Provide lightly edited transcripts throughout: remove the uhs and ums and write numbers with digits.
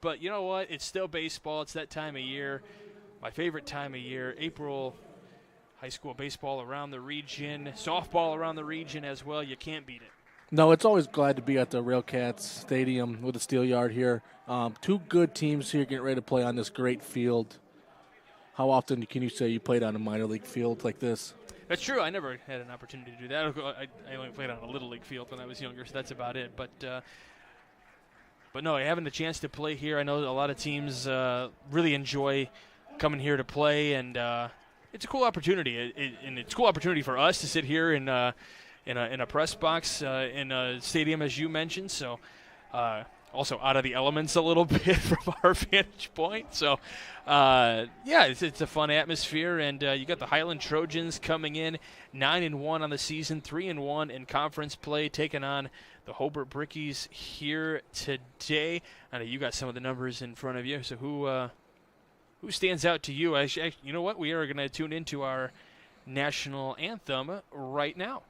But you know what? It's still baseball. It's that time of year. My favorite time of year, April. High school baseball around the region, softball around the region as well. You can't beat it. No, it's always glad to be at the Railcats Stadium with the Steelyard here. Two good teams here getting ready to play on this great field. How often can you say you played on a minor league field like this? That's true. I never had an opportunity to do that. I only played on a little league field when I was younger, so that's about it. But no, having the chance to play here, I know a lot of teams really enjoy coming here to play, and it's a cool opportunity. And it's a cool opportunity for us to sit here in a press box in a stadium, as you mentioned. So also out of the elements a little bit from our vantage point. So it's a fun atmosphere, and you got the Highland Trojans coming in 9-1 on the season, 3-1 in conference play, taking on the Hobart Brickies here today. I know you got some of the numbers in front of you. So who stands out to you? You know what? We are going to tune into our national anthem right now.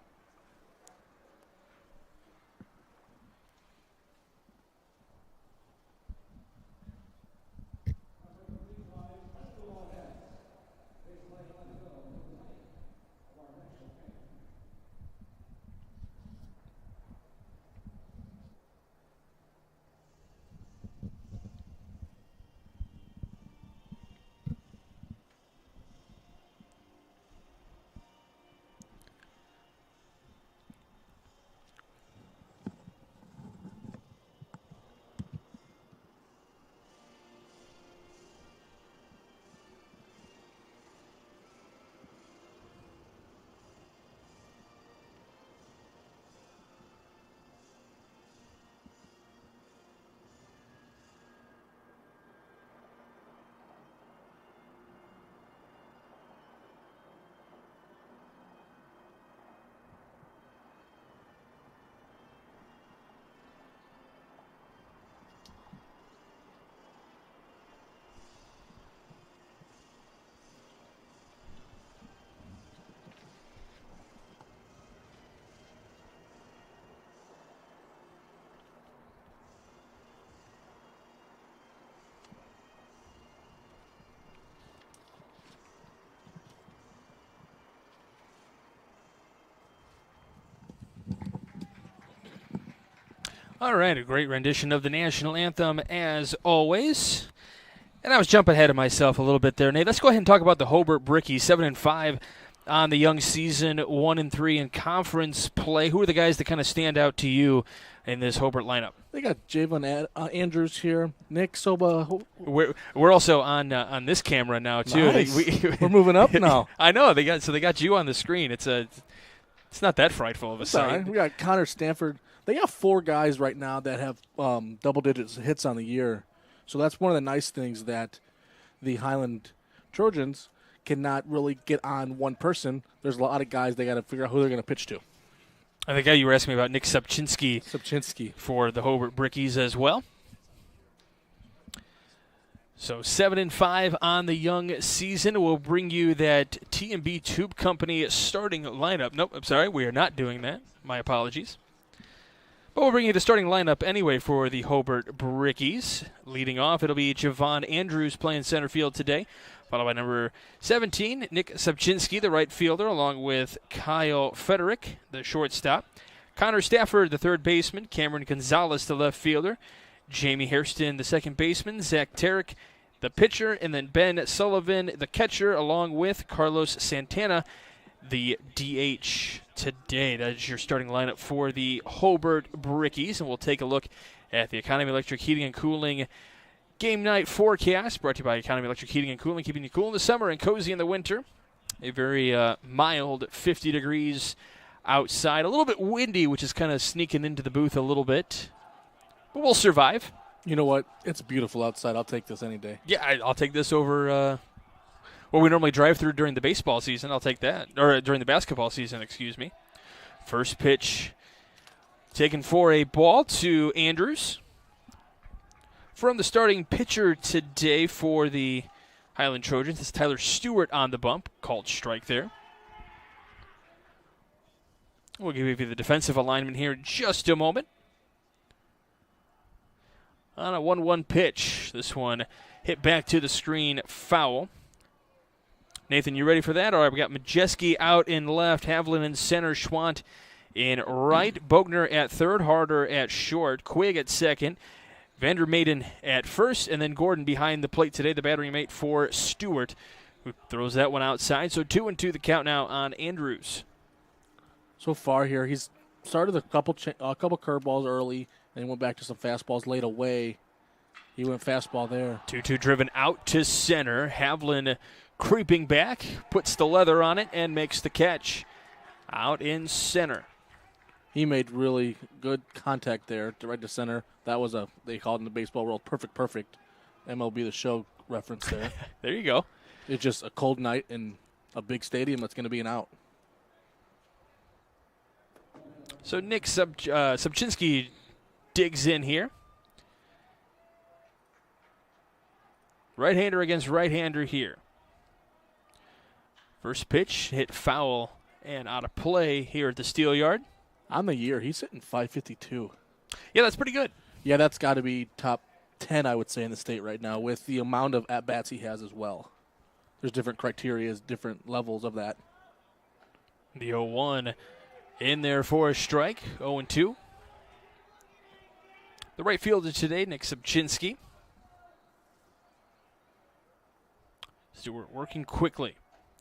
All right, a great rendition of the national anthem as always. And I was jumping ahead of myself a little bit there, Nate. Let's go ahead and talk about the Hobart Brickies, 7-5 on the young season, 1-3 in conference play. Who are the guys that kind of stand out to you in this Hobart lineup? They got Javon Andrews here, Nick Soba. We're also on this camera now too. Nice. We're moving up now. I know they got you on the screen. It's not that frightful of a sight. Right. We got Connor Stanford. They got 4 guys right now that have double-digit hits on the year. So that's one of the nice things that the Highland Trojans cannot really get on one person. There's a lot of guys they got to figure out who they're going to pitch to. I think you were asking me about Nick Subchinski for the Hobart Brickies as well. So 7-5 on the young season. We'll bring you that T&B Tube Company starting lineup. Nope, I'm sorry, we are not doing that. My apologies. But we'll bring you the starting lineup anyway for the Hobart Brickies. Leading off, it'll be Javon Andrews playing center field today, followed by number 17, Nick Subchinski, the right fielder, along with Kyle Federick, the shortstop. Connor Stafford, the third baseman. Cameron Gonzalez, the left fielder. Jamie Hairston, the second baseman. Zach Tarek, the pitcher. And then Ben Sullivan, the catcher, along with Carlos Santana, the DH today. That is your starting lineup for the Hobart Brickies. And we'll take a look at the Economy Electric Heating and Cooling game night forecast, brought to you by Economy Electric Heating and Cooling, keeping you cool in the summer and cozy in the winter. A very mild 50 degrees outside. A little bit windy, which is kind of sneaking into the booth a little bit. But we'll survive. You know what? It's beautiful outside. I'll take this any day. Yeah, I'll take this over what we normally drive through during the baseball season. I'll take that. Or during the basketball season, excuse me. First pitch taken for a ball to Andrews. From the starting pitcher today for the Highland Trojans, it's Tyler Stewart on the bump. Called strike there. We'll give you the defensive alignment here in just a moment. on a 1-1 pitch. This one hit back to the screen, foul. Nathan, you ready for that? All right, we got Majeski out in left, Havlin in center, Schwant in right, Bogner at third, Harder at short, Quigg at second, Vandermaiden at first, and then Gordon behind the plate today, the battery mate for Stewart, who throws that one outside. So 2-2 the count now on Andrews. So far here, he's started a couple curveballs early, and he went back to some fastballs late away. He went fastball there. 2-2 driven out to center. Havlin creeping back, puts the leather on it, and makes the catch out in center. He made really good contact there, right to center. That was they call it in the baseball world, perfect. MLB The Show reference there. There you go. It's just a cold night in a big stadium. That's going to be an out. So Nick Subchinski digs in here. Right-hander against right-hander here. First pitch hit foul and out of play here at the Steelyard. On the year, he's hitting .552. Yeah, that's pretty good. Yeah, that's got to be top 10, I would say, in the state right now with the amount of at-bats he has as well. There's different criteria, different levels of that. The 0-1 in there for a strike, 0-2. The right fielder today, Nick Subchinski. Stewart working quickly.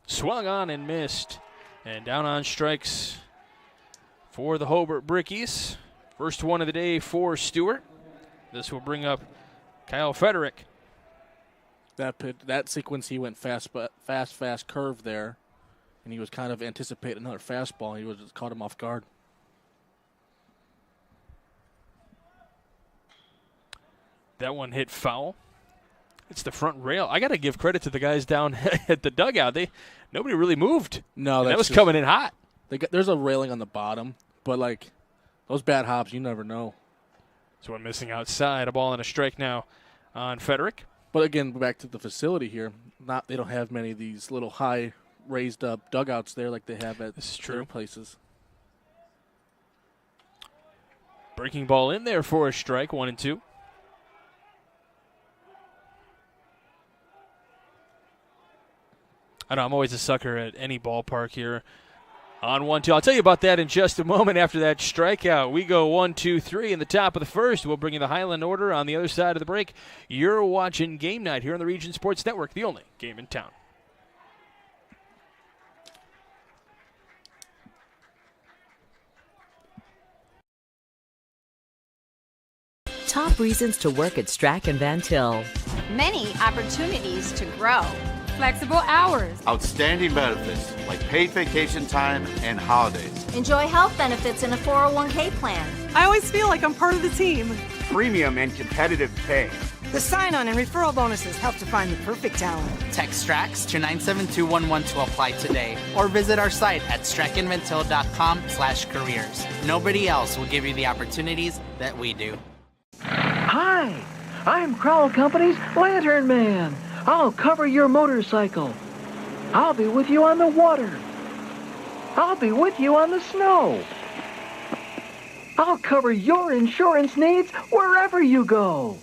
Swung on and missed. And down on strikes for the Hobart Brickies. First one of the day for Stewart. This will bring up Kyle Frederick. That sequence, he went fast curve there, and he was kind of anticipating another fastball. He was just caught him off guard. That one hit foul. It's the front rail. I got to give credit to the guys down at the dugout. Nobody really moved. No, that was coming in hot. There's a railing on the bottom, but like those bad hops, you never know. So one missing outside, a ball and a strike now on Frederick. But again, back to the facility here. They don't have many of these little high raised up dugouts there like they have at other places. Breaking ball in there for a strike, 1-2. I know I'm always a sucker at any ballpark here on 1-2. I'll tell you about that in just a moment after that strikeout. We go 1-2-3 in the top of the first. We'll bring you the Highland order on the other side of the break. You're watching Game Night here on the Region Sports Network, the only game in town. Top reasons to work at Strack and Van Til. Many opportunities to grow. Flexible hours. Outstanding benefits like paid vacation time and holidays. Enjoy health benefits in a 401k plan. I always feel like I'm part of the team. Premium and competitive pay. The sign-on and referral bonuses help to find the perfect talent. Text STRAX to 97211 to apply today, or visit our site at strackandvantil.com/careers. Nobody else will give you the opportunities that we do. Hi, I'm Crowell Company's Lantern Man. I'll cover your motorcycle. I'll be with you on the water. I'll be with you on the snow. I'll cover your insurance needs wherever you go.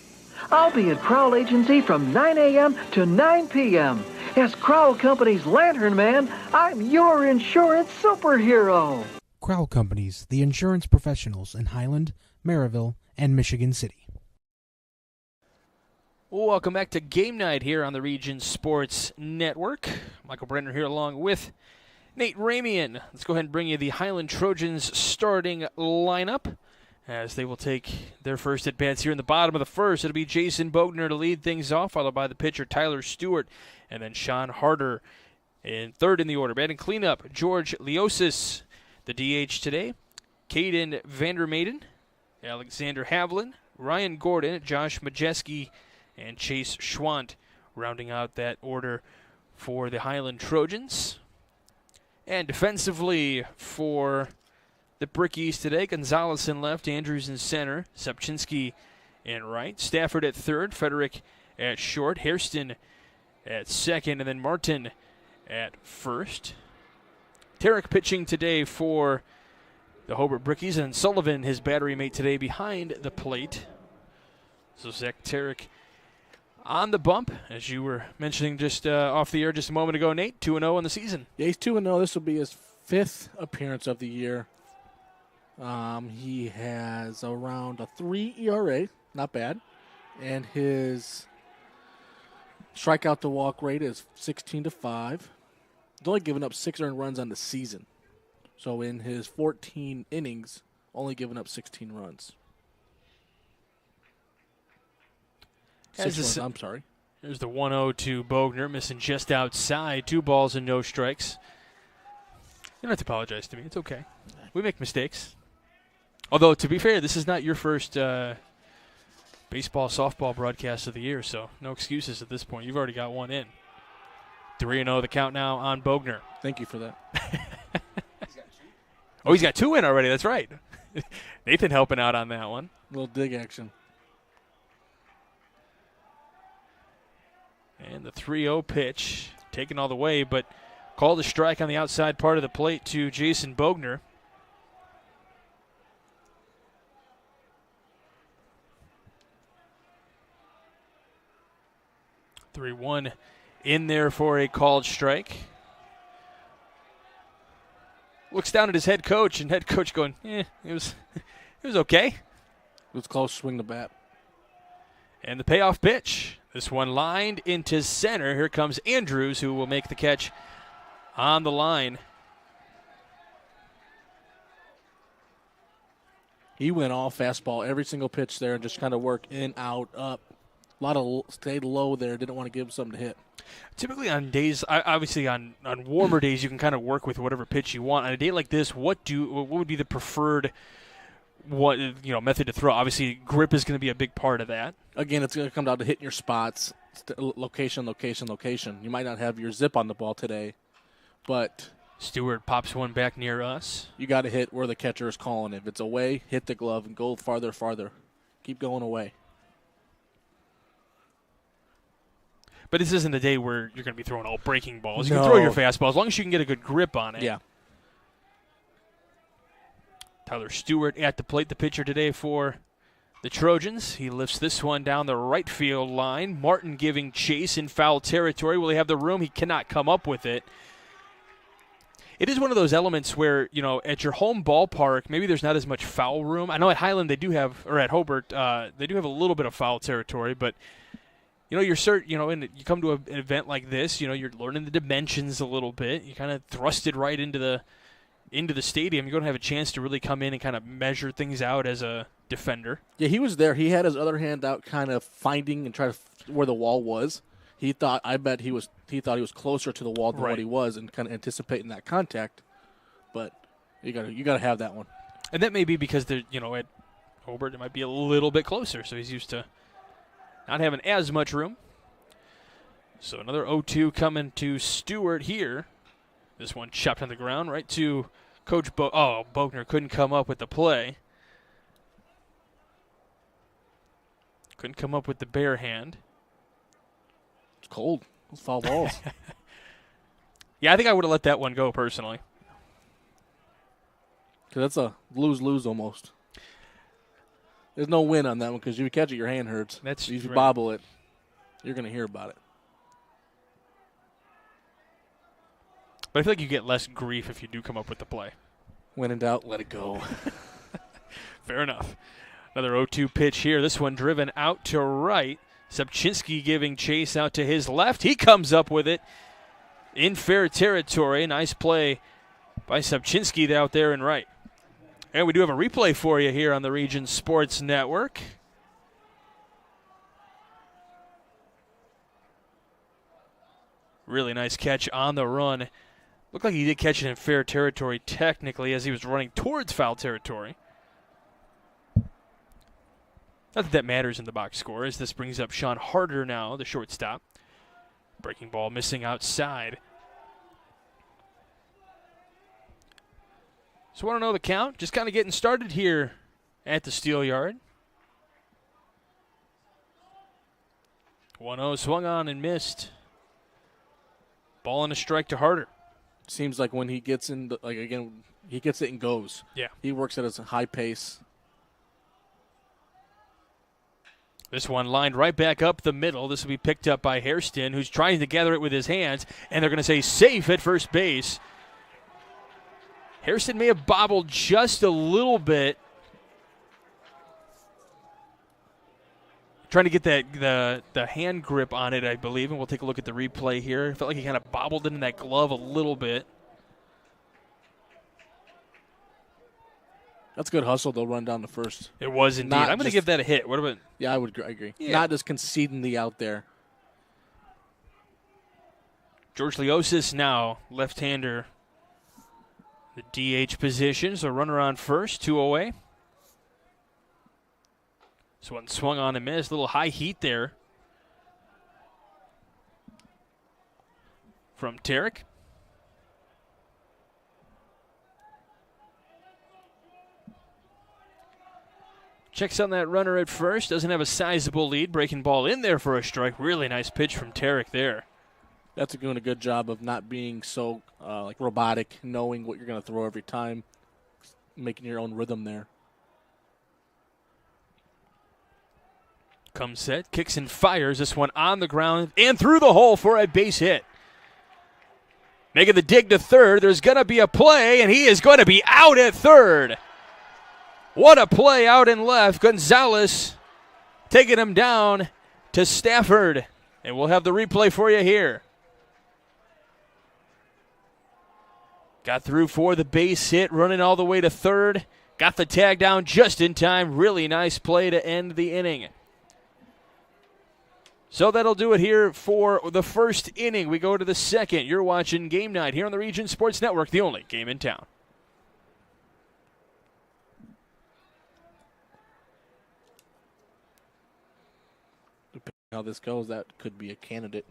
I'll be at Crowell Agency from 9 a.m. to 9 p.m. As Crowell Company's Lantern Man, I'm your insurance superhero. Crowell Companies, the insurance professionals in Highland, Maryville, and Michigan City. Welcome back to Game Night here on the Region Sports Network. Michael Brenner here along with Nate Ramian. Let's go ahead and bring you the Highland Trojans starting lineup as they will take their first at-bats here in the bottom of the first. It'll be Jason Bogner to lead things off, followed by the pitcher Tyler Stewart, and then Sean Harder in third in the order. Batting cleanup, George Leosis, the DH today, Caden Vandermaiden, Alexander Havlin, Ryan Gordon, Josh Majeski, and Chase Schwant rounding out that order for the Highland Trojans. And defensively for the Brickies today, Gonzalez in left, Andrews in center, Subchinski in right, Stafford at third, Frederick at short, Hairston at second, and then Martin at first. Tarek pitching today for the Hobart Brickies, and Sullivan, his battery mate today, behind the plate. So Zach Tarek on the bump, as you were mentioning just off the air just a moment ago, Nate, 2-0 on the season. Yeah, he's 2-0. This will be his 5th appearance of the year. He has around a 3 ERA, not bad, and his strikeout to walk rate is 16-5. He's only given up 6 earned runs on the season. So in his 14 innings, only given up 16 runs. I'm sorry. There's the 1-0 to Bogner, missing just outside. 2 balls and no strikes. You don't have to apologize to me. It's okay. We make mistakes. Although, to be fair, this is not your first baseball, softball broadcast of the year, so no excuses at this point. You've already got one in. 3-0 the count now on Bogner. Thank you for that. Oh, he's got 2 in already. That's right. Nathan helping out on that one. Little dig action. And the 3-0 pitch, taken all the way, but called a strike on the outside part of the plate to Jason Bogner. (3-1) in there for a called strike. Looks down at his head coach, and head coach going, it was okay. It was close, swing the bat. And the payoff pitch. This one lined into center. Here comes Andrews, who will make the catch on the line. He went all fastball every single pitch there and just kind of worked in, out, up. A lot of stayed low there. Didn't want to give him something to hit. Typically on days, obviously on warmer days, you can kind of work with whatever pitch you want. On a day like this, what would be the preferred method to throw? Obviously, grip is going to be a big part of that. Again, it's going to come down to hitting your spots, location. You might not have your zip on the ball today, but Stewart pops one back near us. You got to hit where the catcher is calling. If it's away, hit the glove and go farther. Keep going away. But this isn't a day where you're going to be throwing all breaking balls. You No. can throw your fastball as long as you can get a good grip on it. Yeah. Tyler Stewart at the plate, the pitcher today for the Trojans. He lifts this one down the right field line. Martin giving chase in foul territory. Will he have the room? He cannot come up with it. It is one of those elements where, at your home ballpark, maybe there's not as much foul room. I know at Highland they do have, or at Hobart, they do have a little bit of foul territory, but and you come to an event like this, you're learning the dimensions a little bit. You kind of thrust it right into the stadium. You're going to have a chance to really come in and kind of measure things out as a defender. Yeah, he was there. He had his other hand out, kind of finding and trying to where the wall was. He thought he thought he was closer to the wall than what he was, and kind of anticipating that contact. But you got to have that one. And that may be because at Hobart it might be a little bit closer, so he's used to not having as much room. So another 0-2 coming to Stewart here. This one chopped on the ground right to Coach Bogner couldn't come up with the play. Couldn't come up with the bare hand. It's cold. Those foul balls. Yeah, I think I would have let that one go personally. Because that's a lose-lose almost. There's no win on that one because if you catch it, your hand hurts. If you bobble it, you're going to hear about it. But I feel like you get less grief if you do come up with the play. When in doubt, let it go. Fair enough. Another 0-2 pitch here. This one driven out to right. Subchinski giving chase out to his left. He comes up with it in fair territory. Nice play by Subchinski out there in right. And we do have a replay for you here on the Region Sports Network. Really nice catch on the run. Looked like he did catch it in fair territory technically as he was running towards foul territory. Not that matters in the box score, as this brings up Sean Harder now, the shortstop. Breaking ball missing outside. So want to know the count? Just kind of getting started here at the Steelyard. 1-0 swung on and missed. Ball and a strike to Harder. Seems like when he gets in, he gets it and goes. Yeah. He works at a high pace. This one lined right back up the middle. This will be picked up by Hairston, who's trying to gather it with his hands, and they're going to say safe at first base. Hairston may have bobbled just a little bit, trying to get the hand grip on it, I believe, and we'll take a look at the replay here. It felt like he kind of bobbled it in that glove a little bit. That's good hustle. They'll run down to first. It was indeed. I'm going to give that a hit. What about? Yeah, I agree. Yeah. Not just conceding the out there. George Leosis now, left-hander, the DH position. So runner on first, 2 away. This one swung on and missed. A little high heat there from Tarek. Checks on that runner at first. Doesn't have a sizable lead. Breaking ball in there for a strike. Really nice pitch from Tarek there. That's doing a good job of not being so like robotic, knowing what you're going to throw every time, making your own rhythm there. Comes set, kicks and fires. This one on the ground and through the hole for a base hit. Making the dig to third. There's going to be a play, and he is going to be out at third. What a play out and left. Gonzalez taking him down to Stafford. And we'll have the replay for you here. Got through for the base hit, running all the way to third. Got the tag down just in time. Really nice play to end the inning. So that'll do it here for the first inning. We go to the second. You're watching Game Night here on the Region Sports Network, the only game in town. How this goes, that could be a candidate.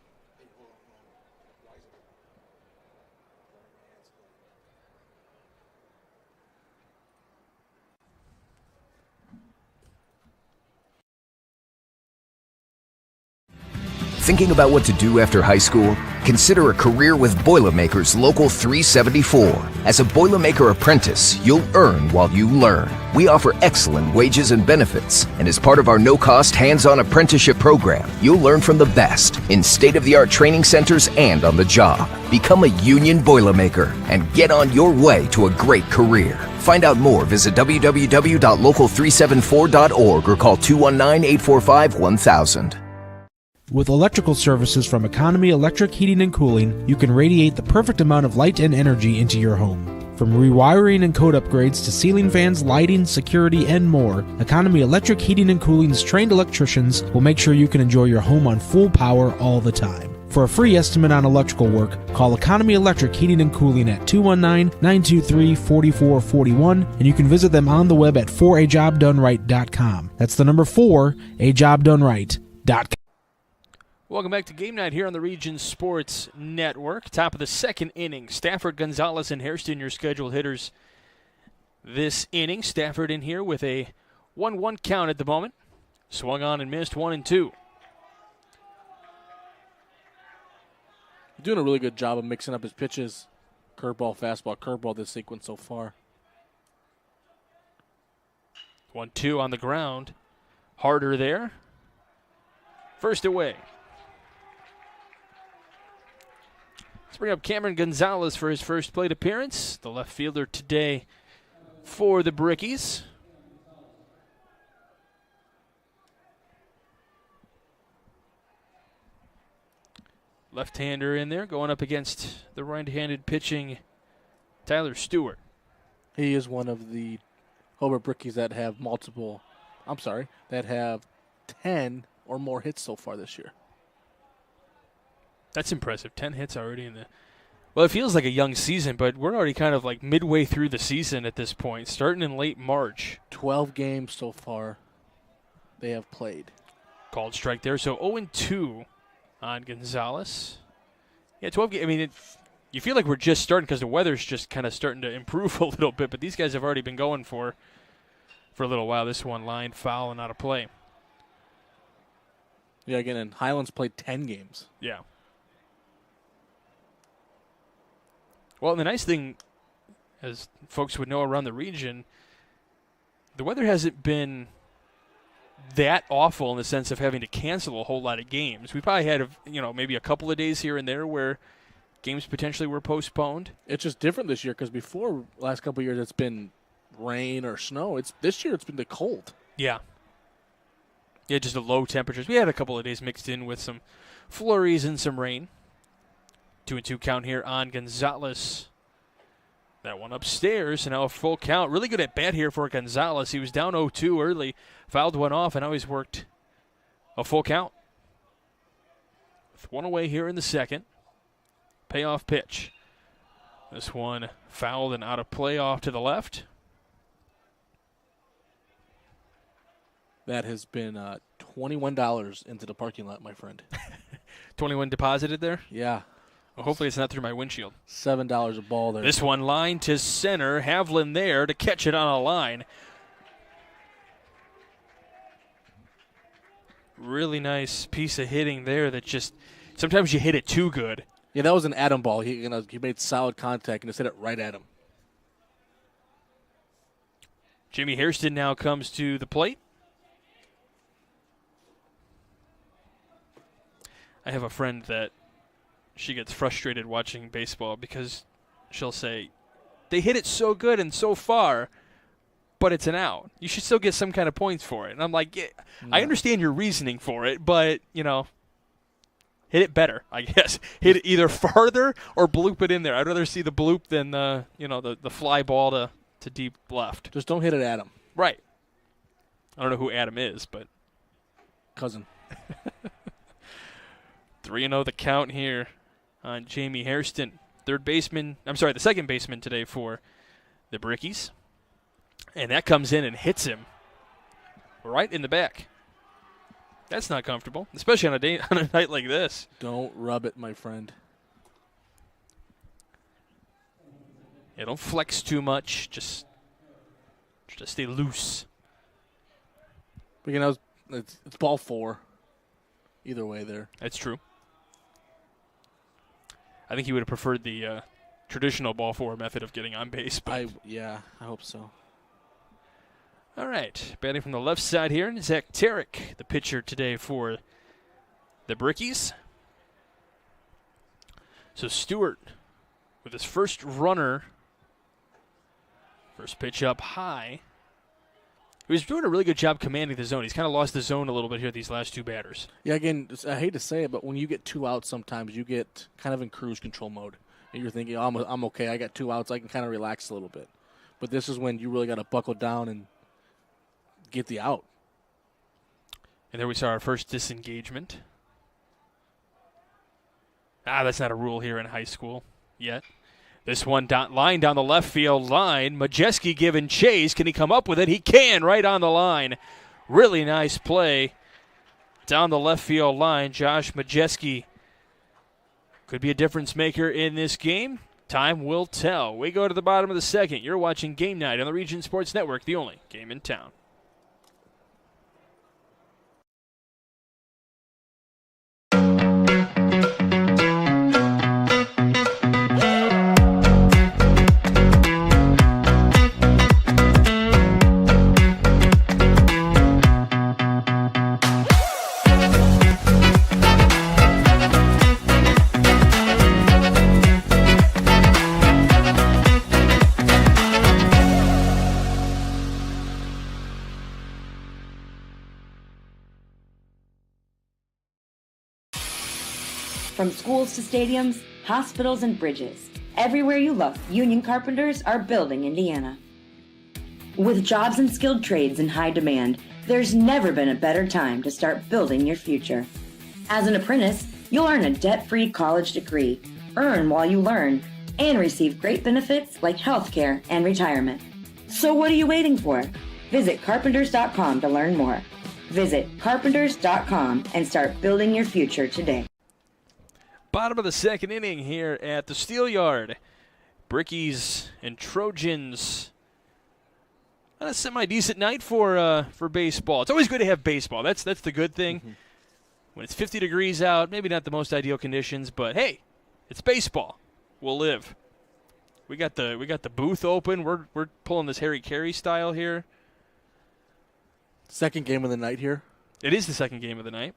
Thinking about what to do after high school? Consider a career with Boilermakers Local 374. As a Boilermaker apprentice, you'll earn while you learn. We offer excellent wages and benefits, and as part of our no-cost hands-on apprenticeship program, you'll learn from the best in state-of-the-art training centers and on the job. Become a union Boilermaker and get on your way to a great career. Find out more, visit www.local374.org or call 219-845-1000. With electrical services from Economy Electric Heating and Cooling, you can radiate the perfect amount of light and energy into your home. From rewiring and code upgrades to ceiling fans, lighting, security, and more, Economy Electric Heating and Cooling's trained electricians will make sure you can enjoy your home on full power all the time. For a free estimate on electrical work, call Economy Electric Heating and Cooling at 219-923-4441, and you can visit them on the web at 4ajobdoneright.com. That's the number 4ajobdoneright.com. Welcome back to Game Night here on the Region Sports Network. Top of the second inning. Stafford, Gonzalez, and Hairston, your scheduled hitters this inning. Stafford in here with a 1-1 count at the moment. Swung on and missed 1-2. Doing a really good job of mixing up his pitches. Curveball, fastball, curveball this sequence so far. 1-2 on the ground. Harder there. First away. Let's bring up Cameron Gonzalez for his first plate appearance. The left fielder today for the Brickies. Left-hander in there going up against the right-handed pitching Tyler Stewart. He is one of the Hobart Brickies that have that have 10 or more hits so far this year. That's impressive. 10 hits already in the... Well, it feels like a young season, but we're already kind of like midway through the season at this point, starting in late March. 12 games so far they have played. Called strike there, so 0-2 on Gonzalez. Yeah, 12 games. I mean, you feel like we're just starting because the weather's just kind of starting to improve a little bit, but these guys have already been going for a little while. This one lined foul and out of play. Yeah, again, and Highland's played 10 games. Yeah. Well, and the nice thing, as folks would know around the region, the weather hasn't been that awful in the sense of having to cancel a whole lot of games. We probably had, maybe a couple of days here and there where games potentially were postponed. It's just different this year because before, last couple of years, it's been rain or snow. This year it's been the cold. Yeah. Yeah, just the low temperatures. We had a couple of days mixed in with some flurries and some rain. 2-2 count here on Gonzalez. That one upstairs, and now a full count. Really good at bat here for Gonzalez. He was down 0-2 early, fouled one off, and now he's worked a full count. With one away here in the second. Payoff pitch. This one fouled and out of play off to the left. That has been $21 into the parking lot, my friend. 21 deposited there? Yeah. Well, hopefully it's not through my windshield. $7 a ball there. This one line to center. Havlin there to catch it on a line. Really nice piece of hitting there that just sometimes you hit it too good. Yeah, that was an Adam ball. He made solid contact and just hit it right at him. Jimmy Hairston now comes to the plate. I have a friend that she gets frustrated watching baseball because she'll say, they hit it so good and so far, but it's an out. You should still get some kind of points for it. And I'm like, yeah, I understand your reasoning for it, but, hit it better, I guess. Hit it either farther or bloop it in there. I'd rather see the bloop than the fly ball to deep left. Just don't hit it at him. Right. I don't know who Adam is, but cousin. 3-0 the count here on Jamie Hairston. The second baseman today for the Brickies. And that comes in and hits him right in the back. That's not comfortable, especially on a night like this. Don't rub it, my friend. Yeah, don't flex too much. Just stay loose. But, it's ball 4. Either way there. That's true. I think he would have preferred the traditional ball 4 method of getting on base. But I hope so. All right, batting from the left side here, Zach Tarek, the pitcher today for the Brickies. So Stewart with his first runner. First pitch up high. He was doing a really good job commanding the zone. He's kind of lost the zone a little bit here these last two batters. Yeah, again, I hate to say it, but when you get 2 outs sometimes, you get kind of in cruise control mode. And you're thinking, I'm okay, I got 2 outs, I can kind of relax a little bit. But this is when you really got to buckle down and get the out. And there we saw our first disengagement. That's not a rule here in high school yet. This one line down the left field line. Majeski giving chase. Can he come up with it? He can, right on the line. Really nice play down the left field line. Josh Majeski could be a difference maker in this game. Time will tell. We go to the bottom of the second. You're watching Game Night on the Region Sports Network, the only game in town. From schools to stadiums, hospitals and bridges, everywhere you look, union carpenters are building Indiana. With jobs and skilled trades in high demand, there's never been a better time to start building your future. As an apprentice, you'll earn a debt-free college degree, earn while you learn, and receive great benefits like healthcare and retirement. So what are you waiting for? Visit carpenters.com to learn more. Visit carpenters.com and start building your future today. Bottom of the second inning here at the Steelyard. Brickies and Trojans. A semi-decent night for baseball. It's always good to have baseball. That's the good thing. Mm-hmm. When it's 50 degrees out, maybe not the most ideal conditions, but hey, it's baseball. We'll live. We got the booth open. We're pulling this Harry Carey style here. Second game of the night here. It is the second game of the night.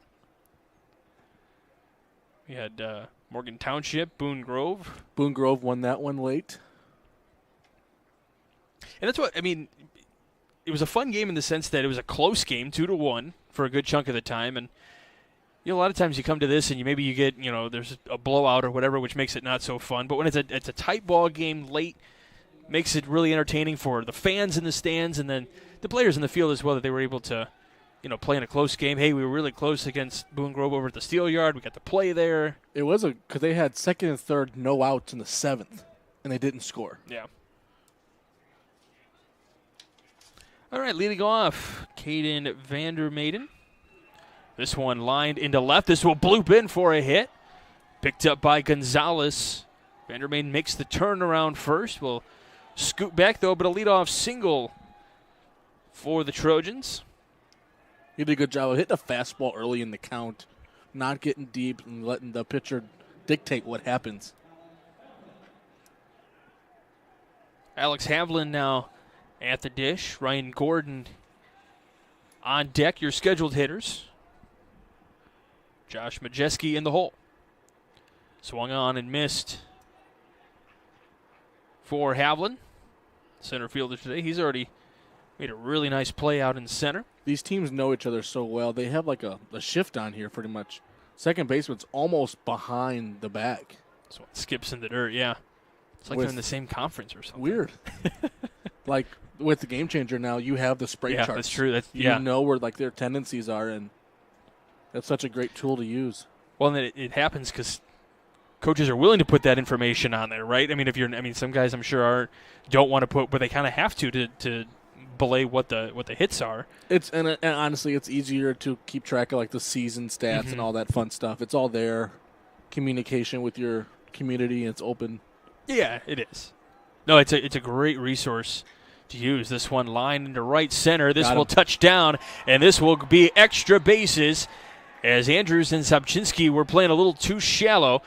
We had Morgan Township, Boone Grove. Boone Grove won that one late. And that's what, it was a fun game in the sense that it was a close game, 2-1 for a good chunk of the time. And, a lot of times you come to this and you get, there's a blowout or whatever, which makes it not so fun. But when it's a tight ball game late, makes it really entertaining for the fans in the stands and then the players in the field as well, that they were able to, play in a close game. Hey, we were really close against Boone Grove over at the Steelyard. We got to play there. It was because they had second and third no outs in the seventh, and they didn't score. Yeah. All right, leading off, Caden Vandermaiden. This one lined into left. This will bloop in for a hit. Picked up by Gonzalez. Vandermaiden makes the turnaround first. Will scoot back, though, but a leadoff single for the Trojans. He did a good job of hitting a fastball early in the count, not getting deep and letting the pitcher dictate what happens. Alex Havlin now at the dish. Ryan Gordon on deck, your scheduled hitters. Josh Majeski in the hole. Swung on and missed for Havlin, center fielder today. He's already made a really nice play out in center. These teams know each other so well. They have like a shift on here pretty much. Second baseman's almost behind the bag. So it skips in the dirt, yeah. It's like they're in the same conference or something. Weird. Like with the Game Changer now, you have the spray charts. Yeah, that's true. You know where like their tendencies are, and that's such a great tool to use. Well, and it happens because coaches are willing to put that information on there, right? Some guys I'm sure don't want to put, but they kind of have to belay what the hits are. And honestly, it's easier to keep track of like the season stats and all that fun stuff. It's all there. Communication with your community, it's open. Yeah, it is. No, it's a great resource to use. This one line into right center. This will touch down, and this will be extra bases as Andrews and Sobczynski were playing a little too shallow.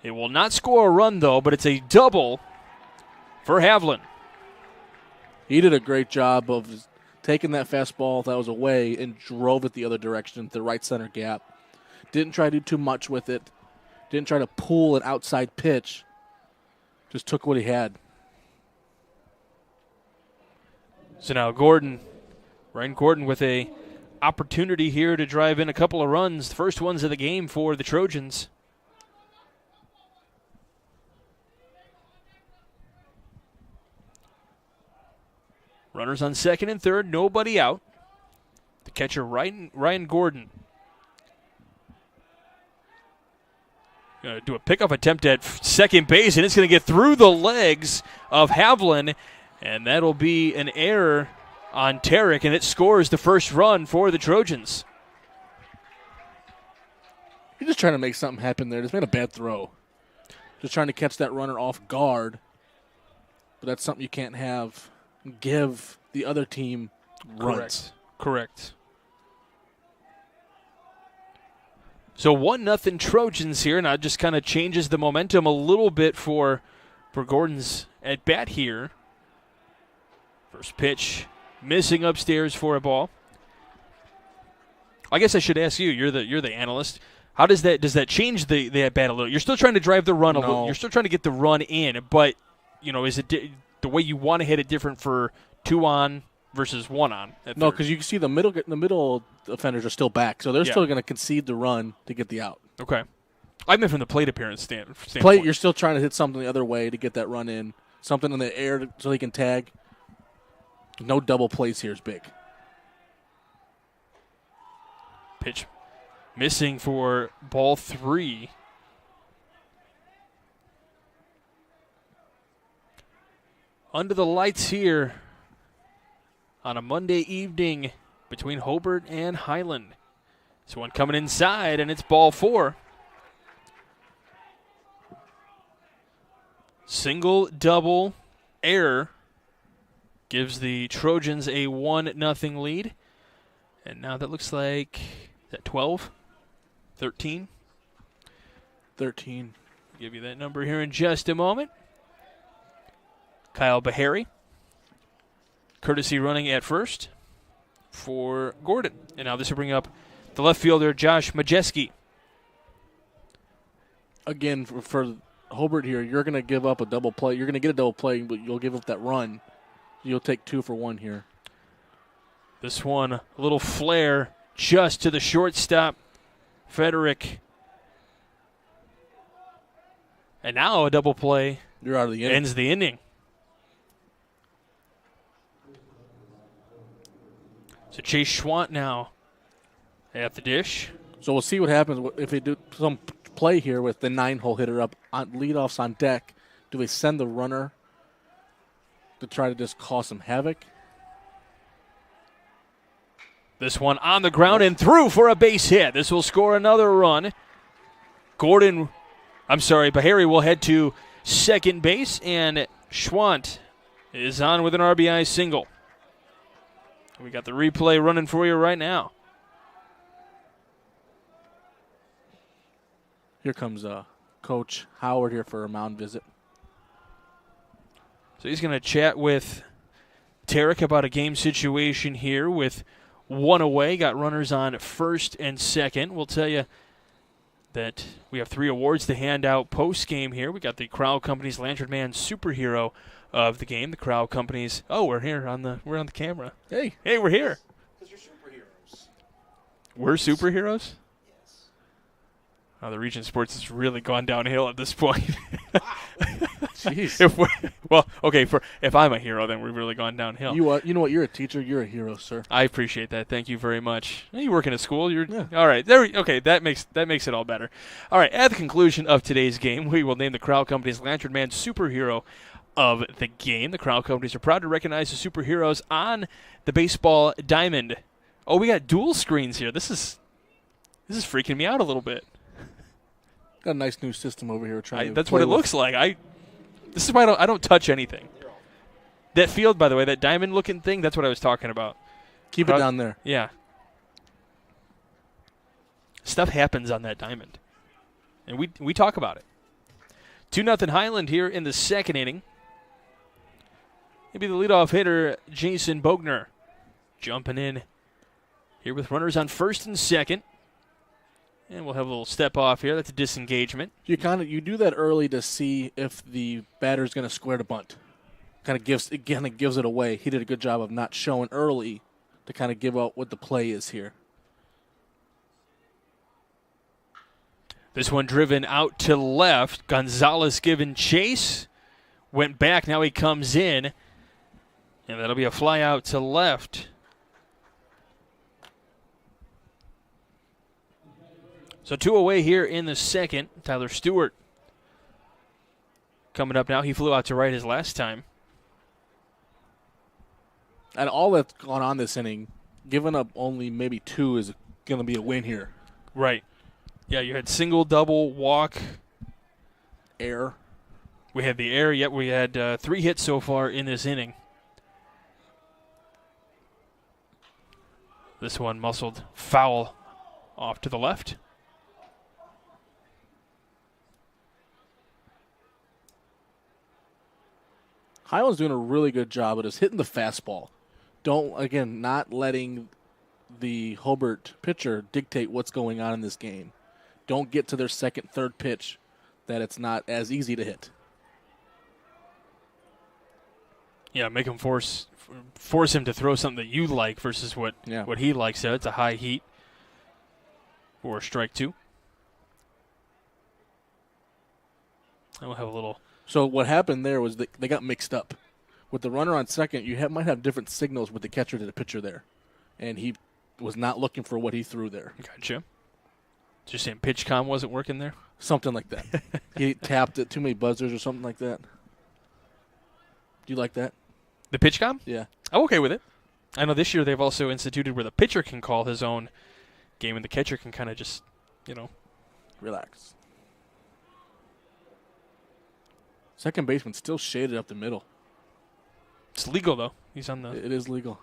It will not score a run, though, but it's a double for Havlin. He did a great job of taking that fastball that was away and drove it the other direction to the right center gap. Didn't try to do too much with it. Didn't try to pull an outside pitch. Just took what he had. So now Ryan Gordon with a opportunity here to drive in a couple of runs. The first ones of the game for the Trojans. Runners on second and third, nobody out. The catcher, Ryan Gordon. Going to do a pickoff attempt at second base, and it's going to get through the legs of Havlin, and that'll be an error on Tarek, and it scores the first run for the Trojans. He's just trying to make something happen there. Just made a bad throw. Just trying to catch that runner off guard. But that's something you can't have. Give the other team runs. Correct. So 1-0 Trojans here. Now it just kind of changes the momentum a little bit for Gordon's at bat here. First pitch missing upstairs for a ball. I guess I should ask you. You're the analyst. How does that change the at bat a little? You're still trying to drive the run a little. You're still trying to get the run in, but is it the way you want to hit it different for 2 on versus 1 on? No, because you can see the middle defenders are still back, so they're still going to concede the run to get the out. Okay, I meant from the plate appearance standpoint. Plate, you're still trying to hit something the other way to get that run in, something in the air so they can tag. No double plays here is big. Pitch missing for ball 3. Under the lights here on a Monday evening between Hobart and Highland. This one coming inside, and it's ball 4. Single, double, error gives the Trojans a 1-0 lead. And now that looks like, is that 12? 13? 13. I'll give you that number here in just a moment. Kyle Bahari, courtesy running at first. for Gordon. And now this will bring up the left fielder, Josh Majeski. Again, for Hobart here, you're going to give up a double play. You're going to get a double play, but you'll give up that run. You'll take 2 for 1 here. This one, a little flare just to the shortstop, Frederick. And now a double play. You're out of the inning. Ends the inning. So Chase Schwant now at the dish. So we'll see what happens if they do some play here with the 9-hole hitter up on leadoffs on deck. Do they send the runner to try to just cause some havoc? This one on the ground and through for a base hit. This will score another run. Bahari will head to second base, and Schwant is on with an RBI single. We got the replay running for you right now. Here comes Coach Howard here for a mound visit. So he's going to chat with Tarek about a game situation here with 1 away. Got runners on first and second. We'll tell you that we have 3 awards to hand out post-game here. We got the Crowell Company's Lantern Man Superhero of the game. The Crowell Company's, we're on the camera. Hey, we're here. Because you're superheroes. We're superheroes? Yes. The Region Sports has really gone downhill at this point. Jeez. If I'm a hero, then we've really gone downhill. You know what? You're a teacher. You're a hero, sir. I appreciate that. Thank you very much. You work in a school. All right. That makes it all better. All right. At the conclusion of today's game, we will name the Crowell Company's Lantern Man Superhero of the game. The Crowell Companies are proud to recognize the superheroes on the baseball diamond. Oh, we got dual screens here. This is freaking me out a little bit. Got a nice new system over here. That's what it looks like. This is why I don't touch anything. That field, by the way, that diamond-looking thing, that's what I was talking about. Keep it down there. Yeah. Stuff happens on that diamond. And we talk about it. 2-0 Highland here in the second inning. Maybe the leadoff hitter, Jason Bogner, jumping in here with runners on first and second. And we'll have a little step off here. That's a disengagement. You do that early to see if the batter's going to square the bunt. Kind of gives it away. He did a good job of not showing early to kind of give out what the play is here. This one driven out to left. Gonzalez given chase. Went back. Now he comes in. And that'll be a fly out to left. So 2 away here in the second. Tyler Stewart coming up now. He flew out to right his last time. And all that's gone on this inning, giving up only maybe 2 is going to be a win here. Right. Yeah, you had single, double, walk. Error. We had the error. Yet we had 3 hits so far in this inning. This one muscled foul off to the left. Highland's doing a really good job of just hitting the fastball. Not letting the Hobart pitcher dictate what's going on in this game. Don't get to their second, third pitch that it's not as easy to hit. Yeah, make him force him to throw something that you like versus what he likes. So it's a high heat for strike 2. And we'll have a little. So what happened there was they got mixed up. With the runner on second, might have different signals with the catcher to the pitcher there. And he was not looking for what he threw there. Gotcha. Just saying pitch comm wasn't working there? Something like that. He tapped it, too many buzzers or something like that. Do you like that? The pitch comm? Yeah. I'm okay with it. I know this year they've also instituted where the pitcher can call his own game and the catcher can kind of just, relax. Second baseman still shaded up the middle. It's legal, though. He's on the. It is legal.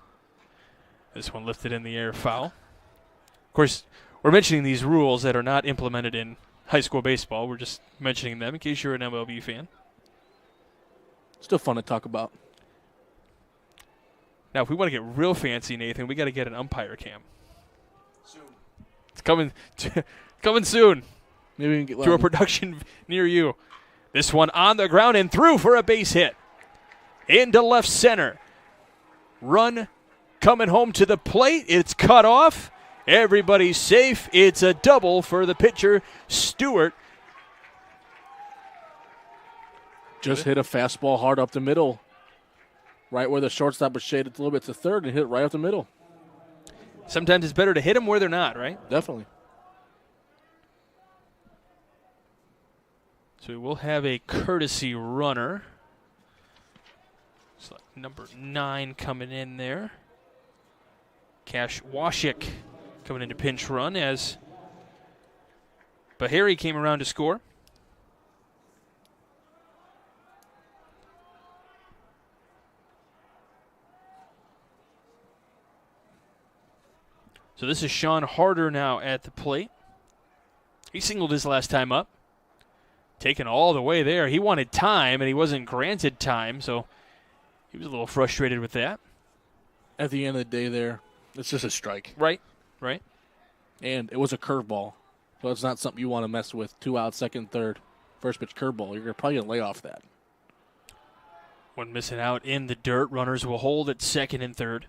This one lifted in the air, foul. Of course, we're mentioning these rules that are not implemented in high school baseball. We're just mentioning them in case you're an MLB fan. Still fun to talk about. Now, if we want to get real fancy, Nathan, we got to get an umpire cam. Soon. It's coming, coming soon. Maybe we can get to a production near you. This one on the ground and through for a base hit. Into left center. Run coming home to the plate. It's cut off. Everybody's safe. It's a double for the pitcher, Stewart. Just hit a fastball hard up the middle. Right where the shortstop was shaded a little bit to third and hit it right up the middle. Sometimes it's better to hit them where they're not, right? Definitely. So we will have a courtesy runner. So number 9 coming in there. Cash Washik coming into pinch run as Bahari came around to score. So this is Sean Harder now at the plate. He singled his last time up. Taken all the way there. He wanted time, and he wasn't granted time, so he was a little frustrated with that. At the end of the day there, it's just a strike. Right. And it was a curveball, so it's not something you want to mess with. 2 out, second, third, first pitch curveball. You're probably going to lay off that. One missing out in the dirt. Runners will hold at second and third.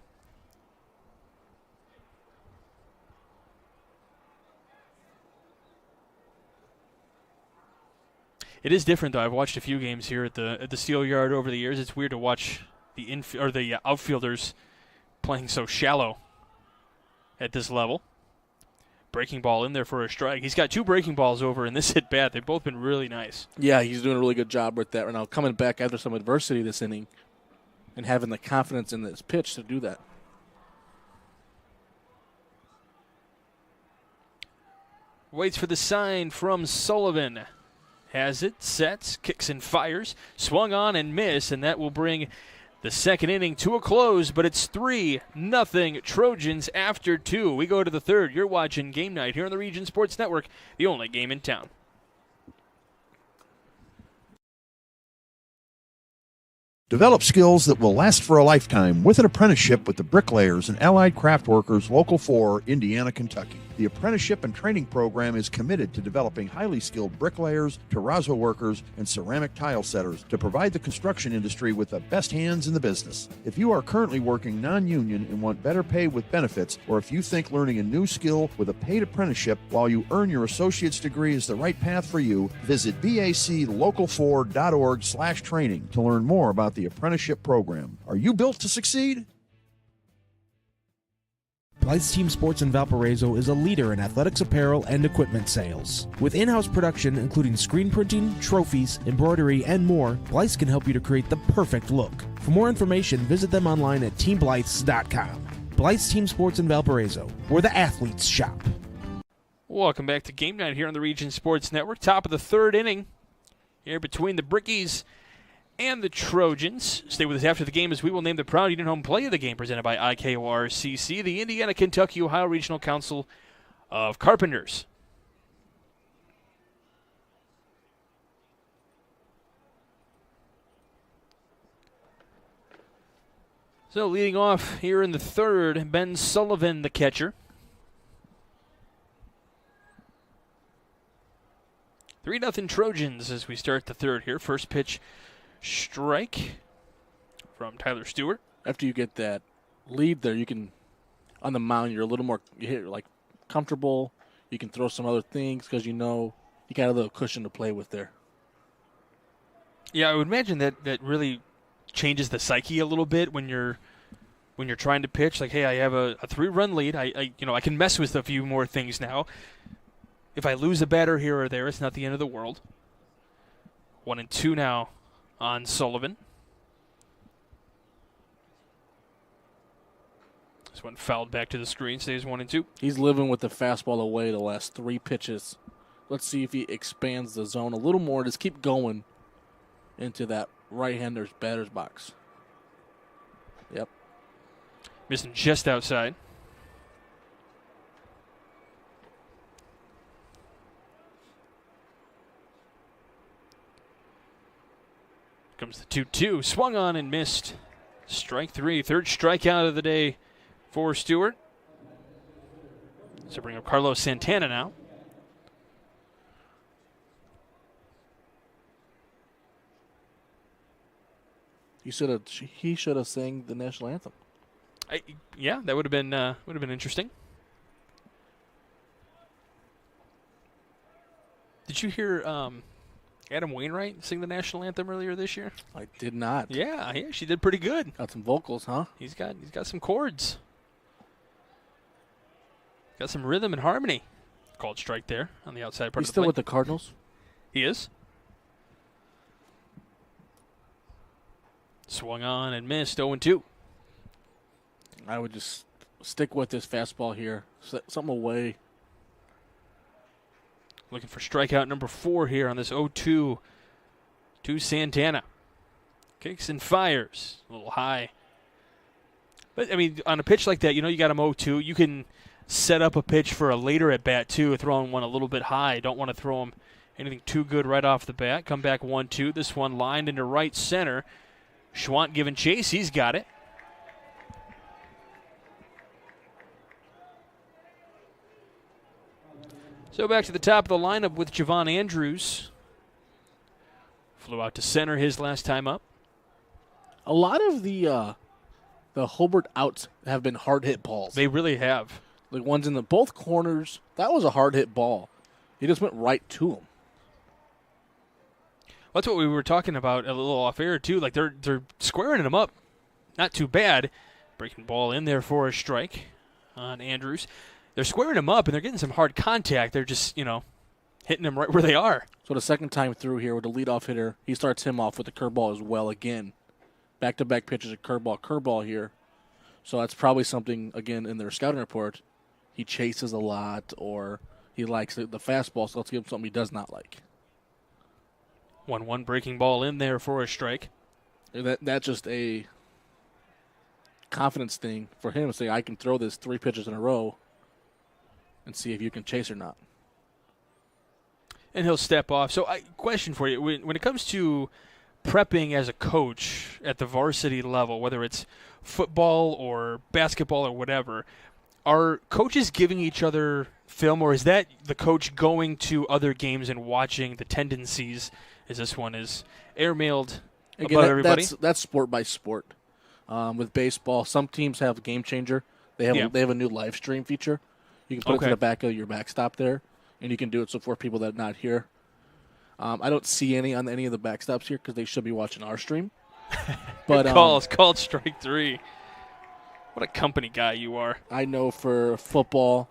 It is different, though. I've watched a few games here at the Steelyard over the years. It's weird to watch the outfielders playing so shallow at this level. Breaking ball in there for a strike. He's got 2 breaking balls over in this at bat. They've both been really nice. Yeah, he's doing a really good job with that right now. Coming back after some adversity this inning and having the confidence in this pitch to do that. Waits for the sign from Sullivan. Has it, sets, kicks and fires. Swung on and missed, and that will bring the second inning to a close, but it's 3-0 Trojans after 2. We go to the third. You're watching Game Night here on the Region Sports Network, the only game in town. Develop skills that will last for a lifetime with an apprenticeship with the Bricklayers and Allied Craft Workers Local 4, Indiana, Kentucky. The apprenticeship and training program is committed to developing highly skilled bricklayers, terrazzo workers, and ceramic tile setters to provide the construction industry with the best hands in the business. If you are currently working non-union and want better pay with benefits, or if you think learning a new skill with a paid apprenticeship while you earn your associate's degree is the right path for you, visit baclocal4.org/training to learn more about the apprenticeship program. Are you built to succeed? Blythe's Team Sports in Valparaiso is a leader in athletics apparel and equipment sales. With in-house production including screen printing, trophies, embroidery, and more, Blythe's can help you to create the perfect look. For more information, visit them online at teamblythes.com. Blythe's Team Sports in Valparaiso, where the athletes shop. Welcome back to Game Night here on the Region Sports Network. Top of the third inning here between the Brickies and the Trojans. Stay with us after the game as we will name the proud Union Home Play of the Game presented by IKORCC, the Indiana, Kentucky, Ohio Regional Council of Carpenters. So leading off here in the third, Ben Sullivan, the catcher. 3-0 Trojans as we start the third here. First pitch, strike from Tyler Stewart. After you get that lead there, you can, on the mound, you're a little more comfortable. You can throw some other things because you know you got a little cushion to play with there. Yeah, I would imagine that really changes the psyche a little bit when you're trying to pitch. Like, hey, I have a 3-run lead. I can mess with a few more things now. If I lose a batter here or there, it's not the end of the world. 1-2 now on Sullivan. This one fouled back to the screen, stays 1-2. He's living with the fastball away the last 3 pitches. Let's see if he expands the zone a little more. Just keep going into that right-hander's batter's box. Yep. Missing just outside. Comes the 2-2. Swung on and missed Strike three. Third strikeout of the day for Stewart. So bring up Carlos Santana now. He should have sang the national anthem. Yeah, that would have been interesting. Did you hear Adam Wainwright sing the national anthem earlier this year? I did not. Yeah, he actually did pretty good. Got some vocals, huh? He's got some chords. Got some rhythm and harmony. Called strike there on the outside part He's of the still plate. with the Cardinals? He is. Swung on and missed, 0-2. I would just stick with this fastball here. Set something away. Looking for strikeout number 4 here on this 0-2 to Santana. Kicks and fires. A little high. But, I mean, on a pitch like that, you got him 0-2. You can set up a pitch for a later at-bat, too, throwing one a little bit high. Don't want to throw him anything too good right off the bat. Come back 1-2. This one lined into right center. Schwant giving chase. He's got it. So back to the top of the lineup with Javon Andrews. Flew out to center his last time up. A lot of the Hobart outs have been hard hit balls. They really have. Like ones in both corners. That was a hard hit ball. He just went right to him. That's what we were talking about a little off air too. Like they're squaring him up, not too bad. Breaking ball in there for a strike on Andrews. They're squaring him up and they're getting some hard contact. They're just hitting him right where they are. So the second time through here with the leadoff hitter, he starts him off with the curveball as well again. Back-to-back pitches of curveball here. So that's probably something again in their scouting report. He chases a lot or he likes the fastball. So let's give him something he does not like. 1-1 breaking ball in there for a strike. That's just a confidence thing for him to say, I can throw this 3 pitches in a row and see if you can chase or not. And he'll step off. So, question for you. When it comes to prepping as a coach at the varsity level, whether it's football or basketball or whatever, are coaches giving each other film, or is that the coach going to other games and watching the tendencies as this one is airmailed about everybody? That's sport by sport. With baseball, some teams have a game changer. They have a new live stream feature. You can put it to the back of your backstop there, and you can do it so for people that are not here. I don't see any on any of the backstops here because they should be watching our stream. But It's called strike 3. What a company guy you are. I know for football,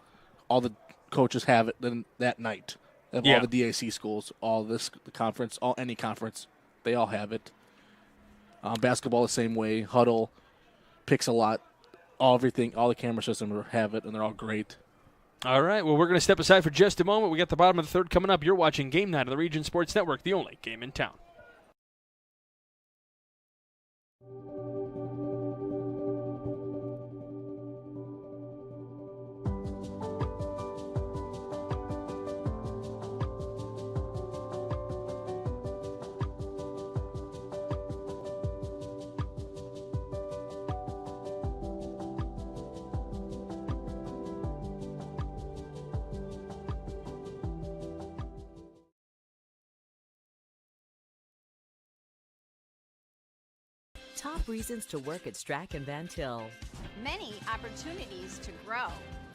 all the coaches have it that night. All the DAC schools, the conference, any conference, they all have it. Basketball the same way. Huddle picks a lot. All the camera systems have it, and they're all great. All right, well, we're going to step aside for just a moment. We got the bottom of the third coming up. You're watching Game Night of the Region Sports Network, the only game in town. Top reasons to work at Strack and Van Til. Many opportunities to grow.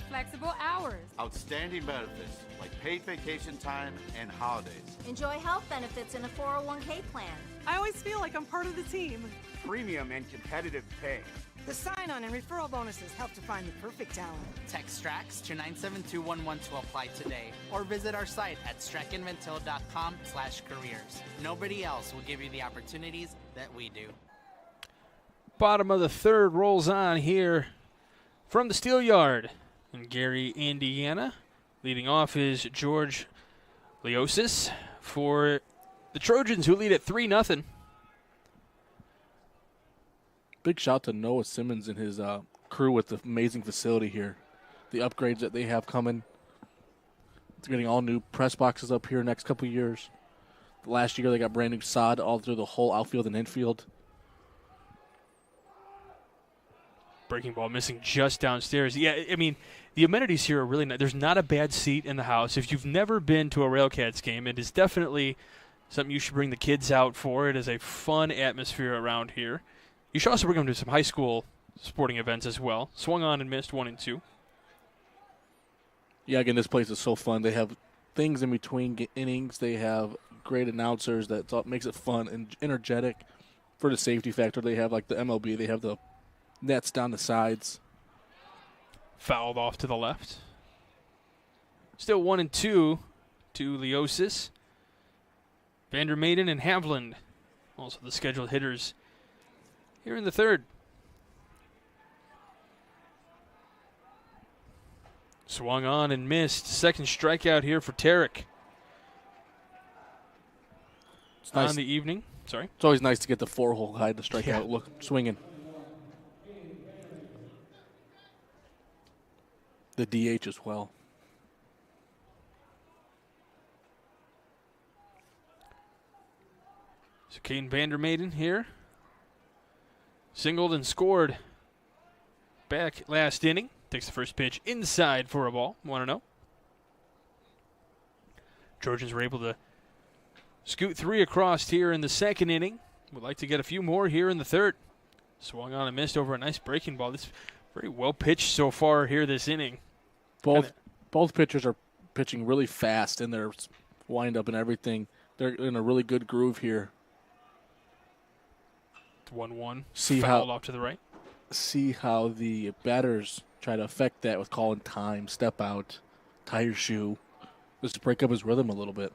Flexible hours. Outstanding benefits like paid vacation time and holidays. Enjoy health benefits in a 401k plan. I always feel like I'm part of the team. Premium and competitive pay. The sign-on and referral bonuses help to find the perfect talent. Text STRAX to 97211 to apply today, or visit our site at strackandventil.com/careers. Nobody else will give you the opportunities that we do. Bottom of the third rolls on here from the Steelyard in Gary, Indiana. Leading off is George Leosis for the Trojans, who lead at 3-0. Big shout to Noah Simmons and his crew with the amazing facility here. The upgrades that they have coming. It's getting all new press boxes up here next couple of years. Last year they got brand new sod all through the whole outfield and infield. Breaking ball missing just downstairs. Yeah, I mean, the amenities here are really nice. There's not a bad seat in the house. If you've never been to a Railcats game, it is definitely something you should bring the kids out for. It is a fun atmosphere around here. You should also bring them to some high school sporting events as well. Swung on and missed 1 and 2. Yeah, again, this place is so fun. They have things in between innings. They have great announcers that makes it fun and energetic. For the safety factor, they have like the MLB. They have the nets down the sides. Fouled off to the left. Still 1 and 2 to Leosis. Vandermaiden and Havland, also the scheduled hitters here in the third. Swung on and missed. Second strikeout here for Tarek. It's nice. On the evening. Sorry. It's always nice to get the 4-hole guy to strike out. Look, swinging. The DH as well. So Caden Vandermaiden here. Singled and scored back last inning. Takes the first pitch inside for a ball. 1-0. Trojans were able to scoot 3 across here in the second inning. Would like to get a few more here in the third. Swung on and missed over a nice breaking ball. This very well pitched so far here this inning. Both pitchers are pitching really fast in their wind-up and everything. They're in a really good groove here. 1-1. See Fouled how off to the right. See how the batters try to affect that with calling time, step out, tie your shoe, just to break up his rhythm a little bit.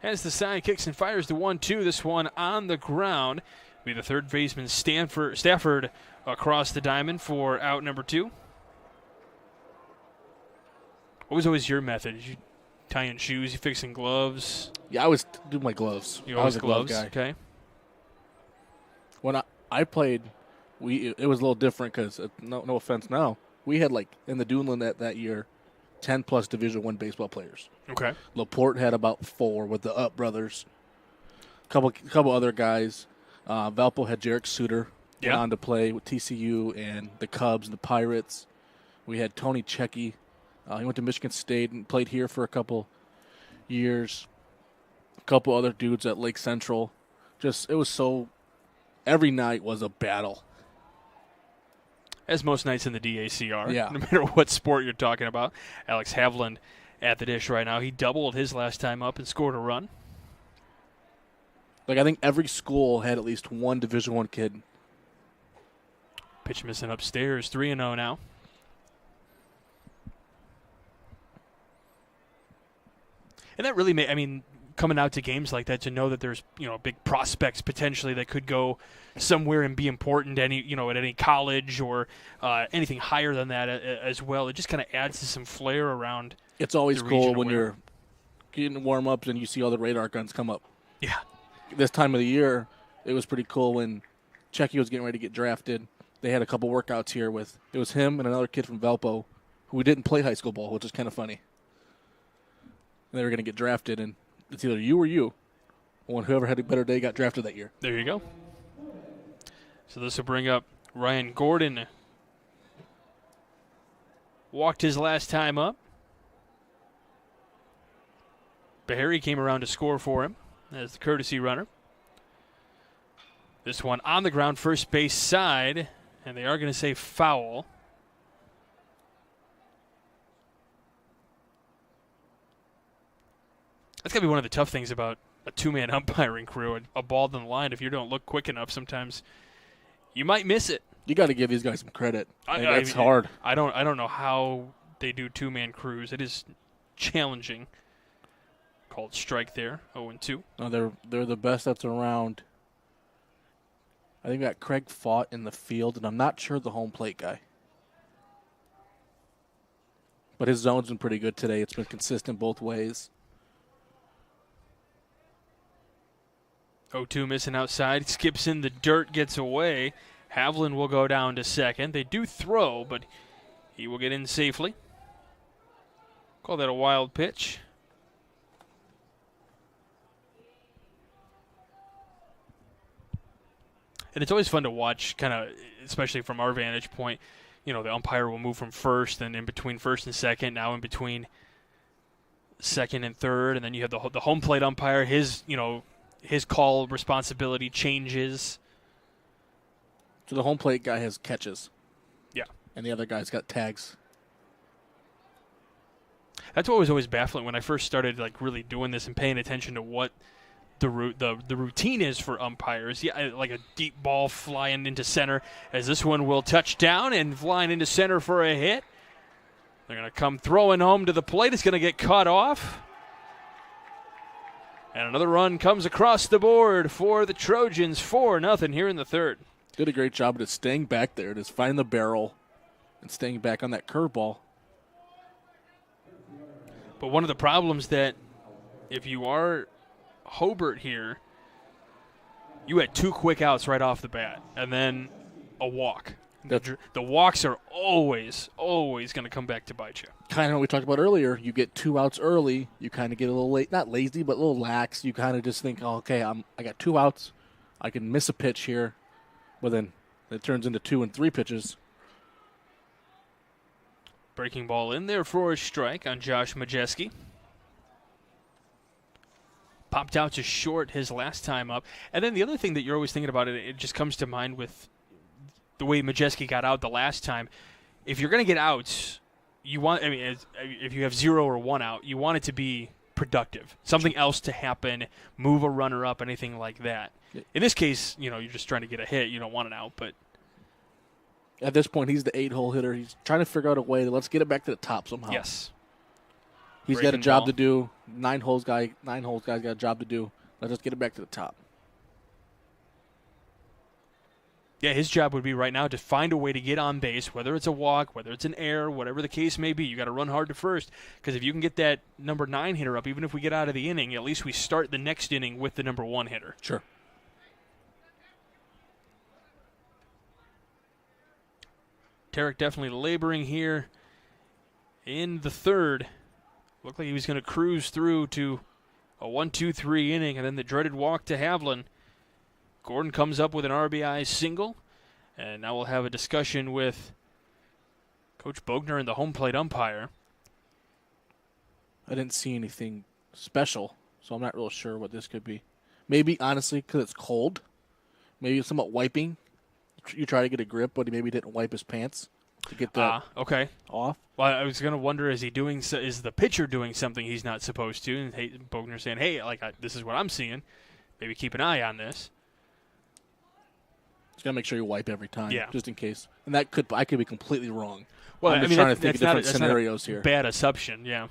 As the side kicks and fires the 1-2, this one on the ground. Be the third baseman Stafford across the diamond for out number 2. What was always your method? You tying shoes, you fixing gloves? Yeah, I always do my gloves. You I always was a glove gloves, guy. okay. When I played, it was a little different because, no offense now, we had like in the Duneland that year, 10-plus Division I baseball players. Okay. LaPorte had about 4 with the Up brothers. Couple other guys. Valpo had Jarek Suter went on to play with TCU and the Cubs and the Pirates. We had Tony Checky. He went to Michigan State and played here for a couple years. A couple other dudes at Lake Central. Every night was a battle. As most nights in the DAC are, yeah. No matter what sport you're talking about. Alex Havland at the dish right now. He doubled his last time up and scored a run. Like I think every school had at least one Division I kid. Pitch missing upstairs, 3-0 now. And that really coming out to games like that to know that there's, big prospects potentially that could go somewhere and be important at any college or anything higher than that as well. It just kind of adds to some flair around. It's always cool when you're getting warm-ups and you see all the radar guns come up. Yeah. This time of the year, it was pretty cool when Checky was getting ready to get drafted. They had a couple workouts here it was him and another kid from Valpo who didn't play high school ball, which is kind of funny. They were going to get drafted, and it's either you or you. Whoever had a better day got drafted that year. There you go. So this will bring up Ryan Gordon. Walked his last time up. Bahari came around to score for him as the courtesy runner. This one on the ground, first base side, and they are going to say foul. That's got to be one of the tough things about a two-man umpiring crew. A ball on the line, if you don't look quick enough, sometimes you might miss it. You got to give these guys some credit. It's hard. I don't know how they do two-man crews. It is challenging. Called strike there, 0-2. No, they're the best that's around. I think we got Craig Fought in the field, and I'm not sure the home plate guy. But his zone's been pretty good today. It's been consistent both ways. 0-2 missing outside. Skips in the dirt, gets away. Havlin will go down to second. They do throw, but he will get in safely. Call that a wild pitch. And it's always fun to watch, kind of, especially from our vantage point. You know, the umpire will move from first, and in between first and second, now in between second and third, and then you have the home plate umpire. His call responsibility changes. So the home plate guy has catches. Yeah. And the other guy's got tags. That's what was always baffling when I first started like really doing this and paying attention to what the routine is for umpires. Yeah, like a deep ball flying into center, as this one will touch down and flying into center for a hit. They're going to come throwing home to the plate. It's going to get cut off. And another run comes across the board for the Trojans, 4-0 here in the third. Did a great job of just staying back there, just finding the barrel and staying back on that curveball. But one of the problems that if you are Hobart here, you had 2 quick outs right off the bat, and then a walk. The walks are always going to come back to bite you. Kind of what we talked about earlier. You get 2 outs early, you kind of get a little late, not lazy, but a little lax. You kind of just think, oh, okay, I got 2 outs. I can miss a pitch here. Well, then it turns into 2 and 3 pitches. Breaking ball in there for a strike on Josh Majeski. Popped out to short his last time up. And then the other thing that you're always thinking about, it just comes to mind with the way Majeski got out the last time. If you're going to get outs, if you have 0 or 1 out, you want it to be productive. Something else to happen, move a runner up, anything like that. In this case, you're just trying to get a hit. You don't want an out, but at this point, he's the 8-hole hitter. He's trying to figure out a way to let's get it back to the top somehow. Yes. He's got a job to do. 9 holes guy's got a job to do. Let's just get it back to the top. Yeah, his job would be right now to find a way to get on base, whether it's a walk, whether it's an error, whatever the case may be. You got to run hard to first, because if you can get that number 9 hitter up, even if we get out of the inning, at least we start the next inning with the number 1 hitter. Sure. Tarek definitely laboring here in the third. Looked like he was going to cruise through to a 1-2-3 inning, and then the dreaded walk to Havlin. Gordon comes up with an RBI single, and now we'll have a discussion with Coach Bogner and the home plate umpire. I didn't see anything special, so I'm not real sure what this could be. Maybe, honestly, because it's cold. Maybe it's somewhat wiping. You try to get a grip, but he maybe didn't wipe his pants to get that off. Well, I was going to wonder, is the pitcher doing something he's not supposed to? And Bogner saying, hey, this is what I'm seeing. Maybe keep an eye on this. Just got to make sure you wipe every time, yeah, just in case. And I could be completely wrong. Well, I'm just trying to think of different scenarios here. Bad assumption, yeah.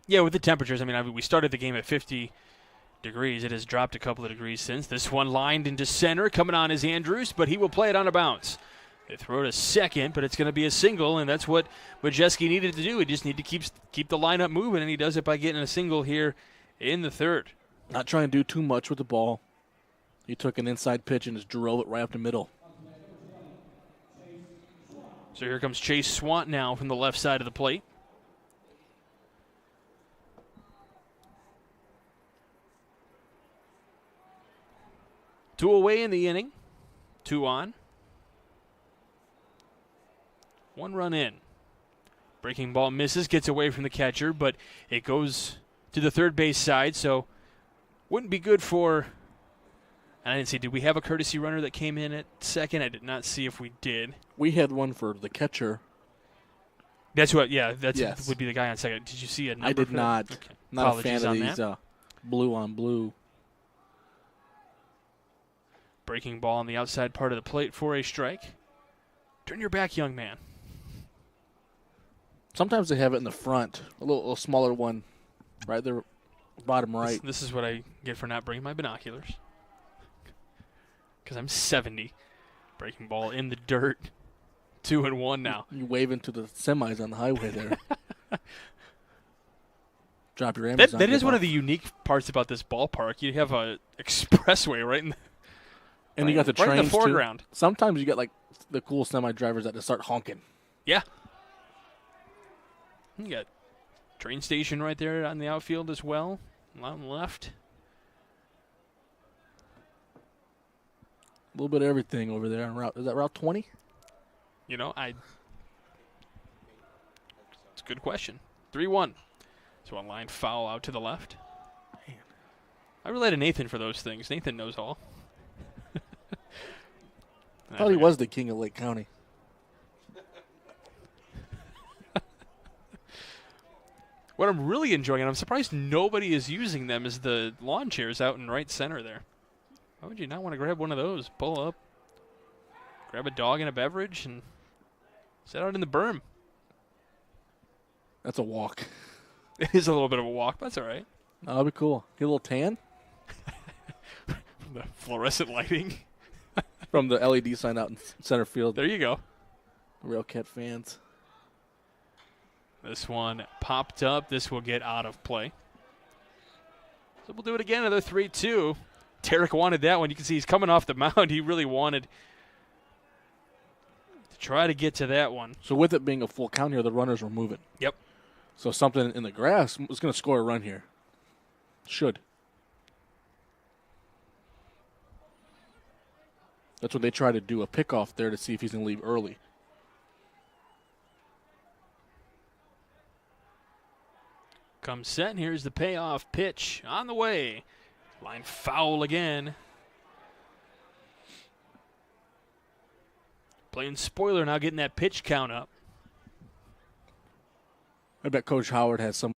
Yeah, with the temperatures, we started the game at 50 degrees. It has dropped a couple of degrees since. This one lined into center. Coming on is Andrews, but he will play it on a bounce. They throw it a second, but it's going to be a single, and that's what Majeski needed to do. He just need to keep the lineup moving, and he does it by getting a single here in the third. Not trying to do too much with the ball. He took an inside pitch and just drove it right up the middle. So here comes Chase Swant now from the left side of the plate. Two away in the inning. 2 on. 1 run in. Breaking ball misses, gets away from the catcher, but it goes to the third base side, so wouldn't be good for... I didn't see, did we have a courtesy runner that came in at second? I did not see if we did. We had one for the catcher. That's what, yeah, that would be the guy on second. Did you see a number? I did not. Okay. Not Apologies a fan of these blue on blue. Breaking ball on the outside part of the plate for a strike. Turn your back, young man. Sometimes they have it in the front, a little smaller one, right there, bottom right. This is what I get for not bringing my binoculars. Because I'm 70. Breaking ball in the dirt. 2-1 now. You waving to the semis on the highway there. Drop your Amazon. That is one of the unique parts about this ballpark. You have a expressway right in the and you got the trains right in the foreground. Too. Sometimes you get like the cool semi drivers that just start honking. Yeah. You got train station right there on the outfield as well. On the left. little bit of everything over there on route. Is that Route 20? You know, it's a good question. 3-1. So a line foul out to the left. Man. I relate to Nathan for those things. Nathan knows all. I thought he was the king of Lake County. What I'm really enjoying, and I'm surprised nobody is using them, is the lawn chairs out in right center there. Why would you not want to grab one of those? Pull up, grab a dog and a beverage, and sit out in the berm. That's a walk. It is a little bit of a walk, but that's all right. That'll be cool. Get a little tan. The fluorescent lighting. From the LED sign out in center field. There you go. Railcat fans. This one popped up. This will get out of play. So we'll do it again, another 3-2. Tarek wanted that one. You can see he's coming off the mound. He really wanted to try to get to that one. So with it being a full count here, the runners were moving. Yep. So something in the grass was going to score a run here. Should. That's what they try to do, a pickoff there to see if he's going to leave early. Comes set, and here's the payoff pitch on the way. Line foul again. Playing spoiler now, getting that pitch count up. I bet Coach Howard has some.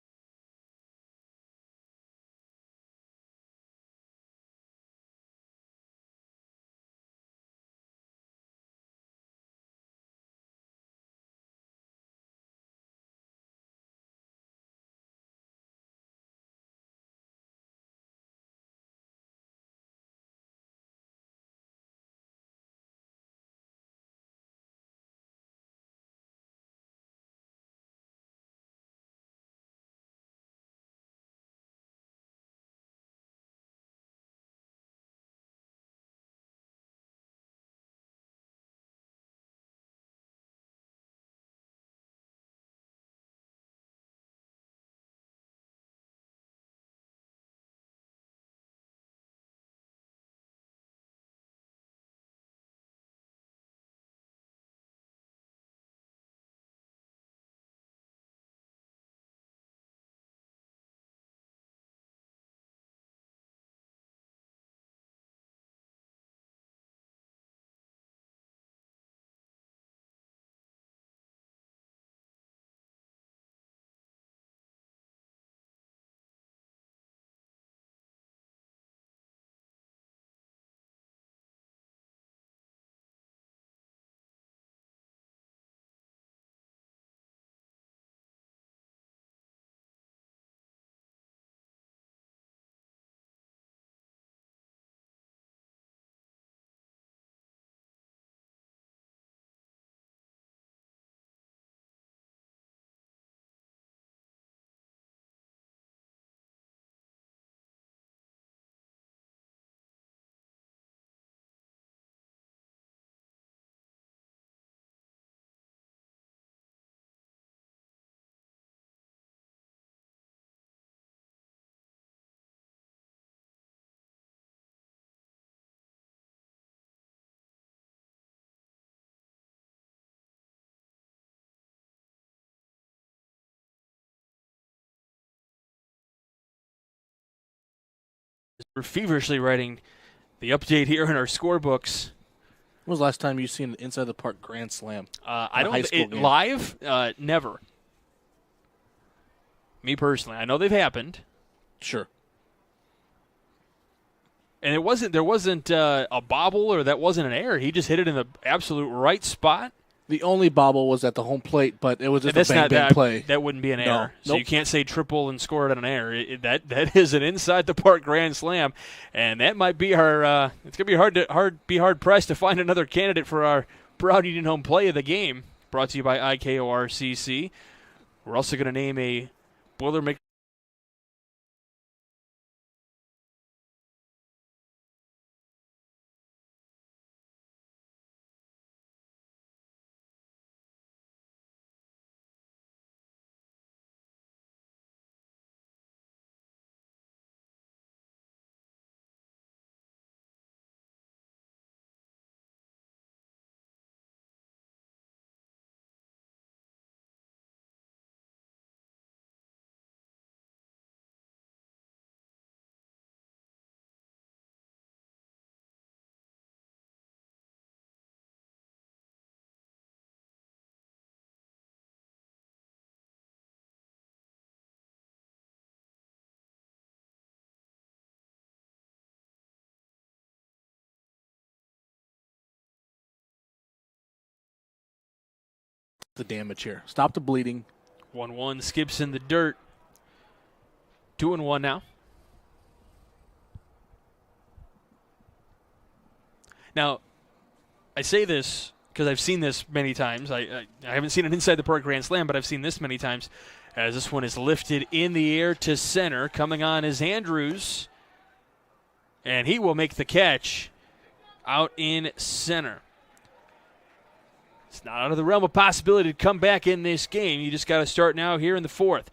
We're feverishly writing the update here in our scorebooks. When was the last time you seen an inside the park grand slam? I don't live. Never. Me personally, I know they've happened. Sure. And there wasn't a bobble or that wasn't an error. He just hit it in the absolute right spot. The only bobble was at the home plate, but it was just a bang play. That wouldn't be an error. So Nope. you can't say triple and score it on an error. That is an inside the park grand slam, and that might be our. It's gonna be hard pressed to find another candidate for our Brown Union home play of the game. Brought to you by IKORCC. We're also gonna name a Boilermaker the damage here. Stop the bleeding. 1-1, skips in the dirt. 2-1 now. Now, I say this because I've seen this many times. I haven't seen it inside the park Grand Slam, but I've seen this many times as this one is lifted in the air to center. Coming on is Andrews, and he will make the catch out in center. It's not out of the realm of possibility to come back in this game. You just got to start now here in the fourth.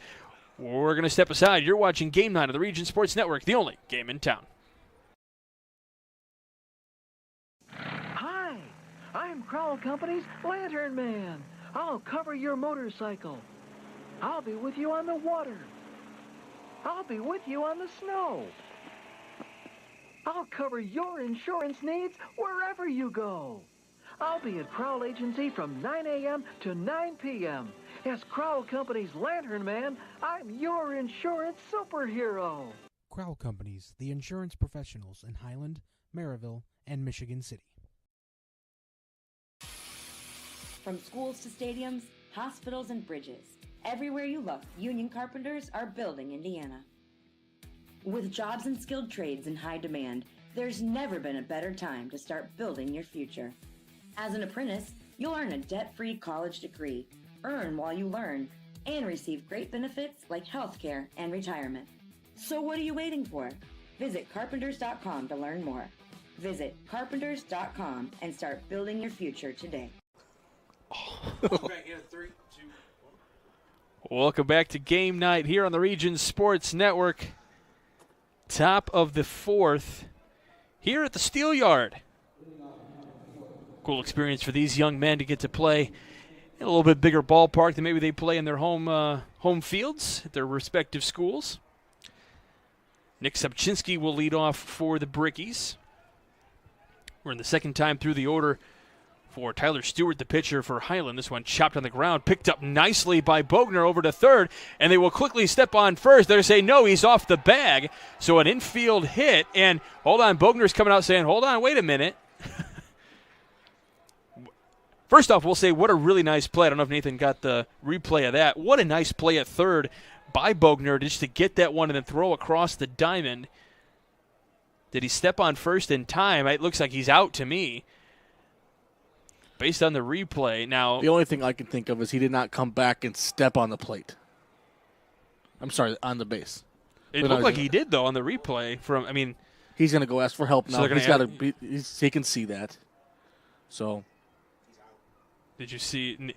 We're going to step aside. You're watching Game 9 of the Region Sports Network, the only game in town. Hi, I'm Crowell Company's Lantern Man. I'll cover your motorcycle. I'll be with you on the water. I'll be with you on the snow. I'll cover your insurance needs wherever you go. I'll be at Crowell Agency from 9 a.m. to 9 p.m. As Crowell Company's Lantern Man, I'm your insurance superhero. Crowell Companies, the insurance professionals in Highland, Maryville, and Michigan City. From schools to stadiums, hospitals, and bridges, everywhere you look, union carpenters are building Indiana. With jobs and skilled trades in high demand, there's never been a better time to start building your future. As an apprentice, you'll earn a debt-free college degree, earn while you learn, and receive great benefits like health care and retirement. So what are you waiting for? Visit carpenters.com to learn more. Visit carpenters.com and start building your future today. Welcome back to Game Night here on the Region Sports Network. Top of the fourth here at the Steelyard. Cool experience for these young men to get to play in a little bit bigger ballpark than maybe they play in their home fields at their respective schools. Nick Subchinski will lead off for the Brickies. We're in the second time through the order for Tyler Stewart, the pitcher for Highland. This one chopped on the ground, picked up nicely by Bogner over to third, and they will quickly step on first. They're saying, no, he's off the bag. So an infield hit, and hold on, Bogner's coming out saying, hold on, wait a minute. First off, we'll say what a really nice play. I don't know if Nathan got the replay of that. What a nice play at third by Bogner just to get that one and then throw across the diamond. Did he step on first in time? It looks like he's out to me based on the replay. Now, the only thing I can think of is he did not come back and step on the plate. I'm sorry, on the base. It looked like he did, though, on the replay. He's going to go ask for help now. So he can see that. So... Did you see?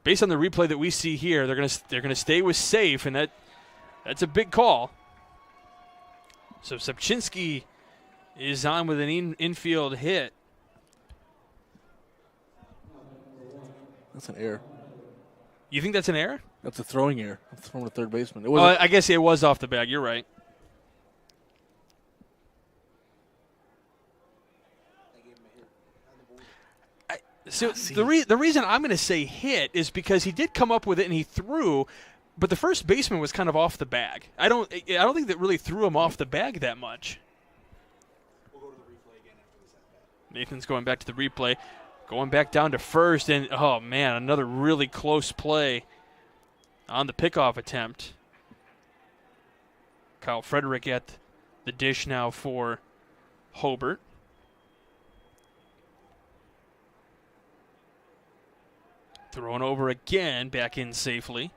Based on the replay that we see here, they're gonna stay with safe, and that's a big call. So Subchinski is on with an infield hit. That's an error. You think that's an error? That's a throwing error from the third baseman. I guess it was off the bag. You're right. So the reason I'm going to say hit is because he did come up with it and he threw, but the first baseman was kind of off the bag. I don't think that really threw him off the bag that much. We'll go to the replay again after this at bat. Nathan's going back to the replay, going back down to first, and oh man, another really close play on the pickoff attempt. Kyle Frederick at the dish now for Hobart. Thrown over again, back in safely.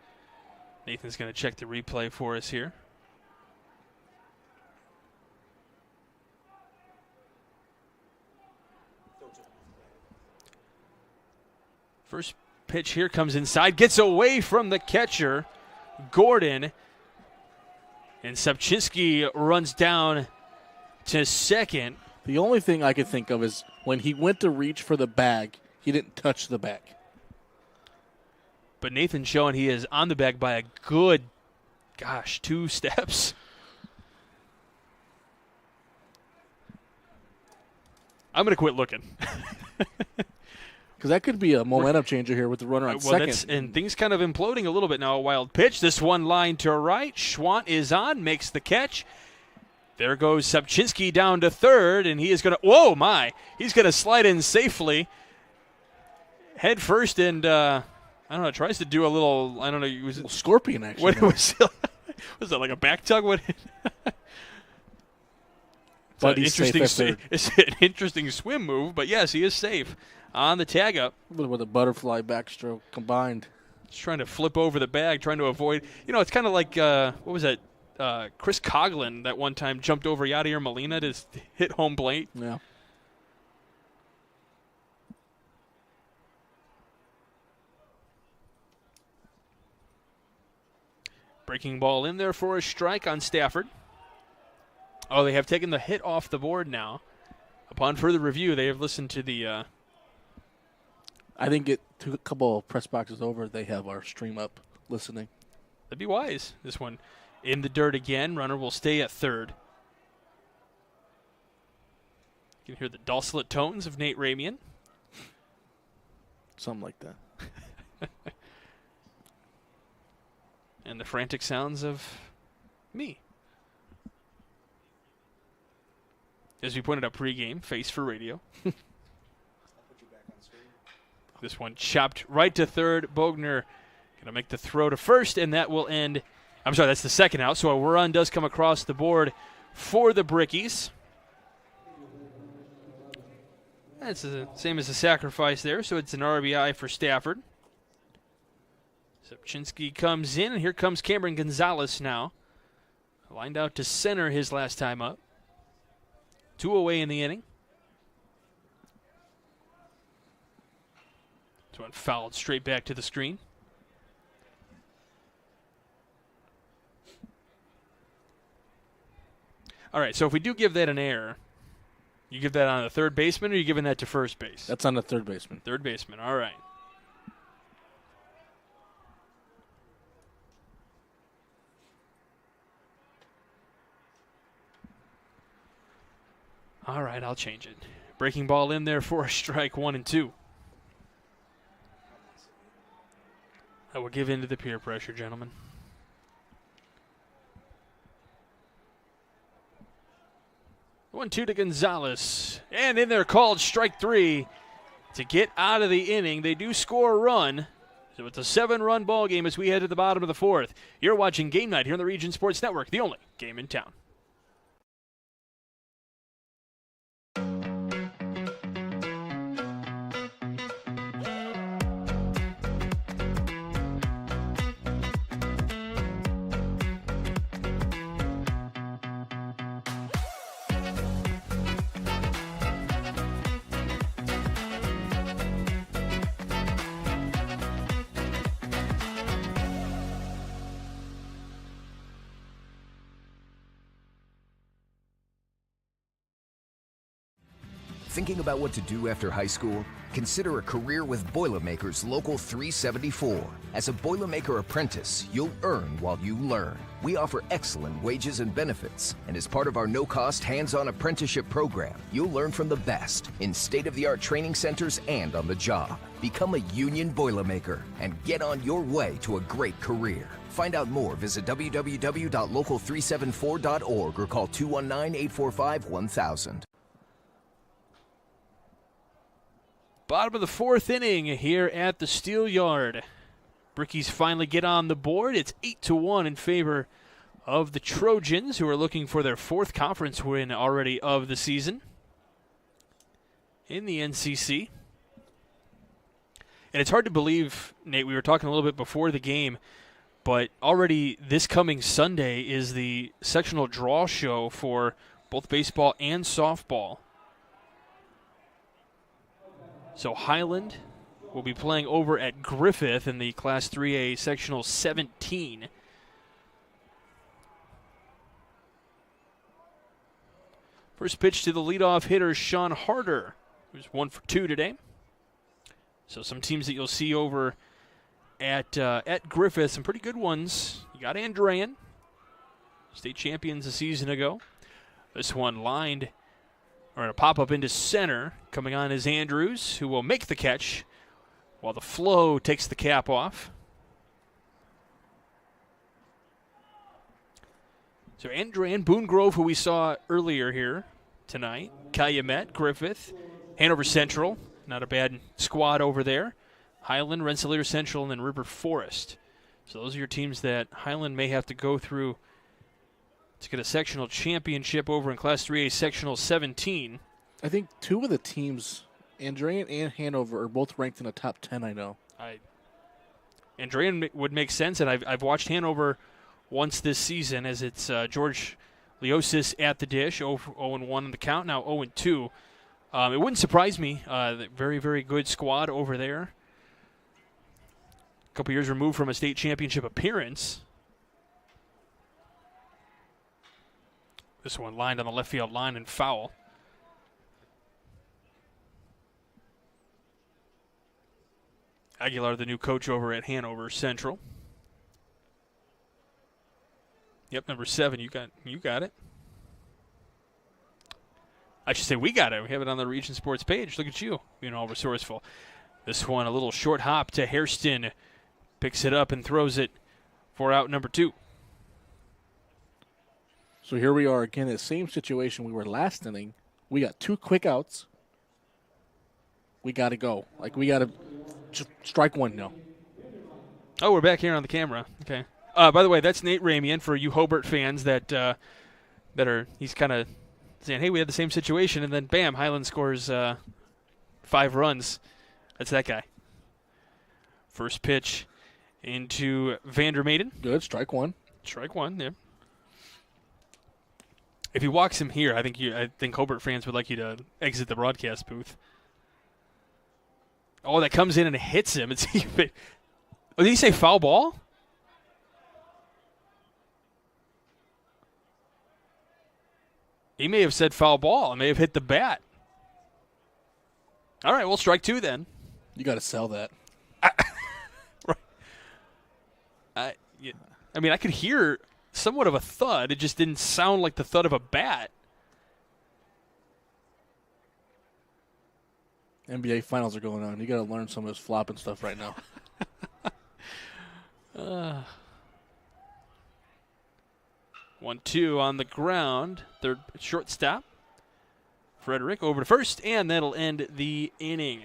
Nathan's going to check the replay for us here. First pitch here comes inside, gets away from the catcher, Gordon. And Subchinski runs down to second. The only thing I could think of is when he went to reach for the bag, he didn't touch the bag. But Nathan's showing he is on the bag by a good, 2 steps. I'm going to quit looking. Because that could be a momentum changer here with the runner on second. And things kind of imploding a little bit now. A wild pitch. This one line to right. Schwant is on, makes the catch. There goes Subchinski down to third, and he is going to, he's going to slide in safely. Head first, and I don't know, tries to do a little, I don't know, was it scorpion action. What was that, like a back tug? What? It's an interesting swim move, but yes, he is safe on the tag up. With a butterfly backstroke combined. Just trying to flip over the bag, trying to avoid. It's kind of like, what was that? Chris Coughlin that one time jumped over Yadier Molina to hit home plate. Yeah. Breaking ball in there for a strike on Stafford. Oh, they have taken the hit off the board now. Upon further review, they have listened to the... I think it took a couple of press boxes over. They have our stream up listening. That'd be wise. This one in the dirt again. Runner will stay at third. You can hear the dulcet tones of Nate Ramian. Something like that. And the frantic sounds of me. As we pointed out pregame, face for radio. This one chopped right to third. Bogner going to make the throw to first, and that will end. I'm sorry, that's the second out. So a run does come across the board for the Brickies. That's the same as the sacrifice there, so it's an RBI for Stafford. Zepchinski comes in, and here comes Cameron Gonzalez now. Lined out to center his last time up. 2 away in the inning. This one fouled straight back to the screen. All right, so if we do give that an error, you give that on the third baseman, or are you giving that to first base? That's on the third baseman. Third baseman, all right. All right, I'll change it. Breaking ball in there for a strike, 1-2. I will give in to the peer pressure, gentlemen. 1-2 to Gonzalez. And in there called strike 3 to get out of the inning. They do score a run. So it's a 7-run ball game as we head to the bottom of the 4th. You're watching Game Night here on the Region Sports Network, the only game in town. Thinking about what to do after high school? Consider a career with Boilermakers Local 374. As a Boilermaker apprentice, you'll earn while you learn. We offer excellent wages and benefits, and as part of our no-cost hands-on apprenticeship program, you'll learn from the best in state-of-the-art training centers and on the job. Become a union Boilermaker and get on your way to a great career. Find out more, visit www.local374.org or call 219-845-1000. Bottom of the 4th inning here at the Steelyard. Brickies finally get on the board. It's 8-1 in favor of the Trojans, who are looking for their 4th conference win already of the season in the NCC. And it's hard to believe, Nate, we were talking a little bit before the game, but already this coming Sunday is the sectional draw show for both baseball and softball. So Highland will be playing over at Griffith in the Class 3A Sectional 17. First pitch to the leadoff hitter, Sean Harder, who's 1 for 2 today. So some teams that you'll see over at Griffith, some pretty good ones. You got Andrean, state champions a season ago. This one lined, or a pop-up into center. Coming on is Andrews, who will make the catch while the flow takes the cap off. So Andrean, Boone Grove, who we saw earlier here tonight, Calumet, Griffith, Hanover Central, not a bad squad over there. Highland, Rensselaer Central, and then River Forest. So those are your teams that Highland may have to go through to get a sectional championship over in Class 3A Sectional 17. I think two of the teams, Andrean and Hanover, are both ranked in the top 10, I know. Andrean would make sense, and I've watched Hanover once this season as it's George Leosis at the dish, 0-1 on the count, now 0-2. It wouldn't surprise me. Very, very good squad over there. A couple years removed from a state championship appearance. This one lined on the left field line and foul. Aguilar, the new coach over at Hanover Central. Yep, number 7. You got it. I should say we got it. We have it on the Region Sports page. Look at you, being all resourceful. This one, a little short hop to Hairston. Picks it up and throws it for out number 2. So here we are again in the same situation we were last inning. We got 2 quick outs. We got to go. We got to strike one now. Oh, we're back here on the camera. Okay. By the way, that's Nate Ramian for you Hobart fans that he's kind of saying, hey, we had the same situation, and then bam, Highland scores 5 runs. That's that guy. First pitch into Vandermaiden. Good, strike one. Strike one, yeah. If he walks him here, I think Hobart fans would like you to exit the broadcast booth. Oh, that comes in and hits him. It's even. Oh, did he say foul ball? He may have said foul ball. It may have hit the bat. All right, we'll strike 2 then. You got to sell that. Right. I mean, I could hear somewhat of a thud. It just didn't sound like the thud of a bat. NBA finals are going on. You got to learn some of this flopping stuff right now. 1-2 on the ground. Third shortstop. Frederick over to first, and that'll end the inning.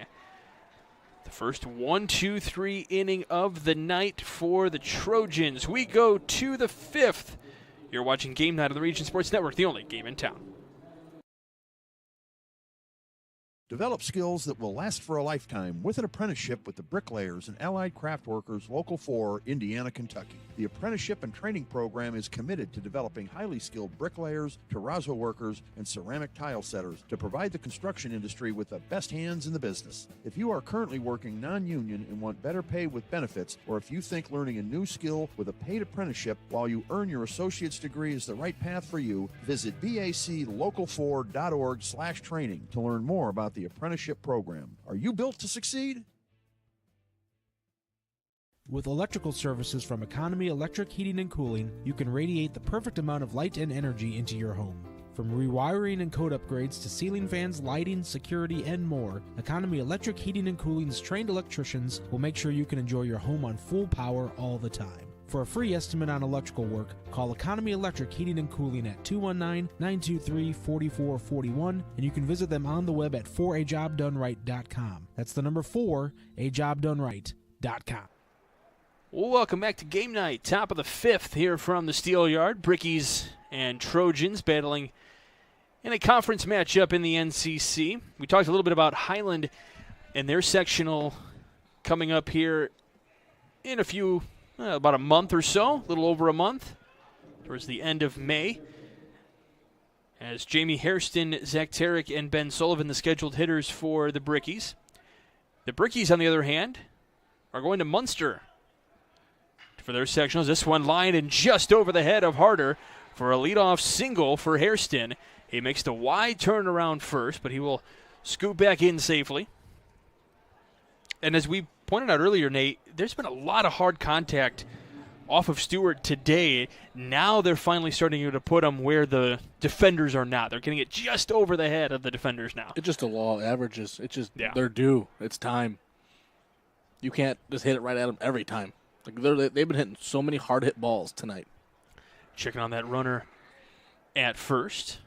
The first 1-2-3 inning of the night for the Trojans. We go to the 5th. You're watching Game Night on the Region Sports Network, the only game in town. Develop skills that will last for a lifetime with an apprenticeship with the Bricklayers and Allied Craft Workers Local 4, Indiana, Kentucky. The apprenticeship and training program is committed to developing highly skilled bricklayers, terrazzo workers, and ceramic tile setters to provide the construction industry with the best hands in the business. If you are currently working non-union and want better pay with benefits, or if you think learning a new skill with a paid apprenticeship while you earn your associate's degree is the right path for you, visit baclocal4.org/training to learn more about the apprenticeship program. Are you built to succeed? With electrical services from Economy Electric Heating and Cooling, you can radiate the perfect amount of light and energy into your home. From rewiring and code upgrades to ceiling fans, lighting, security, and more, Economy Electric Heating and Cooling's trained electricians will make sure you can enjoy your home on full power all the time. For a free estimate on electrical work, call Economy Electric Heating and Cooling at 219-923-4441, and you can visit them on the web at 4ajobdoneright.com. That's the number 4ajobdoneright.com. Well, welcome back to Game Night, top of the 5th here from the Steelyard. Brickies and Trojans battling in a conference matchup in the NCC. We talked a little bit about Highland and their sectional coming up here in about a month or so, a little over a month, towards the end of May. As Jamie Hairston, Zach Tarek, and Ben Sullivan, the scheduled hitters for the Brickies. The Brickies, on the other hand, are going to Munster for their sectionals. This one lined and just over the head of Harder for a leadoff single for Hairston. He makes the wide turnaround first, but he will scoot back in safely. And as we pointed out earlier, Nate, there's been a lot of hard contact off of Stewart today. Now they're finally starting to put them where the defenders are not. They're getting it just over the head of the defenders now. It's just a law of averages. It's just they're due. It's time. You can't just hit it right at them every time. They've been hitting so many hard-hit balls tonight. Checking on that runner at first.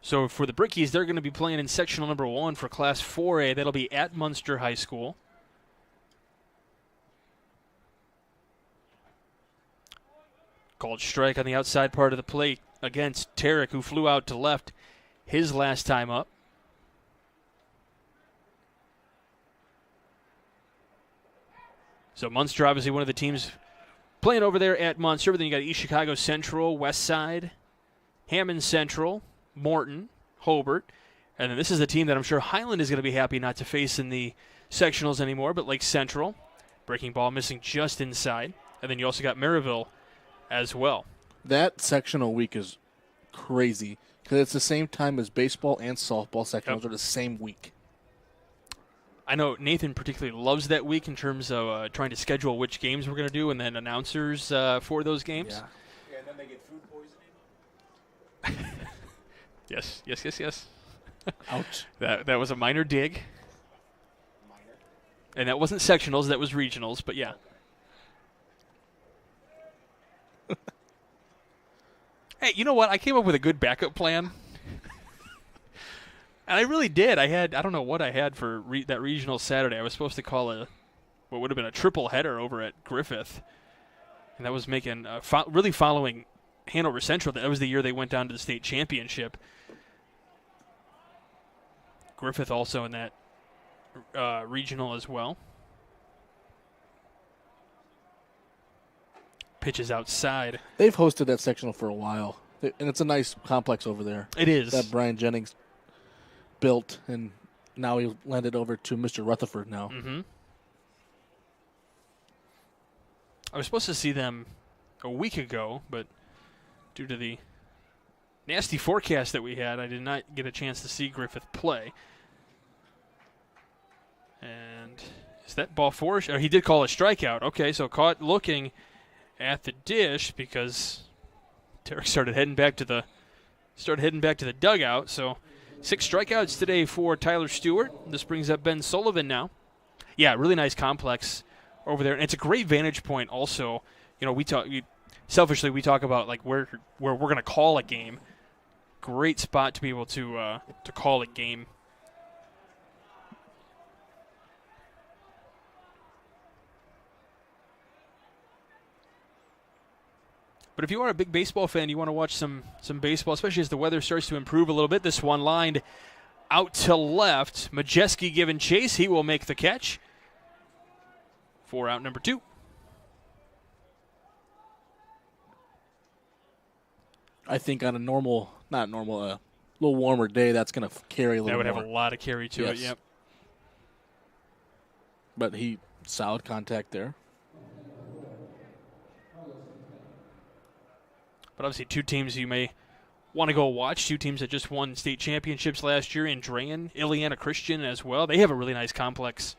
So for the Brickies, they're going to be playing in sectional number 1 for Class 4A. That'll be at Munster High School. Called strike on the outside part of the plate against Tarek, who flew out to left his last time up. So Munster, obviously one of the teams playing over there at Munster. But then you got East Chicago Central, West Side, Hammond Central, Morton, Hobart. And then this is a team that I'm sure Highland is going to be happy not to face in the sectionals anymore, but Lake Central. Breaking ball missing just inside. And then you also got Maryville as well. That sectional week is crazy because it's the same time as baseball and softball sectionals are the same week. I know Nathan particularly loves that week in terms of trying to schedule which games we're going to do and then announcers for those games. Yeah, and then they get food poisoning. Yes. Ouch. That was a minor dig. And that wasn't sectionals, that was regionals, but yeah. Hey, you know what? I came up with a good backup plan. And I really did. I don't know what I had for that regional Saturday. I was supposed to call what would have been a triple header over at Griffith. And that was making, really following Hanover Central. That was the year they went down to the state championship. Griffith also in that regional as well. Pitches outside. They've hosted that sectional for a while. And it's a nice complex over there. It is. That Brian Jennings built, and now he landed over to Mr. Rutherford now. Mm-hmm. I was supposed to see them a week ago, but due to the nasty forecast that we had, I did not get a chance to see Griffith play. And is that ball four? Oh, he did call a strikeout. Okay, so caught looking at the dish because Tarek started heading back to the dugout. So 6 strikeouts today for Tyler Stewart. This brings up Ben Sullivan now. Yeah, really nice complex over there, and it's a great vantage point. Also, you know, selfishly we talk about like where we're going to call a game. Great spot to be able to call a game. But if you are a big baseball fan, you want to watch some baseball, especially as the weather starts to improve a little bit. This one lined out to left. Majeski giving chase. He will make the catch for out number 2. I think on a little warmer day, that's going to carry a little more. That would have a lot of carry to it, yep. But solid contact there. But obviously 2 teams you may want to go watch, 2 teams that just won state championships last year in Drain, Ileana Christian as well. They have a really nice complex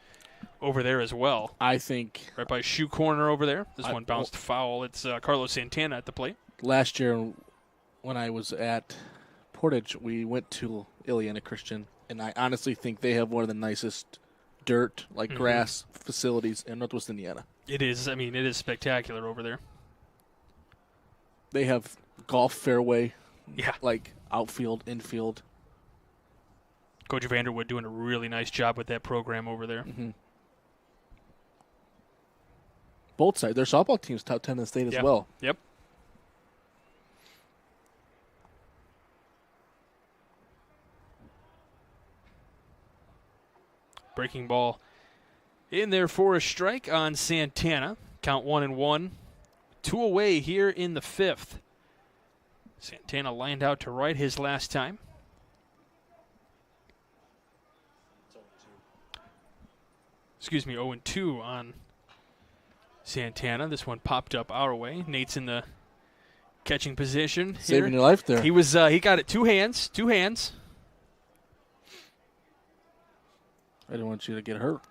over there as well. I think. Right by shoe corner over there. This one bounced foul. It's Carlos Santana at the plate. Last year when I was at Portage, we went to Ileana Christian, and I honestly think they have one of the nicest dirt, grass facilities in Northwest Indiana. It is. I mean, it is spectacular over there. They have golf fairway, yeah, like outfield, infield. Coach Vanderwood doing a really nice job with that program over there. Mm-hmm. Both sides. Their softball team's top 10 in the state as well. Yep. Breaking ball in there for a strike on Santana. Count 1-1. 2 away here in the 5th. Santana lined out to right his last time. Excuse me, 0-2 on Santana. This one popped up our way. Nate's in the catching position. Saving your life there. He was. He got it 2 hands. 2 hands. I didn't want you to get hurt.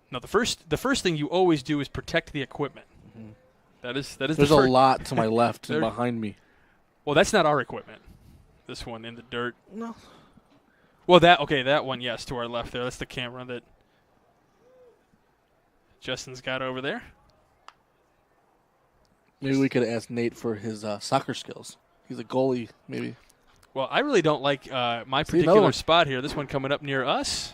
No, the first thing you always do is protect the equipment. Mm-hmm. That is. There's a lot to my left and behind me. Well, that's not our equipment. This one in the dirt. No. Well, that one, yes, to our left there. That's the camera that Justin's got over there. Maybe we could ask Nate for his soccer skills. He's a goalie, maybe. Well, I really don't like my particular spot here. This one coming up near us.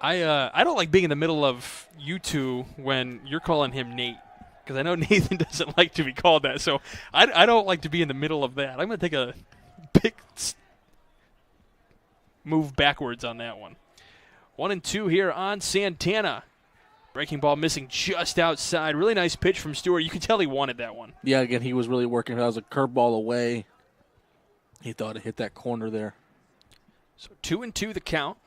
I don't like being in the middle of you two when you're calling him Nate, because I know Nathan doesn't like to be called that. So I don't like to be in the middle of that. I'm going to take a big move backwards on that one. 1-2 here on Santana. Breaking ball missing just outside. Really nice pitch from Stewart. You can tell he wanted that one. Yeah, again, he was really working. That was a curveball away. He thought it hit that corner there. So 2-2 the count.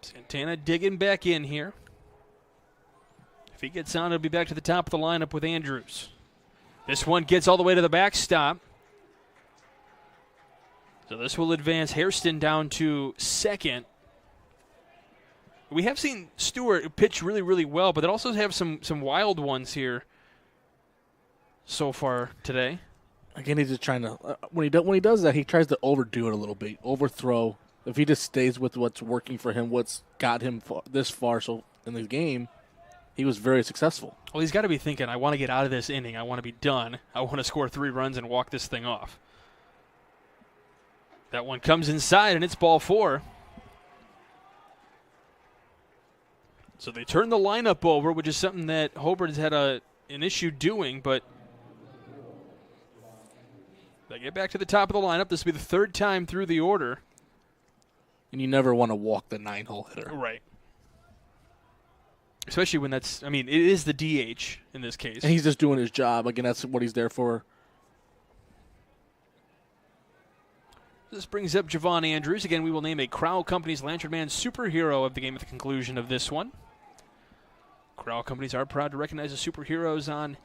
Santana digging back in here. If he gets on, he'll be back to the top of the lineup with Andrews. This one gets all the way to the backstop. So this will advance Hairston down to second. We have seen Stewart pitch really, really well, but they also have some wild ones here so far today. Again, he's just trying to when he does that, he tries to overdo it a little bit, overthrow. If he just stays with what's working for him, what's got him this far so in the game, he was very successful. Well, he's got to be thinking, I want to get out of this inning. I want to be done. I want to score 3 runs and walk this thing off. That one comes inside, and it's ball 4. So they turn the lineup over, which is something that Hobart has had an issue doing, but they get back to the top of the lineup. This will be the 3rd time through the order. And you never want to walk the 9-hole hitter. Right. Especially when it is the DH in this case. And he's just doing his job. Again, that's what he's there for. This brings up Javon Andrews. Again, we will name a Crowell Companies Lantern Man superhero of the game at the conclusion of this one. Crowell Companies are proud to recognize the superheroes on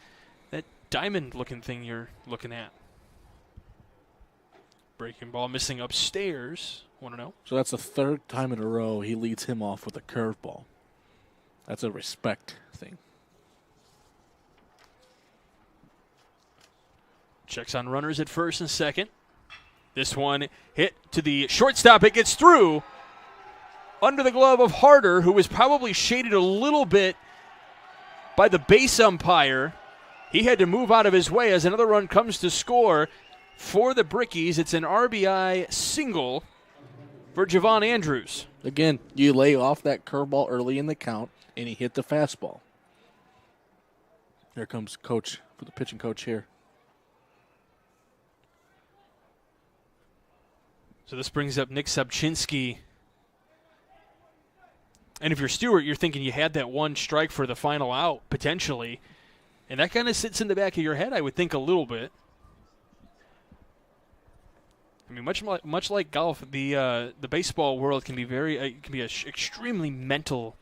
that diamond-looking thing you're looking at. Breaking ball missing upstairs. 1-0. So that's the 3rd time in a row he leads him off with a curveball. That's a respect thing. Checks on runners at first and second. This one hit to the shortstop. It gets through under the glove of Harder, who was probably shaded a little bit by the base umpire. He had to move out of his way as another run comes to score for the Brickies. It's an RBI single for Javon Andrews. Again, you lay off that curveball early in the count, and he hit the fastball. Here comes coach, for the pitching coach here. So this brings up Nick Subchinski. And if you're Stewart, you're thinking you had that one strike for the final out, potentially. And that kind of sits in the back of your head, I would think, a little bit. I mean, much like golf, the baseball world can be an extremely mental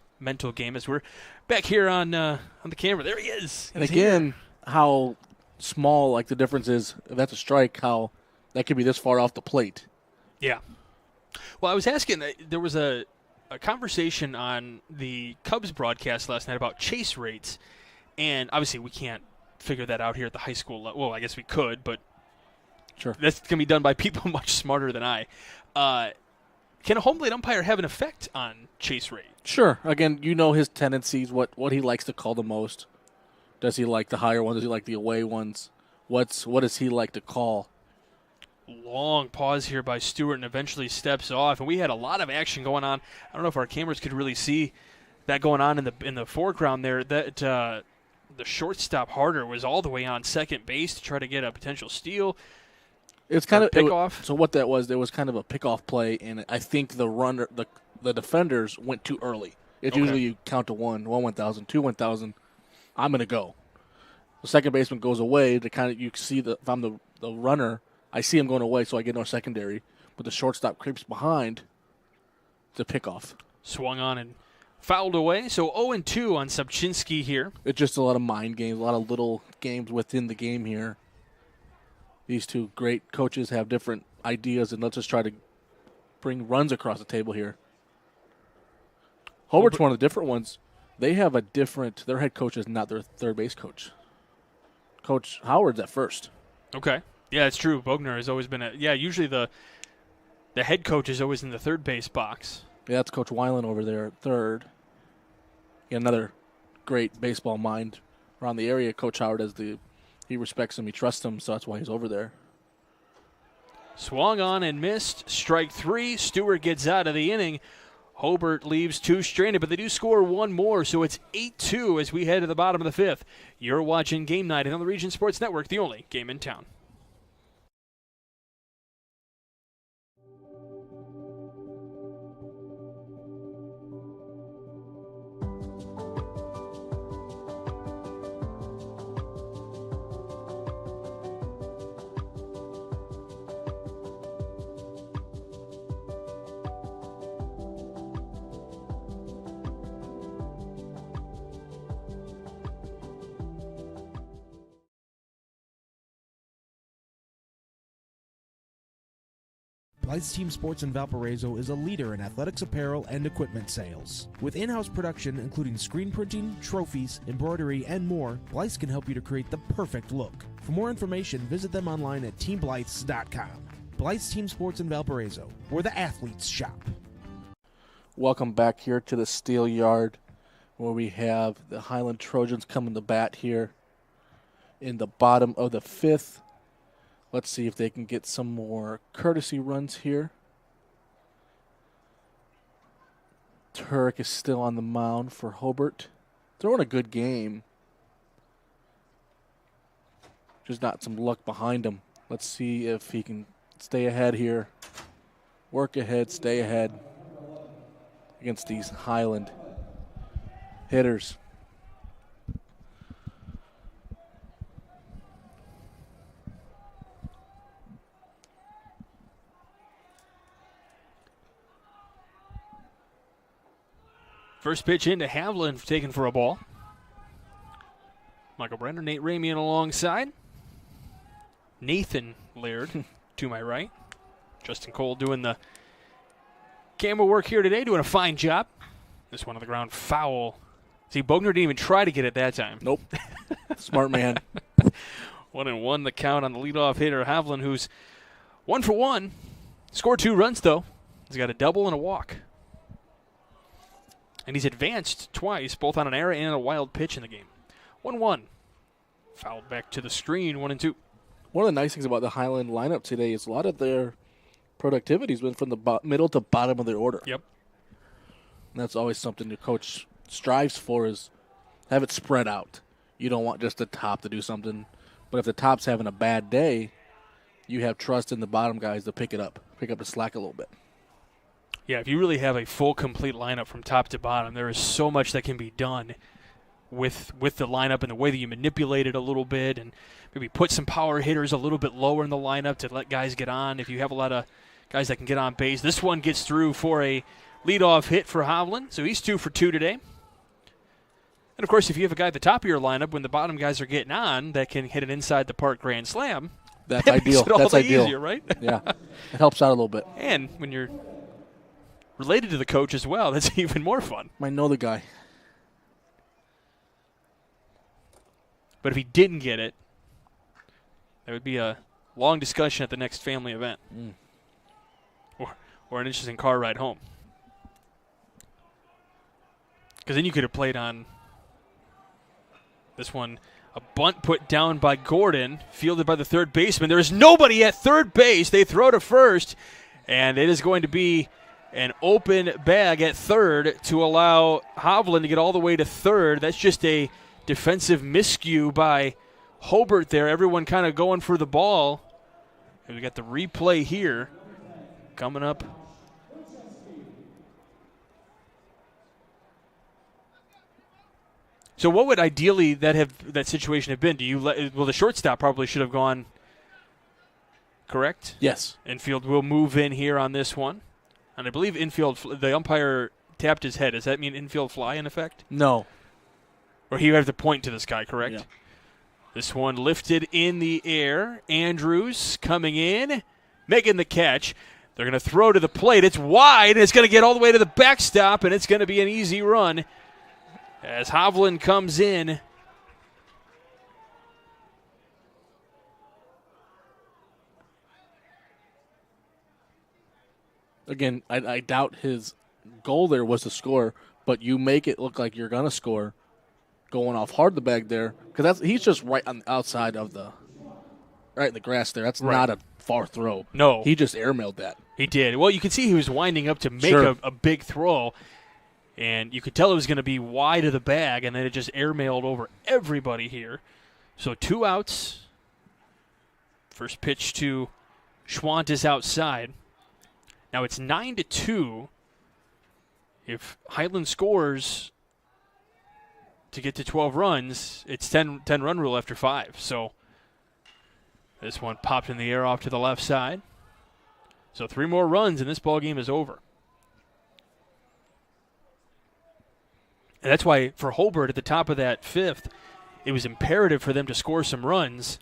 game. As we're back here on the camera, there he is. And again, how small the difference is. If that's a strike, how that could be this far off the plate. Yeah. Well, I was asking. There was a conversation on the Cubs broadcast last night about chase rates, and obviously we can't figure that out here at the high school level. Well, I guess we could, but. Sure. That's going to be done by people much smarter than I. Can a home plate umpire have an effect on chase rate? Sure. Again, you know his tendencies, what he likes to call the most. Does he like the higher ones? Does he like the away ones? What does he like to call? Long pause here by Stewart and eventually steps off. And we had a lot of action going on. I don't know if our cameras could really see that going on in the foreground there. That the shortstop Harder was all the way on second base to try to get a potential steal. It's kind of pickoff. So what that was, there was kind of a pickoff play, and I think the defenders went too early. It's usually you count to 1,000, 2, 1,000. I'm going to go. The second baseman goes away to kind of you see if I'm the runner, I see him going away, so I get no secondary. But the shortstop creeps behind to pickoff. Swung on and fouled away. So 0-2 on Subchinski here. It's just a lot of mind games, a lot of little games within the game here. These two great coaches have different ideas, and let's just try to bring runs across the table here. Hobart's one of the different ones. They have their head coach is not their third base coach. Coach Howard's at first. Okay. Yeah, it's true. Bogner has always been usually the head coach is always in the third base box. Yeah, that's Coach Weiland over there at third. Yeah, another great baseball mind around the area. Coach Howard he respects him, he trusts him, so that's why he's over there. Swung on and missed. Strike 3. Stewart gets out of the inning. Hobart leaves 2 stranded, but they do score 1 more, so it's 8-2 as we head to the bottom of the 5th. You're watching Game Night on the Region Sports Network, the only game in town. Blythe's Team Sports in Valparaiso is a leader in athletics apparel and equipment sales. With in-house production including screen printing, trophies, embroidery, and more, Blythe's can help you to create the perfect look. For more information, visit them online at teamblythes.com. Blythe's Team Sports in Valparaiso, where the athletes shop. Welcome back here to the Steelyard, where we have the Highland Trojans coming to bat here in the bottom of the 5th. Let's see if they can get some more courtesy runs here. Turek is still on the mound for Hobart. Throwing a good game. Just not some luck behind him. Let's see if he can stay ahead here. Work ahead, stay ahead against these Highland hitters. First pitch into Havlin, taken for a ball. Michael Brenner, Nate Ramian alongside. Nathan Laird to my right. Justin Cole doing the camera work here today, doing a fine job. This one on the ground, foul. See, Bogner didn't even try to get it that time. Nope. Smart man. 1-1 the count on the leadoff hitter, Havlin, who's 1 for 1. Scored 2 runs, though. He's got a double and a walk. And he's advanced twice, both on an error and a wild pitch in the game. 1-1. Fouled back to the screen, 1-2. One of the nice things about the Highland lineup today is a lot of their productivity has been from the middle to bottom of their order. Yep. And that's always something the coach strives for, is have it spread out. You don't want just the top to do something. But if the top's having a bad day, you have trust in the bottom guys to pick up the slack a little bit. Yeah, if you really have a full, complete lineup from top to bottom, there is so much that can be done with the lineup and the way that you manipulate it a little bit, and maybe put some power hitters a little bit lower in the lineup to let guys get on. If you have a lot of guys that can get on base, this one gets through for a leadoff hit for Hovland, so he's 2 for 2 today. And, of course, if you have a guy at the top of your lineup when the bottom guys are getting on that can hit an inside-the-park grand slam, that's that ideal. Makes it all that's the ideal. Easier, right? Yeah, it helps out a little bit. And when you're related to the coach as well, that's even more fun. Might know the guy. But if he didn't get it, there would be a long discussion at the next family event. Or an interesting car ride home. Because then you could have played on this one. A bunt put down by Gordon, fielded by the third baseman. There is nobody at third base. They throw to first, and it is going to be an open bag at third to allow Hovland to get all the way to third. That's just a defensive miscue by Hobart there. Everyone kind of going for the ball. And we got the replay here coming up. So what would ideally that situation have been? Well, the shortstop probably should have gone, correct? Yes. Infield will move in here on this one. And I believe infield, the umpire tapped his head. Does that mean infield fly in effect? No. Or he would have to point to this guy, correct? Yeah. This one lifted in the air. Andrews coming in, making the catch. They're going to throw to the plate. It's wide, and it's going to get all the way to the backstop, and it's going to be an easy run as Hovland comes in. Again, I doubt his goal there was to score, but you make it look like you're going to score going off hard the bag there, because he's just right on the outside of the right in the grass there. That's Right. not a far throw. No. He just airmailed that. He did. Well, you could see he was winding up to make Sure. a big throw, and you could tell it was going to be wide of the bag, and then it just airmailed over everybody here. So 2 outs. First pitch to Schwant is outside. Now it's 9-2. If Highland scores to get to 12 runs, it's 10-run rule after 5. So this one popped in the air off to the left side. So 3 more runs and this ball game is over. And that's why for Hobart at the top of that 5th, it was imperative for them to score some runs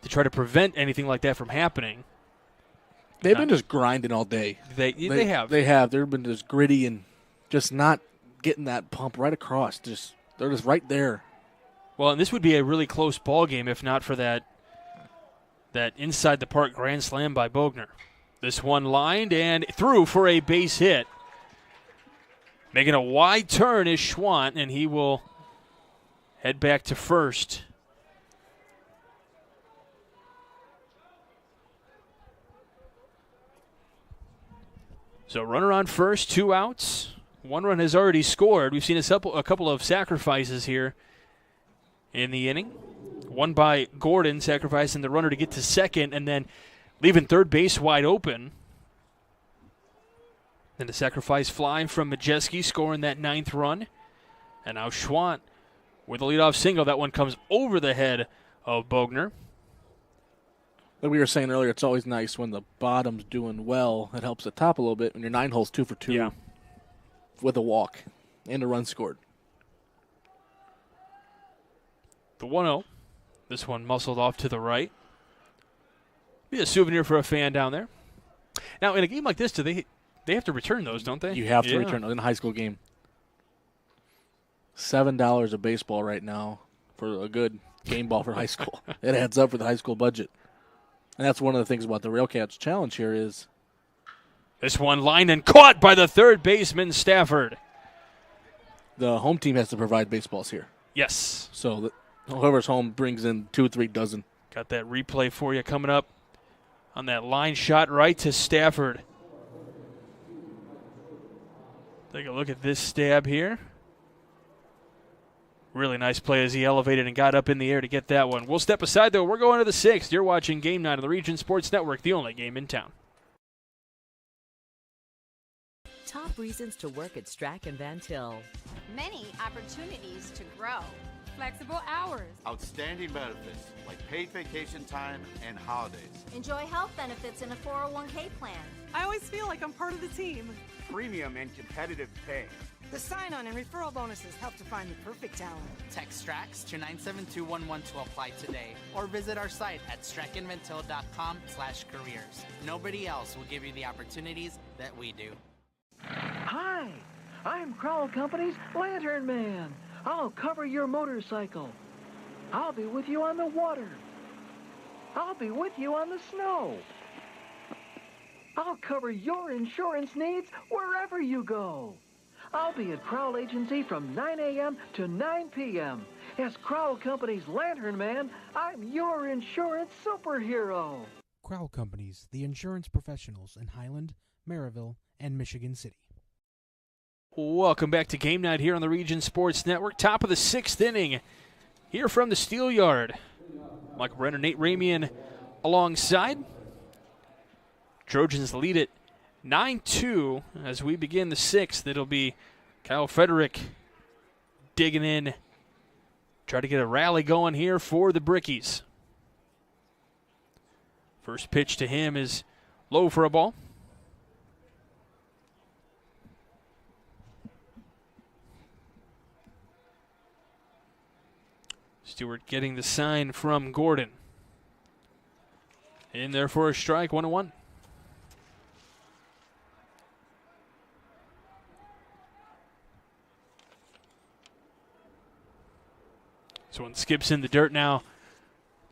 to try to prevent anything like that from happening. They've been just grinding all day. They have. They have. They've been just gritty and just not getting that pump right across. They're just right there. Well, and this would be a really close ball game if not for that inside the park grand slam by Bogner. This one lined and through for a base hit. Making a wide turn is Schwant, and he will head back to first. So runner on first, 2 outs. 1 run has already scored. We've seen a couple of sacrifices here in the inning. One by Gordon, sacrificing the runner to get to second, and then leaving third base wide open. Then the sacrifice fly from Majeski, scoring that 9th run. And now Schwant with a leadoff single. That one comes over the head of Bogner. Like we were saying earlier, it's always nice when the bottom's doing well. It helps the top a little bit when your 9 hole's 2 for 2 with a walk and a run scored. The 1-0. This one muscled off to the right. Be a souvenir for a fan down there. Now, in a game like this, do they have to return those, don't they? You have to return those in a high school game. $7 a baseball right now for a good game ball for high school. It adds up for the high school budget. And that's one of the things about the Railcats challenge here is this one lined and caught by the third baseman, Stafford. The home team has to provide baseballs here. Yes. So whoever's home brings in 2 or 3 dozen. Got that replay for you coming up on that line shot right to Stafford. Take a look at this stab here. Really nice play as he elevated and got up in the air to get that one. We'll step aside, though. We're going to the 6th. You're watching Game Night on the Region Sports Network, the only game in town. Top reasons to work at Strack and Van Til. Many opportunities to grow. Flexible hours. Outstanding benefits like paid vacation time and holidays. Enjoy health benefits in a 401k plan. I always feel like I'm part of the team. Premium and competitive pay. The sign-on and referral bonuses help to find the perfect talent. Text STRAX to 97211 to apply today, or visit our site at strackandventil.com/careers. Nobody else will give you the opportunities that we do. Hi, I'm Crowell Company's Lantern Man. I'll cover your motorcycle. I'll be with you on the water. I'll be with you on the snow. I'll cover your insurance needs wherever you go. I'll be at Crowell Agency from 9 a.m. to 9 p.m. As Crowell Company's Lantern Man, I'm your insurance superhero. Crowell Companies, the insurance professionals in Highland, Maryville, and Michigan City. Welcome back to Game Night here on the Region Sports Network. Top of the 6th inning here from the Steelyard. Michael Brenner, Nate Ramian alongside. Trojans lead it 9-2 as we begin the 6th. It'll be Kyle Frederick digging in, try to get a rally going here for the Brickies. First pitch to him is low for a ball. Stewart getting the sign from Gordon. In there for a strike, 1-1. So one skips in the dirt now.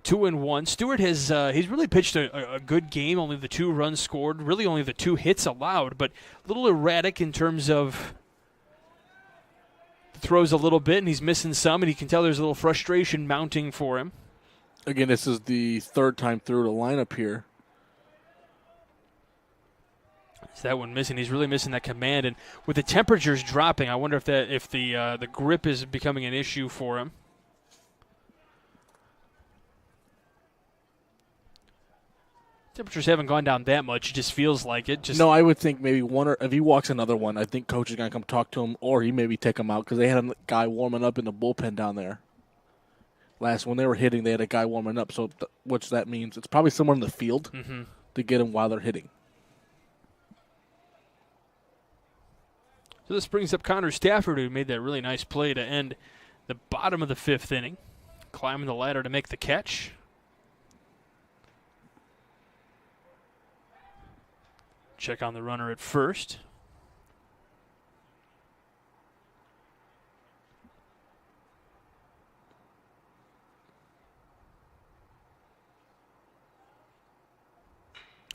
2-1. Stewart has he's really pitched a good game. Only the 2 runs scored. Really only the 2 hits allowed, but a little erratic in terms of throws a little bit, and he's missing some, and you can tell there's a little frustration mounting for him. Again, this is the third time through the lineup here. Is that one missing? He's really missing that command, and with the temperatures dropping, I wonder if the grip is becoming an issue for him. Temperatures haven't gone down that much. It just feels like it. No, I would think maybe one, or if he walks another one, I think coach is going to come talk to him, or he maybe take him out because they had a guy warming up in the bullpen down there. When they were hitting, they had a guy warming up. So which that means it's probably somewhere in the field to get him while they're hitting. So this brings up Connor Stafford, who made that really nice play to end the bottom of the 5th inning, climbing the ladder to make the catch. Check on the runner at first.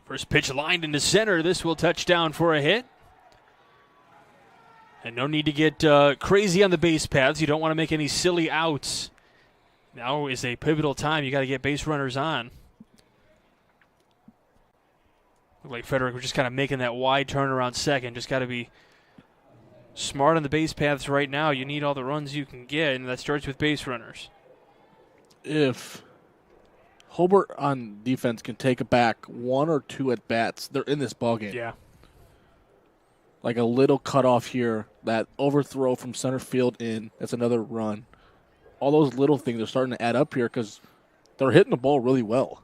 First pitch lined into center. This will touch down for a hit. And no need to get crazy on the base paths. You don't want to make any silly outs. Now is a pivotal time. You got to get base runners on. Look like Frederick was just kind of making that wide turn around second. Just got to be smart on the base paths right now. You need all the runs you can get, and that starts with base runners. If Hobart on defense can take back 1 or 2 at bats, they're in this ballgame. Yeah. Like a little cutoff here, that overthrow from center field in, that's another run. All those little things are starting to add up here because they're hitting the ball really well.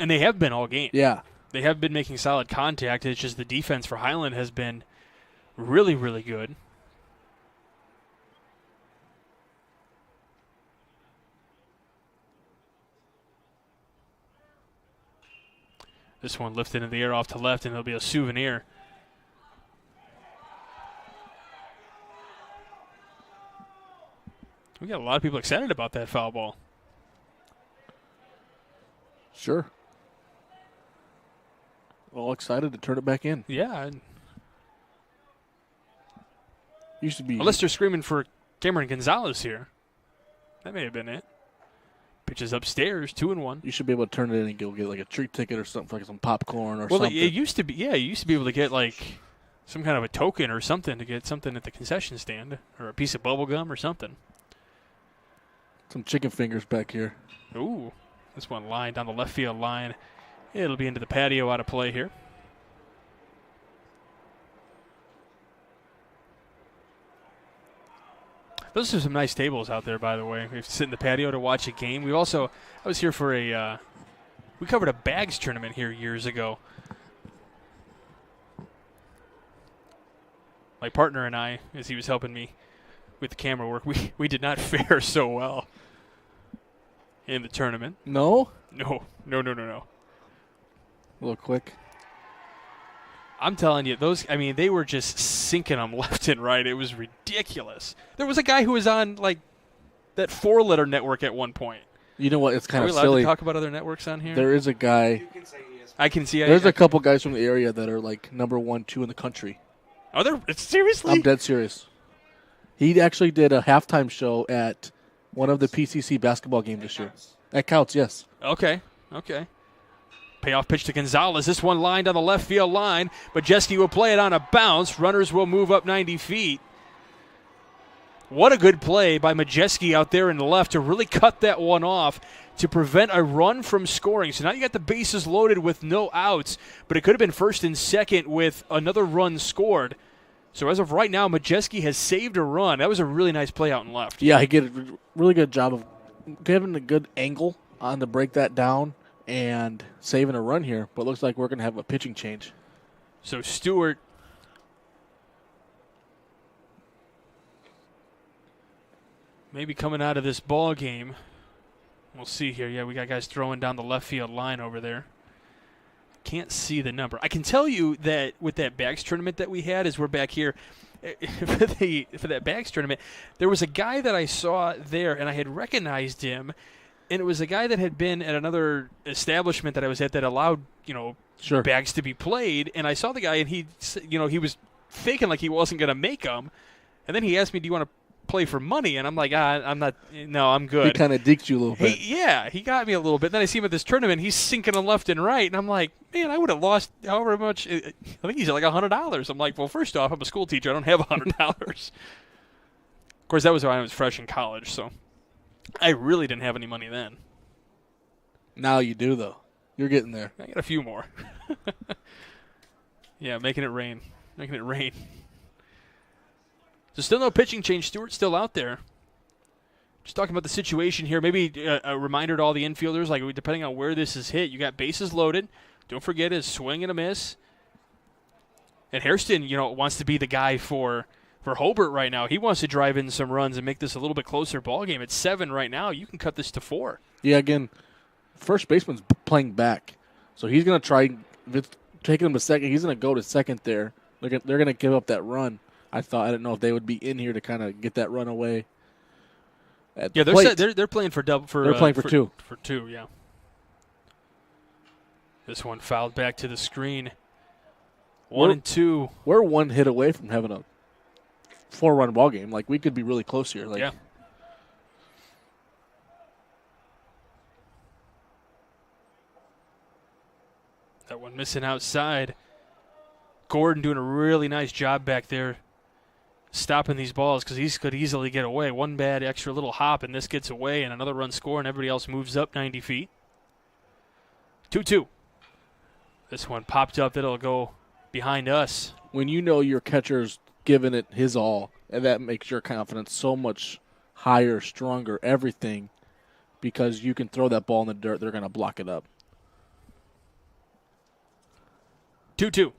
And they have been all game. Yeah. They have been making solid contact. It's just the defense for Highland has been really, really good. This one lifted in the air off to left, and it'll be a souvenir. We got a lot of people excited about that foul ball. Sure. All excited to turn it back in. Yeah. Used to be. Unless they're screaming for Cameron Gonzalez here. That may have been it. Pitches upstairs, 2-1. You should be able to turn it in and go get like a treat ticket or something, like some popcorn or something. Well, it used to be, you used to be able to get like some kind of a token or something to get something at the concession stand or a piece of bubble gum or something. Some chicken fingers back here. Ooh, this one line down the left field line. It'll be into the patio out of play here. Those are some nice tables out there, by the way. We sit in the patio to watch a game. I was here for we covered a bags tournament here years ago. My partner and I, as he was helping me with the camera work, we did not fare so well in the tournament. No? No. A little quick. I'm telling you, they were just sinking them left and right. It was ridiculous. There was a guy who was on, like, that 4-letter network at one point. You know what? It's kind of silly. Are we allowed to talk about other networks on here? There is a guy. I can see. There's a couple guys from the area that are, like, number 1, 2 in the country. Are there? Seriously? I'm dead serious. He actually did a halftime show at one of the PCC basketball games this year. That counts, yes. Okay. Payoff pitch to Gonzalez. This one lined on the left field line. Majeski will play it on a bounce. Runners will move up 90 feet. What a good play by Majeski out there in the left to really cut that one off to prevent a run from scoring. So now you got the bases loaded with no outs, but it could have been first and second with another run scored. So as of right now, Majeski has saved a run. That was a really nice play out in left. Yeah, he did a really good job of giving a good angle on to break that down and saving a run here. But it looks like we're going to have a pitching change. So Stewart maybe coming out of this ball game. We'll see here. Yeah, we got guys throwing down the left field line over there. Can't see the number. I can tell you that with that bags tournament that we had, as we're back here, for that bags tournament, there was a guy that I saw there, and I had recognized him, and it was a guy that had been at another establishment that I was at that allowed, Sure. bags to be played, and I saw the guy, and he was faking like he wasn't going to make them, and then he asked me, do you want to play for money, and I'm like, I'm not. No, I'm good. He kind of deked you a little bit. He got me a little bit. Then I see him at this tournament. He's sinking him left and right, and I'm like, man, I would have lost however much. I think he's at like $100. I'm like, well, first off, I'm a school teacher. I don't have $100. Of course, that was when I was fresh in college, so I really didn't have any money then. Now you do, though. You're getting there. I got a few more. Yeah, making it rain. Making it rain. So still no pitching change. Stewart's still out there. Just talking about the situation here. Maybe a reminder to all the infielders, like depending on where this is hit, you got bases loaded. Don't forget his swing and a miss. And Hairston, wants to be the guy for Hobart right now. He wants to drive in some runs and make this a little bit closer ball game. It's 7 right now. You can cut this to 4. Yeah, again, first baseman's playing back. So he's going to try, if it's taking him to second, he's going to go to second there. They're going to give up that run. I didn't know if they would be in here to kind of get that run away. Yeah, they're playing for double. They're playing for 2. For 2, yeah. This one fouled back to the screen. 1 and 2. We're 1 hit away from having a 4-run ball game. Like, we could be really close here. Yeah. That one missing outside. Gordon doing a really nice job back there stopping these balls because he could easily get away. One bad extra little hop, and this gets away, and another run score, and everybody else moves up 90 feet. 2-2. This one popped up. That'll go behind us. When you know your catcher's giving it his all, and that makes your confidence so much higher, stronger, everything, because you can throw that ball in the dirt, they're going to block it up. 2-2.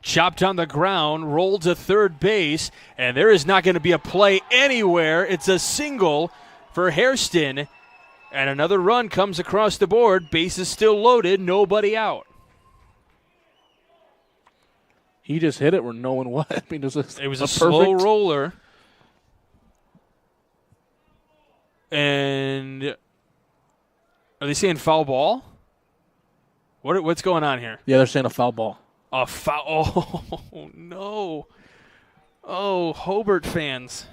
Chopped on the ground, rolled to third base, and there is not going to be a play anywhere. It's a single for Hairston, and another run comes across the board. Base is still loaded, nobody out. He just hit it where no one was. I mean, it was a slow roller. And are they saying foul ball? What's going on here? Yeah, they're saying a foul ball. A foul. Oh, no. Oh, Hobart fans.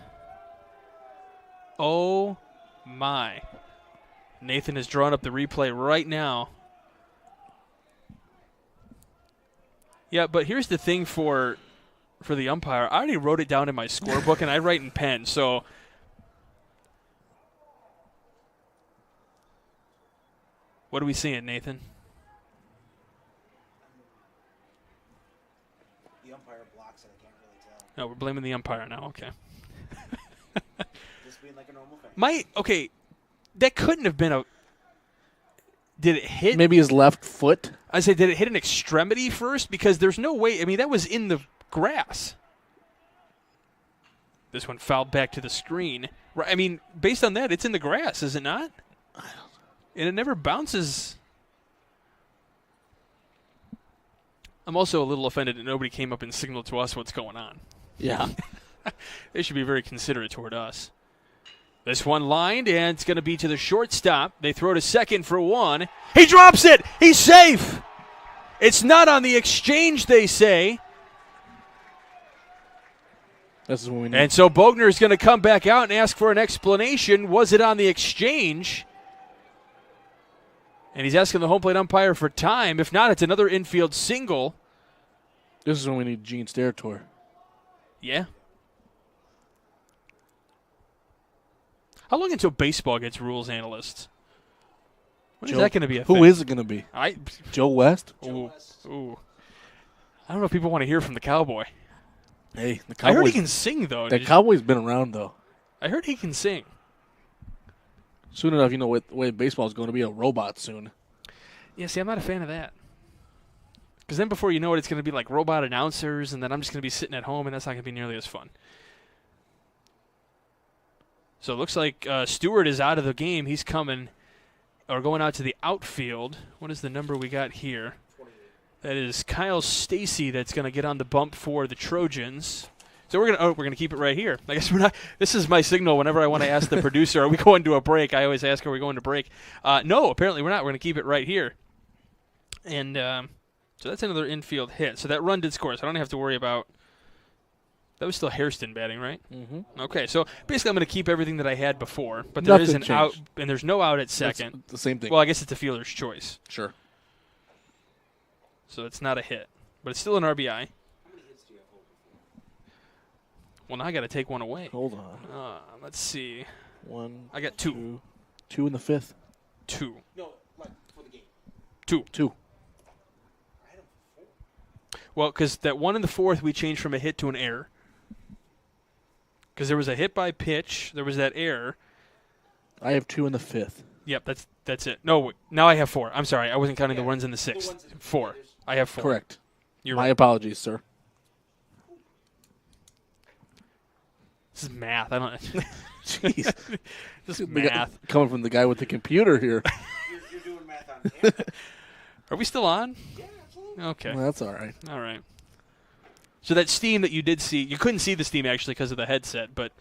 Oh, my. Nathan has drawn up the replay right now. Yeah, but here's the thing for the umpire. I already wrote it down in my scorebook, and I write in pen, so what are we seeing, Nathan? No, we're blaming the umpire now. Okay. Just being like a normal fan. Okay, that couldn't have been a. Did it hit? Maybe his left foot. I say, did it hit an extremity first? Because there's no way. I mean, that was in the grass. This one fouled back to the screen. I mean, based on that, it's in the grass, is it not? And it never bounces. I'm also a little offended that nobody came up and signaled to us what's going on. Yeah. They should be very considerate toward us. This one lined, and it's going to be to the shortstop. They throw to second for 1. He drops it! He's safe! It's not on the exchange, they say. This is what we need. And so Bogner is going to come back out and ask for an explanation. Was it on the exchange? And he's asking the home plate umpire for time. If not, it's another infield single. This is when we need Gene Sterytor. Yeah. How long until baseball gets rules analysts? When is that going to be a thing? Who is it going to be? Joe West? Ooh. I don't know if people want to hear from the Cowboy. Hey, the Cowboy. I heard he can sing, though. The Cowboy's been around, though. I heard he can sing. Soon enough, the way baseball is going to be a robot soon. Yeah, see, I'm not a fan of that. Because then before you know it, it's going to be like robot announcers, and then I'm just going to be sitting at home, and that's not going to be nearly as fun. So it looks like Stewart is out of the game. He's going out to the outfield. What is the number we got here? 28. That is Kyle Stacy that's going to get on the bump for the Trojans. So we're gonna keep it right here. I guess we're not. This is my signal whenever I want to ask the producer, are we going to a break? I always ask, are we going to break? No, apparently we're not. We're going to keep it right here. And so that's another infield hit. So that run did score, so I don't have to worry about That was still Hairston batting, right? Mm-hmm. Okay, so basically I'm going to keep everything that I had before, but Nothing there is an out, changed. and there's no out at second. That's the same thing. Well, I guess it's a fielder's choice. Sure. So it's not a hit, but it's still an RBI. Well, now I got to take one away. Hold on. Let's see. One. I got two. Two in the fifth. Two. No, like for the game. Two. Well, because that one in the fourth we changed from a hit to an error. Because there was a hit by pitch, there was that error. I have two in the fifth. Yep, that's it. No, now I have four. I'm sorry, I wasn't counting the runs in the sixth. Four. I have four. Correct. You're My right. apologies, sir. This is math. I don't. Jeez. Just math. Coming from the guy with the computer here. You're doing math on camera. Are we still on? Yeah, absolutely. Okay. Well, that's all right. All right. So that steam that you did see, you couldn't see the steam actually because of the headset, but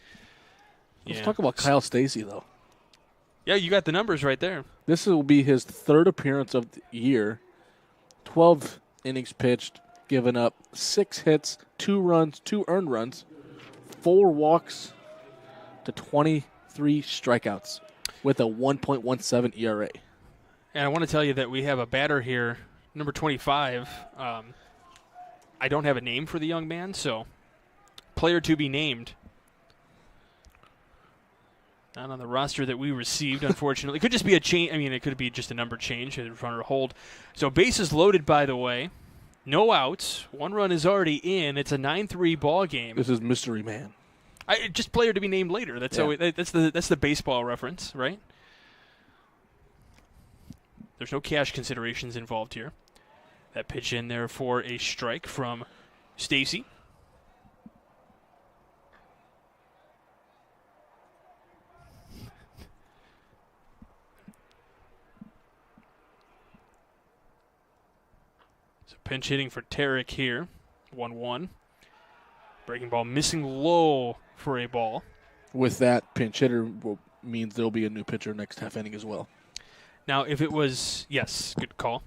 Let's talk about Kyle Stacy, though. Yeah, you got the numbers right there. This will be his third appearance of the year. 12 innings pitched, given up 6 hits, 2 runs, 2 earned runs, 4 walks to 23 strikeouts with a 1.17 ERA. And I want to tell you that we have a batter here, number 25. I don't have a name for the young man, so player to be named. Not on the roster that we received, unfortunately. It could just be a change. I mean, it could be just a number change, a runner hold. So bases loaded, by the way. No outs. 1 run is already in. It's a 9-3 ball game. This is Mystery Man. Just player to be named later. That's that's the baseball reference, right? There's no cash considerations involved here. That pitch in there for a strike from Stacy. So pinch hitting for Tarek here. 1-1. Breaking ball missing low for a ball. With that, pinch hitter means there'll be a new pitcher next half inning as well. Now, if it was, yes, good call.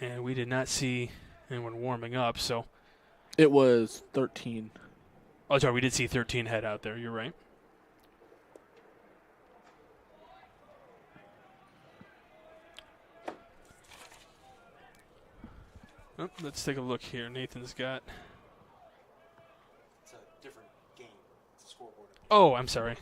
And we did not see anyone warming up, so. It was 13. Oh, sorry, we did see 13 head out there. You're right. Oh, let's take a look here. Nathan's got. It's a different game. It's a scoreboard. Oh, I'm sorry.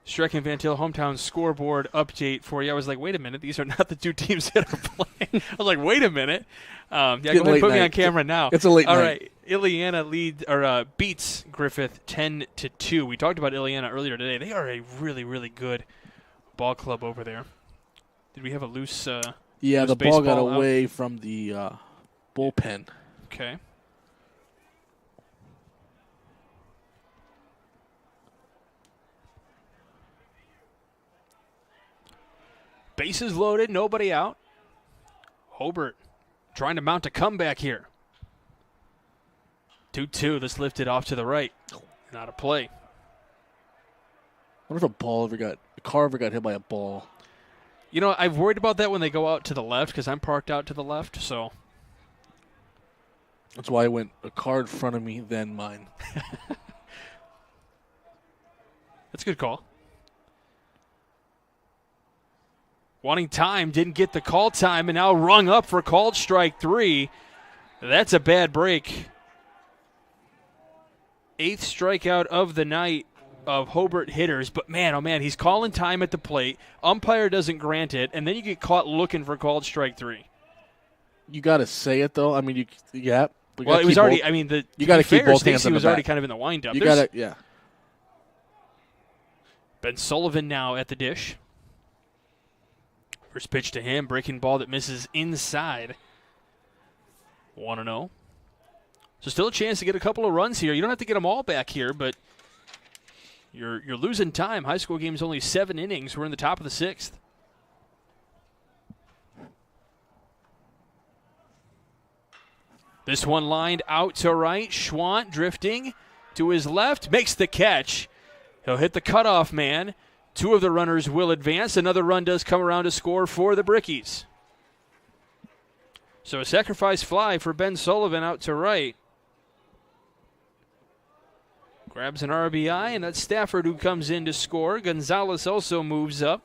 Shrek and Van Til hometown scoreboard update for you. I was like, wait a minute, these are not the two teams that are playing. I was like, wait a minute. Yeah, go ahead and put me on camera now. It's a late night. All right, Ileana beats Griffith 10-2. We talked about Ileana earlier today. They are a really, really good ball club over there. Did we have a loose? Yeah, loose the ball got baseball out? away from the bullpen. Okay. Bases loaded, nobody out. Hobart trying to mount a comeback here. 2-2, this lifted off to the right. Not a play. I wonder if a car ever got hit by a ball. You know, I've worried about that when they go out to the left because I'm parked out to the left, so. That's why I went a car in front of me, then mine. That's a good call. Wanting time, didn't get the call time, and now rung up for called strike 3. That's a bad break. 8th strikeout of the night of Hobart hitters, but man, oh man, he's calling time at the plate. Umpire doesn't grant it, and then you get caught looking for called strike 3. You got to say it, though. I mean, yeah. Well, it was already, I mean, you got to keep both hands Stacey on the was already bat. kind of in the windup. You got to, yeah. Ben Sullivan now at the dish. First pitch to him, breaking ball that misses inside. 1-0. So still a chance to get a couple of runs here. You don't have to get them all back here, but you're losing time. High school game's only 7 innings. We're in the top of the 6th. This one lined out to right. Schwant drifting to his left, makes the catch. He'll hit the cutoff man. 2 of the runners will advance. Another run does come around to score for the Brickies. So a sacrifice fly for Ben Sullivan out to right. grabs an RBI, and that's Stafford who comes in to score. Gonzalez also moves up.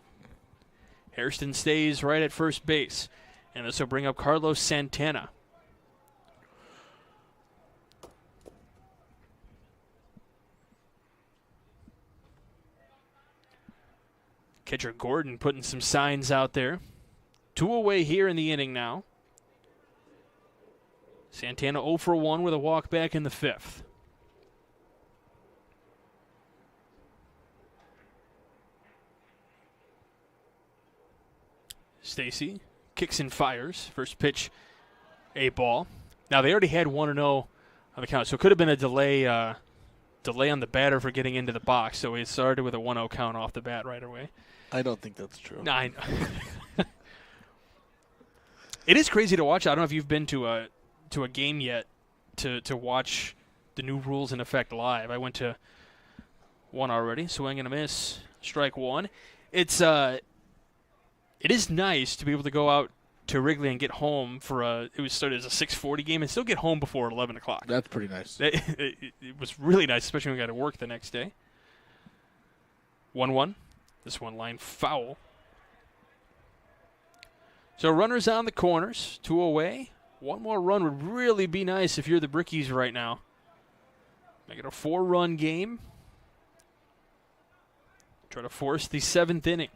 Hairston stays right at first base. And this will bring up Carlos Santana. Catcher Gordon putting some signs out there. 2 away here in the inning now. Santana 0 for 1 with a walk back in the 5th. Stacy kicks and fires. First pitch, a ball. Now, they already had 1-0 on the count, so it could have been a delay on the batter for getting into the box. So he started with a 1-0 count off the bat right away. I don't think that's true. No, I know. It is crazy to watch. I don't know if you've been to a game yet to watch the new rules in effect live. I went to one already. Swing and a miss. Strike 1. It is nice to be able to go out to Wrigley and get home for it was started as a 6:40 game and still get home before 11 o'clock. That's pretty nice. It was really nice, especially when we got to work the next day. 1-1. This one line foul. So runners on the corners, 2 away. One more run would really be nice if you're the Brickies right now. Make it a 4-run game. Try to force the 7th inning.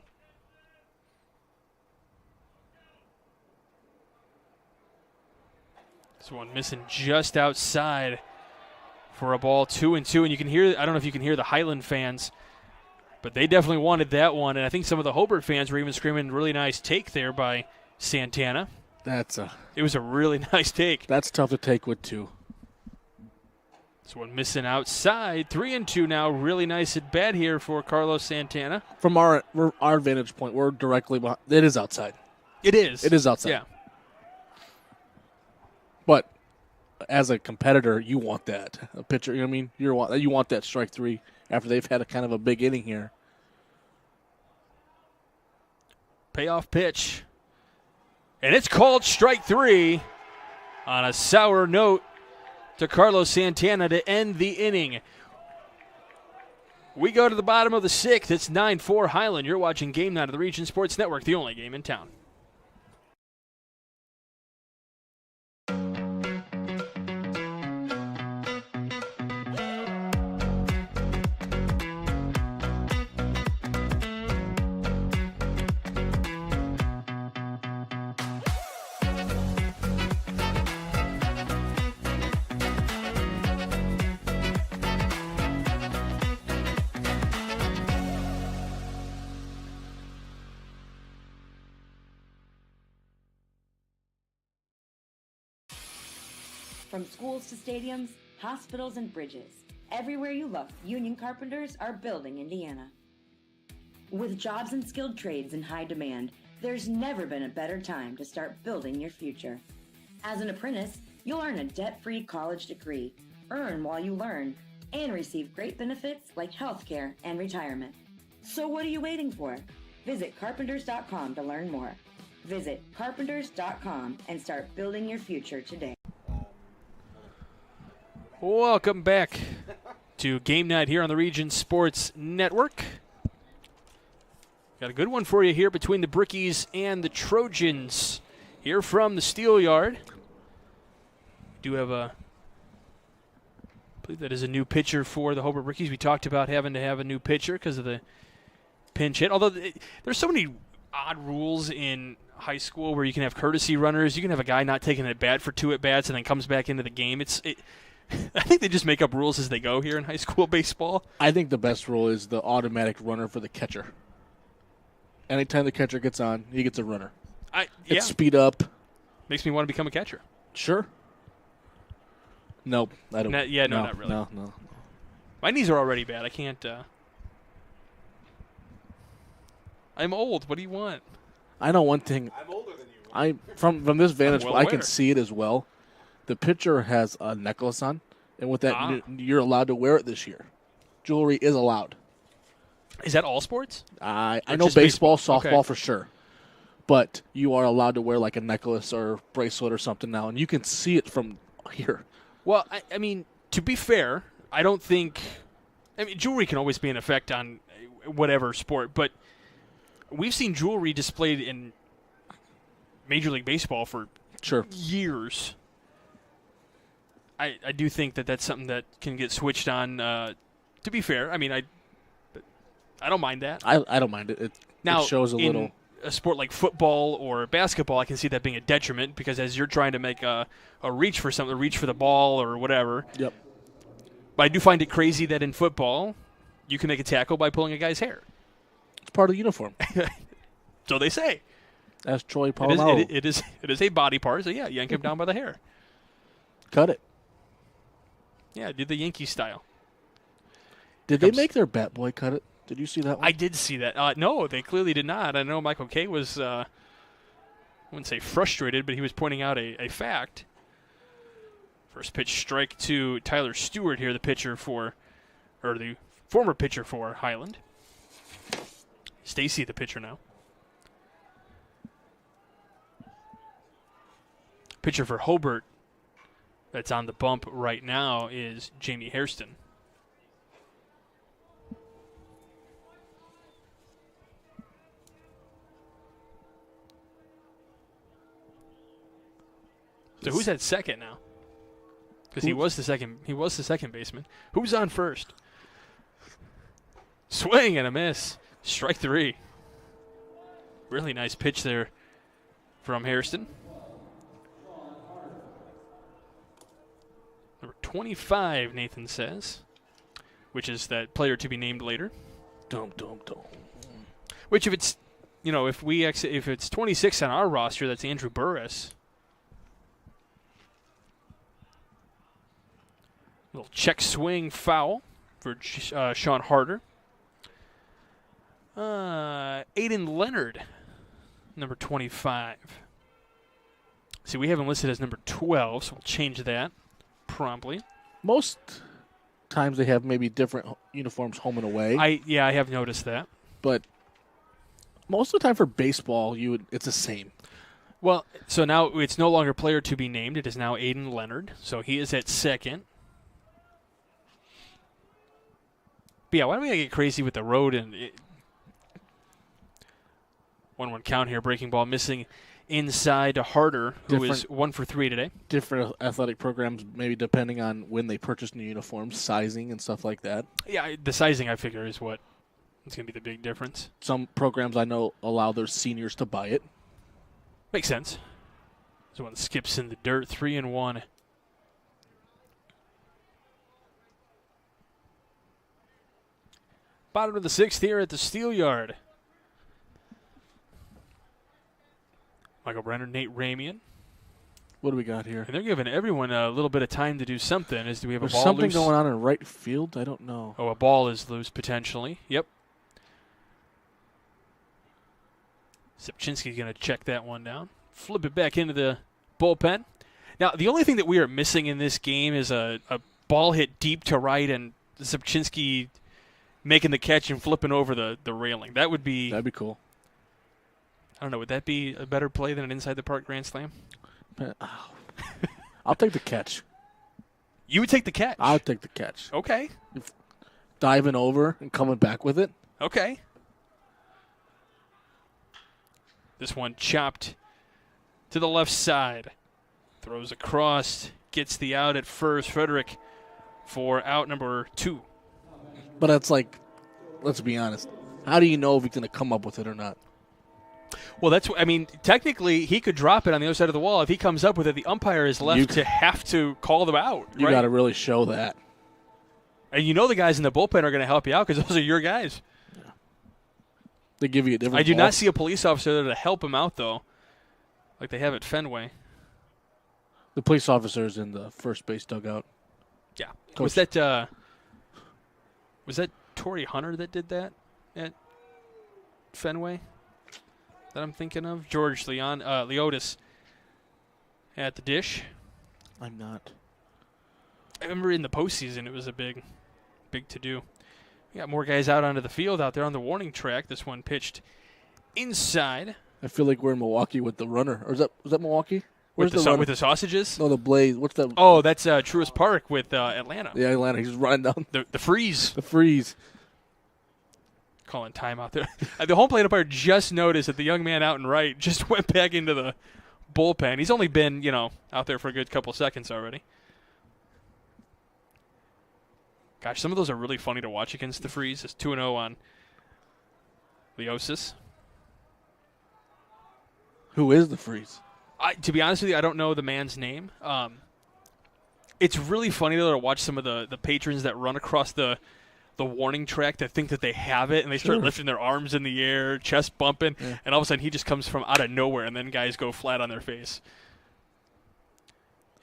This one missing just outside for a ball, 2-2. And you can hear, I don't know if you can hear the Highland fans, but they definitely wanted that one. And I think some of the Hobart fans were even screaming, really nice take there by Santana. It was a really nice take. That's tough to take with 2. This one missing outside. 3-2 now. Really nice at bat here for Carlos Santana. From our vantage point, we're directly behind. It is outside. It is. It is outside. Yeah. But as a competitor, you want that. A pitcher, you know what I mean? You want that strike 3 after they've had a kind of a big inning here. Payoff pitch. And it's called strike 3 on a sour note to Carlos Santana to end the inning. We go to the bottom of the 6th. It's 9-4 Highland. You're watching Game Night of the Region Sports Network, the only game in town. From schools to stadiums, hospitals and bridges, everywhere you look, union carpenters are building Indiana. With jobs and skilled trades in high demand, there's never been a better time to start building your future. As an apprentice, you'll earn a debt-free college degree, earn while you learn, and receive great benefits like healthcare and retirement. So what are you waiting for? Visit carpenters.com to learn more. Visit carpenters.com and start building your future today. Welcome back to Game Night here on the Region Sports Network. Got a good one for you here between the Brickies and the Trojans. Here from the Steelyard. Do have I believe that is a new pitcher for the Hobart Brickies. We talked about having to have a new pitcher because of the pinch hit. Although there's so many odd rules in high school where you can have courtesy runners. You can have a guy not taking an at-bat for 2 at-bats and then comes back into the game. I think they just make up rules as they go here in high school baseball. I think the best rule is the automatic runner for the catcher. Anytime the catcher gets on, he gets a runner. It's speed up. Makes me want to become a catcher. Sure. Nope, I don't. Not really. No. My knees are already bad. I can't. I'm old. What do you want? I know one thing. I'm older than you. From this vantage point, I can aware. see it as well. The pitcher has a necklace on, and with that, you're allowed to wear it this year. Jewelry is allowed. Is that all sports? I know baseball, softball for sure. But you are allowed to wear like a necklace or bracelet or something now, and you can see it from here. Well, I mean, to be fair, I don't think I mean, jewelry can always be an effect on whatever sport, but we've seen jewelry displayed in Major League Baseball for years. I do think that that's something that can get switched on. To be fair, I mean, I don't mind that. I don't mind it. It shows a little. A sport like football or basketball, I can see that being a detriment because as you're trying to make a reach for something, reach for the ball or whatever. Yep. But I do find it crazy that in football, you can make a tackle by pulling a guy's hair. It's part of the uniform. So they say. That's Troy Polamalu. It is a body part, so yeah, yank him down by the hair. Cut it. Yeah, do the Yankee style. Did they make their Bat Boy cut it? Did you see that one? I did see that. No, they clearly did not. I know Michael Kay was, I wouldn't say frustrated, but he was pointing out a fact. First pitch strike to Tyler Stewart here, the former pitcher for Highland. Stacy, the pitcher now. Pitcher for Hobart that's on the bump right now is Jamie Hairston. So who's at second now? Because he was the second baseman. Who's on first? Swing and a miss. Strike 3. Really nice pitch there from Hairston. Number 25, Nathan says, which is that player to be named later. Dum dum dum. Which if it's if it's 26 on our roster, that's Andrew Burris. Little check swing foul for Sean Harder. Aiden Leonard, number 25. See, we have him listed as number 12, so we'll change that promptly. Most times they have maybe different uniforms home and away. I have noticed that. But most of the time for baseball, it's the same. Well, so now it's no longer player to be named. It is now Aiden Leonard, so he is at second. But yeah, why don't we get crazy with the road and 1-1 count here. Breaking ball missing inside to Harder, who is 1 for 3 today. Different athletic programs, maybe depending on when they purchase new uniforms, sizing and stuff like that. Yeah, the sizing I figure is what is going to be the big difference. Some programs I know allow their seniors to buy it. Makes sense. This one skips in the dirt, 3-1. Bottom of the 6th here at the Steelyard. Michael Brenner, Nate Ramian. What do we got here? And they're giving everyone a little bit of time to do something. Do we have There's a ball something loose? going on in right field? I don't know. Oh, a ball is loose potentially. Yep. Sepchinski's going to check that one down. Flip it back into the bullpen. Now, the only thing that we are missing in this game is a ball hit deep to right and Sepchinski making the catch and flipping over the railing. That'd be cool. I don't know. Would that be a better play than an inside the park grand slam? I'll take the catch. You would take the catch? I'll take the catch. Okay. Diving over and coming back with it. Okay. This one chopped to the left side. Throws across. Gets the out at first. Frederick for out number 2. But that's like, let's be honest. How do you know if he's going to come up with it or not? Well, technically he could drop it on the other side of the wall. If he comes up with it, the umpire is left to have to call them out. You got to really show that. And the guys in the bullpen are going to help you out because those are your guys. Yeah. They give you a different I do ball. not see a police officer there to help him out, though, like they have at Fenway. The police officer's in the first base dugout. Yeah. Coach. Was that Torrey Hunter that did that at Fenway that I'm thinking of? George Leotis at the dish. I'm not. I remember in the postseason it was a big to-do. We got more guys out onto the field out there on the warning track. This one pitched inside. I feel like we're in Milwaukee with the runner. Or was that Milwaukee? Where's with the sausages? No, the Blaze. What's that? Oh, that's Truist Park with Atlanta. Yeah, Atlanta. He's running down. The freeze. The freeze. Calling time out there. The home plate umpire just noticed that the young man out and right just went back into the bullpen. He's only been, out there for a good couple seconds already. Gosh, some of those are really funny to watch against the freeze. It's 2-0 on Leosis. Who is the freeze? To be honest with you, I don't know the man's name. It's really funny, though, to watch some of the patrons that run across the warning track that think that they have it, and they start lifting their arms in the air, chest bumping, and all of a sudden he just comes from out of nowhere, and then guys go flat on their face.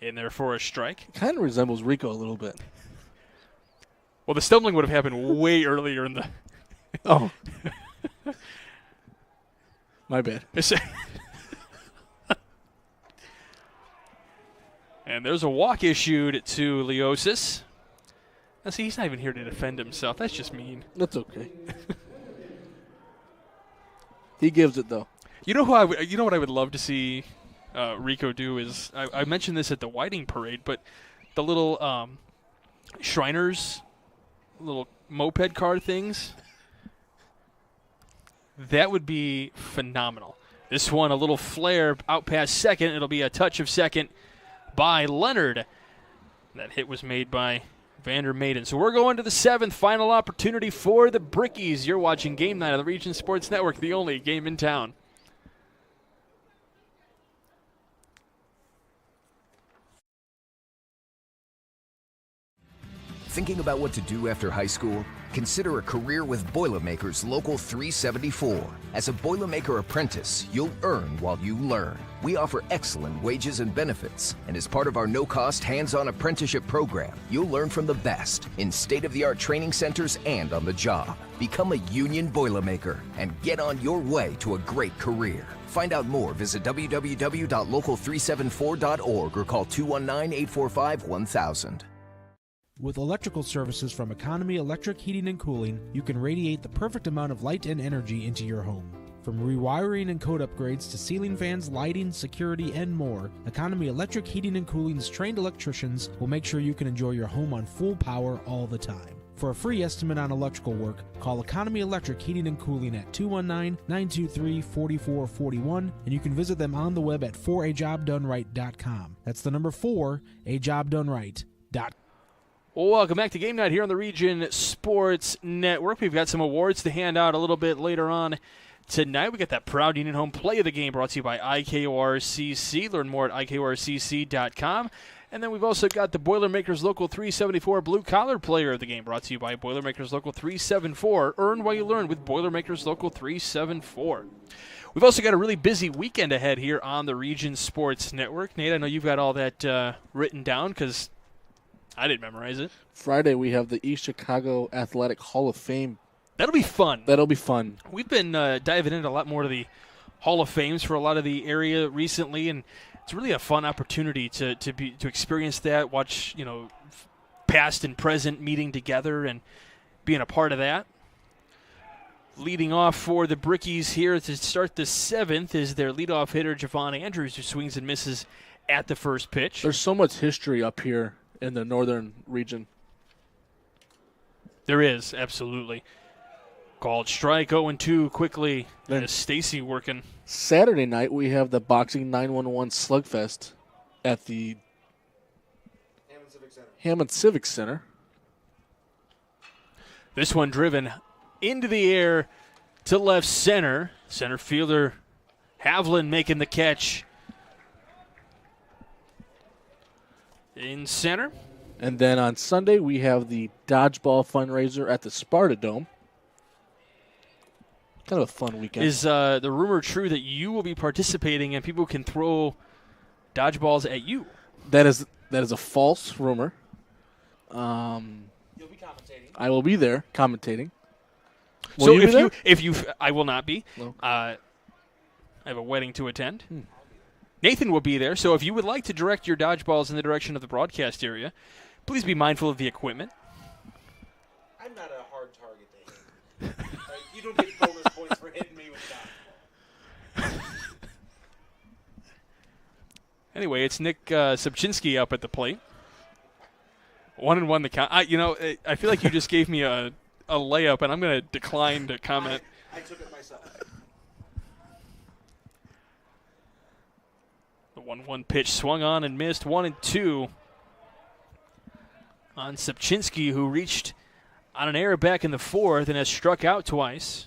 In there for a strike. Kind of resembles Rico a little bit. Well, the stumbling would have happened way earlier in the... Oh. My bad. And there's a walk issued to Leosis. Now, see, he's not even here to defend himself. That's just mean. That's okay. He gives it, though. You know what I would love to see Rico do is, I mentioned this at the Whiting Parade, but the little Shriners, little moped car things, that would be phenomenal. This one, a little flare out past second. It'll be a touch of second by Leonard. That hit was made by Vander Maiden. So we're going to the 7th, final opportunity for the Brickies. You're watching Game Night on the Region Sports Network, the only game in town. Thinking about what to do after high school? Consider a career with Boilermakers Local 374. As a Boilermaker apprentice, you'll earn while you learn. We offer excellent wages and benefits, and as part of our no-cost hands-on apprenticeship program, you'll learn from the best in state-of-the-art training centers and on the job. Become a union Boilermaker and get on your way to a great career. Find out more, visit www.local374.org or call 219-845-1000. With electrical services from Economy Electric Heating and Cooling, you can radiate the perfect amount of light and energy into your home. From rewiring and code upgrades to ceiling fans, lighting, security, and more, Economy Electric Heating and Cooling's trained electricians will make sure you can enjoy your home on full power all the time. For a free estimate on electrical work, call Economy Electric Heating and Cooling at 219-923-4441, and you can visit them on the web at 4ajobdoneright.com. That's the number 4ajobdoneright.com. Well, welcome back to Game Night here on the Region Sports Network. We've got some awards to hand out a little bit later on tonight. We got that Proud Union Home Play of the Game brought to you by IKORCC. Learn more at IKORCC.com. And then we've also got the Boilermakers Local 374 Blue Collar Player of the Game brought to you by Boilermakers Local 374. Earn while you learn with Boilermakers Local 374. We've also got a really busy weekend ahead here on the Region Sports Network. Nate, I know you've got all that written down because I didn't memorize it. Friday, we have the East Chicago Athletic Hall of Fame. That'll be fun. We've been diving into a lot more of the Hall of Fames for a lot of the area recently, and it's really a fun opportunity to experience that, watch, past and present meeting together and being a part of that. Leading off for the Brickies here to start the 7th is their leadoff hitter, Javon Andrews, who swings and misses at the first pitch. There's so much history up here in the northern region. There is, absolutely. Called strike 0-2 quickly. There's Stacy working. Saturday night, we have the Boxing 911 Slugfest at the Hammond Civic Center. This one driven into the air to left center. Center fielder Havlin making the catch in center. And then on Sunday, we have the dodgeball fundraiser at the Sparta Dome. Kind of a fun weekend. Is the rumor true that you will be participating and people can throw dodgeballs at you? That is a false rumor. You'll be commentating. I will be there commentating. So if you, I will not be. No. I have a wedding to attend. Nathan will be there. So if you would like to direct your dodgeballs in the direction of the broadcast area, please be mindful of the equipment. I'm not a hard target, Nathan. You don't get bonus points for hitting me with that. Anyway, it's Nick Subchinski up at the plate. 1-1 the count. I feel like you just gave me a layup, and I'm going to decline to comment. I took it myself. The 1-1 pitch swung on and missed. 1-2 on Subchinski, who reached on an error back in the fourth and has struck out twice.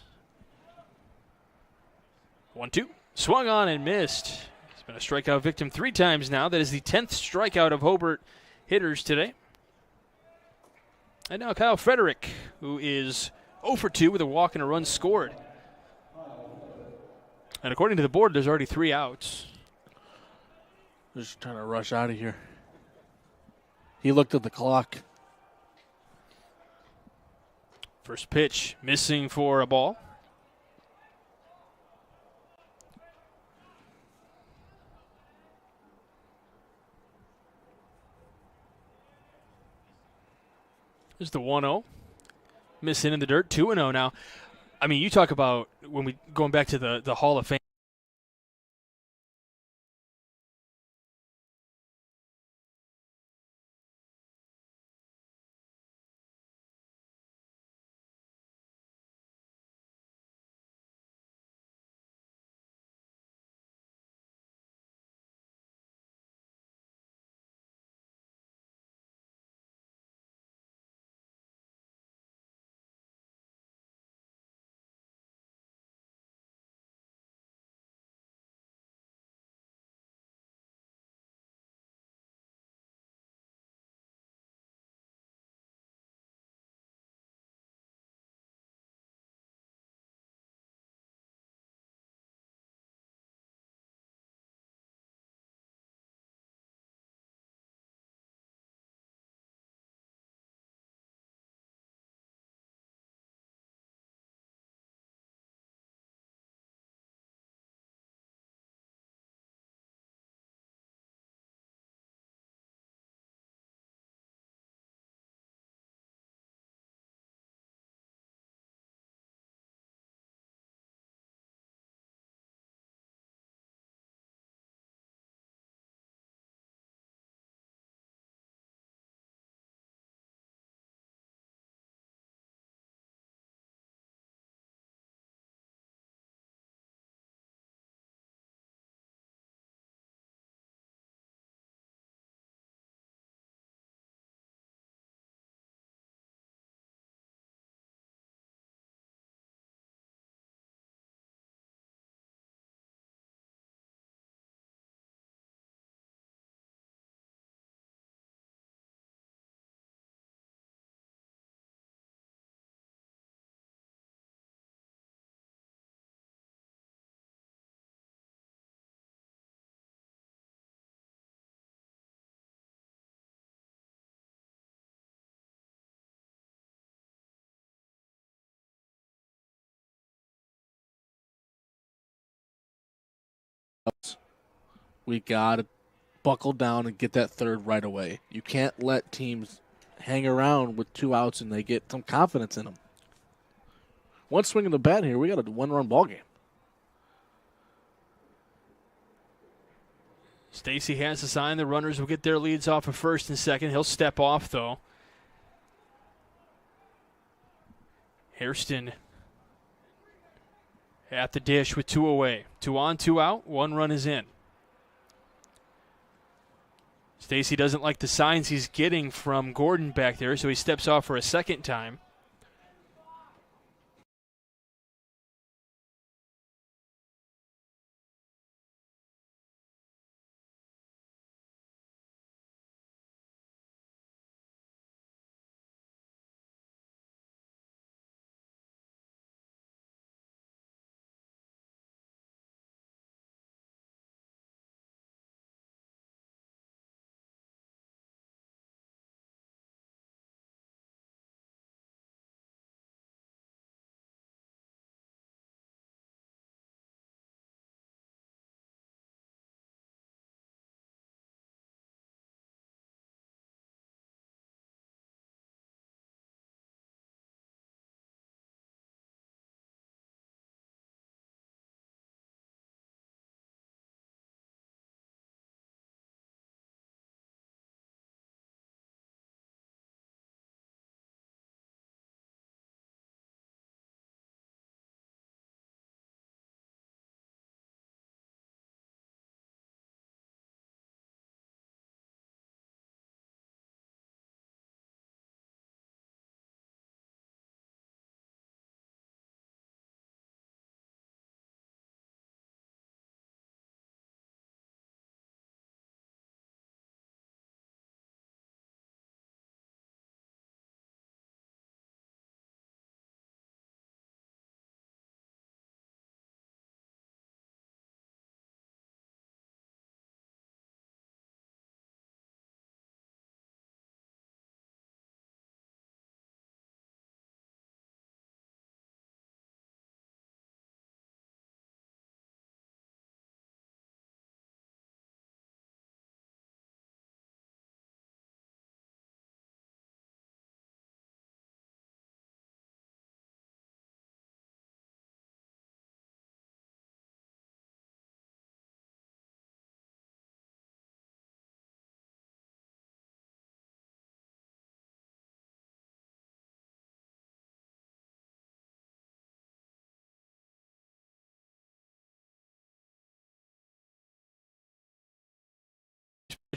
1-2. Swung on and missed. He's been a strikeout victim 3 times now. That is the 10th strikeout of Hobart hitters today. And now Kyle Frederick, who is 0 for 2 with a walk and a run scored. And according to the board, there's already 3 outs. Just trying to rush out of here. He looked at the clock. First pitch, missing for a ball. There's the 1-0. Missing in the dirt, 2-0 now. I mean, you talk about when we going back to the Hall of Fame. We got to buckle down and get that third right away. You can't let teams hang around with 2 outs and they get some confidence in them. One swing of the bat here, we got a 1-run ball game. Stacy has a sign. The runners will get their leads off of first and second. He'll step off, though. Hairston at the dish with 2 away. 2 on, 2 out. 1 run is in. Stacy doesn't like the signs he's getting from Gordon back there, so he steps off for a second time.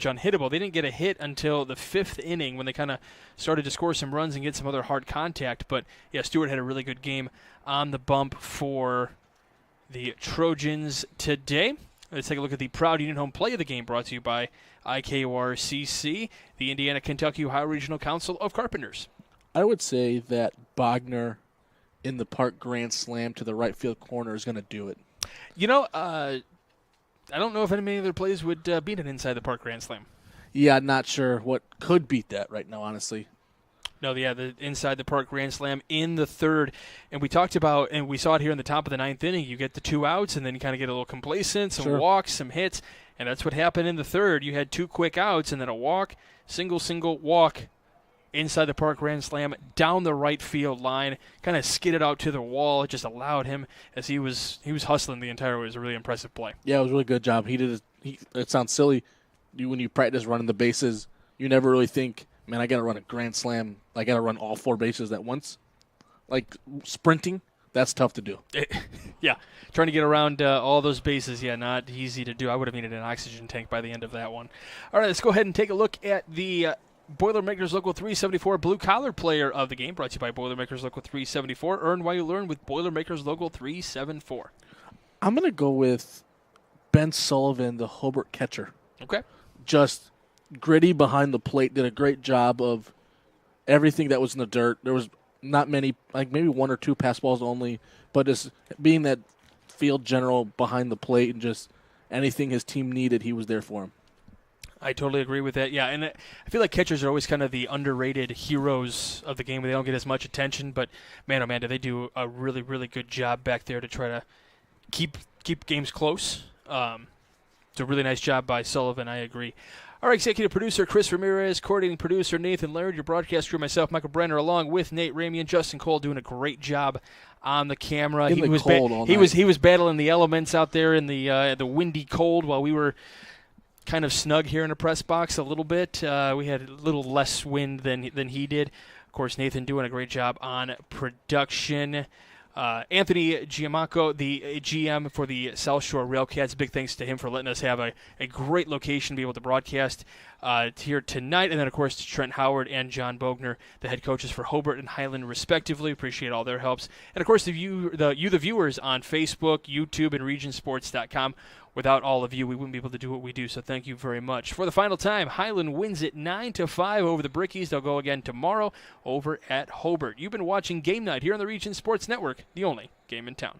unhittable. They didn't get a hit until the 5th inning when they kind of started to score some runs and get some other hard contact. But, yeah, Stewart had a really good game on the bump for the Trojans today. Let's take a look at the proud Union home play of the game, brought to you by IKORCC, the Indiana-Kentucky Ohio Regional Council of Carpenters. I would say that Bogner in the park grand slam to the right field corner is going to do it. You know, I don't know if any other plays would beat an inside the park grand slam. Yeah, not sure what could beat that right now, honestly. No, yeah, the inside the park grand slam in the 3rd. And we talked about, and we saw it here in the top of the 9th inning, you get the 2 outs and then you kind of get a little complacent, some walks, some hits, and that's what happened in the 3rd. You had 2 quick outs and then a walk, single, walk, inside the park grand slam, down the right field line, kind of skidded out to the wall. It just allowed him, as he was hustling the entire way. It was a really impressive play. Yeah, it was a really good job. It sounds silly. When you practice running the bases, you never really think, man, I got to run a grand slam. I got to run all 4 bases at once. Like sprinting, that's tough to do. Yeah, trying to get around all those bases, not easy to do. I would have needed an oxygen tank by the end of that one. All right, let's go ahead and take a look at the Boilermakers Local 374 Blue Collar Player of the Game, brought to you by Boilermakers Local 374. Earn while you learn with Boilermakers Local 374. I'm going to go with Ben Sullivan, the Hobart catcher. Okay. Just gritty behind the plate, did a great job of everything that was in the dirt. There was not many, like maybe 1 or 2 pass balls only, but just being that field general behind the plate and just anything his team needed, he was there for him. I totally agree with that. Yeah, and I feel like catchers are always kind of the underrated heroes of the game. They don't get as much attention, but man, oh man, do they do a really, really good job back there to try to keep games close. It's a really nice job by Sullivan, I agree. All right, executive producer Chris Ramirez, coordinating producer Nathan Laird, your broadcast crew, myself, Michael Brenner, along with Nate Ramey and Justin Cole, doing a great job on the camera. He was battling the elements out there in the windy cold while we were kind of snug here in the press box a little bit. We had a little less wind than he did. Of course, Nathan doing a great job on production. Anthony Giamacco, the GM for the South Shore Railcats, big thanks to him for letting us have a great location to be able to broadcast here tonight. And then, of course, to Trent Howard and John Bogner, the head coaches for Hobart and Highland, respectively. Appreciate all their helps. And, of course, the viewers on Facebook, YouTube, and regionsports.com. Without all of you, we wouldn't be able to do what we do, so thank you very much. For the final time, Highland wins it 9-5 over the Brickies. They'll go again tomorrow over at Hobart. You've been watching Game Night here on the Region Sports Network, the only game in town.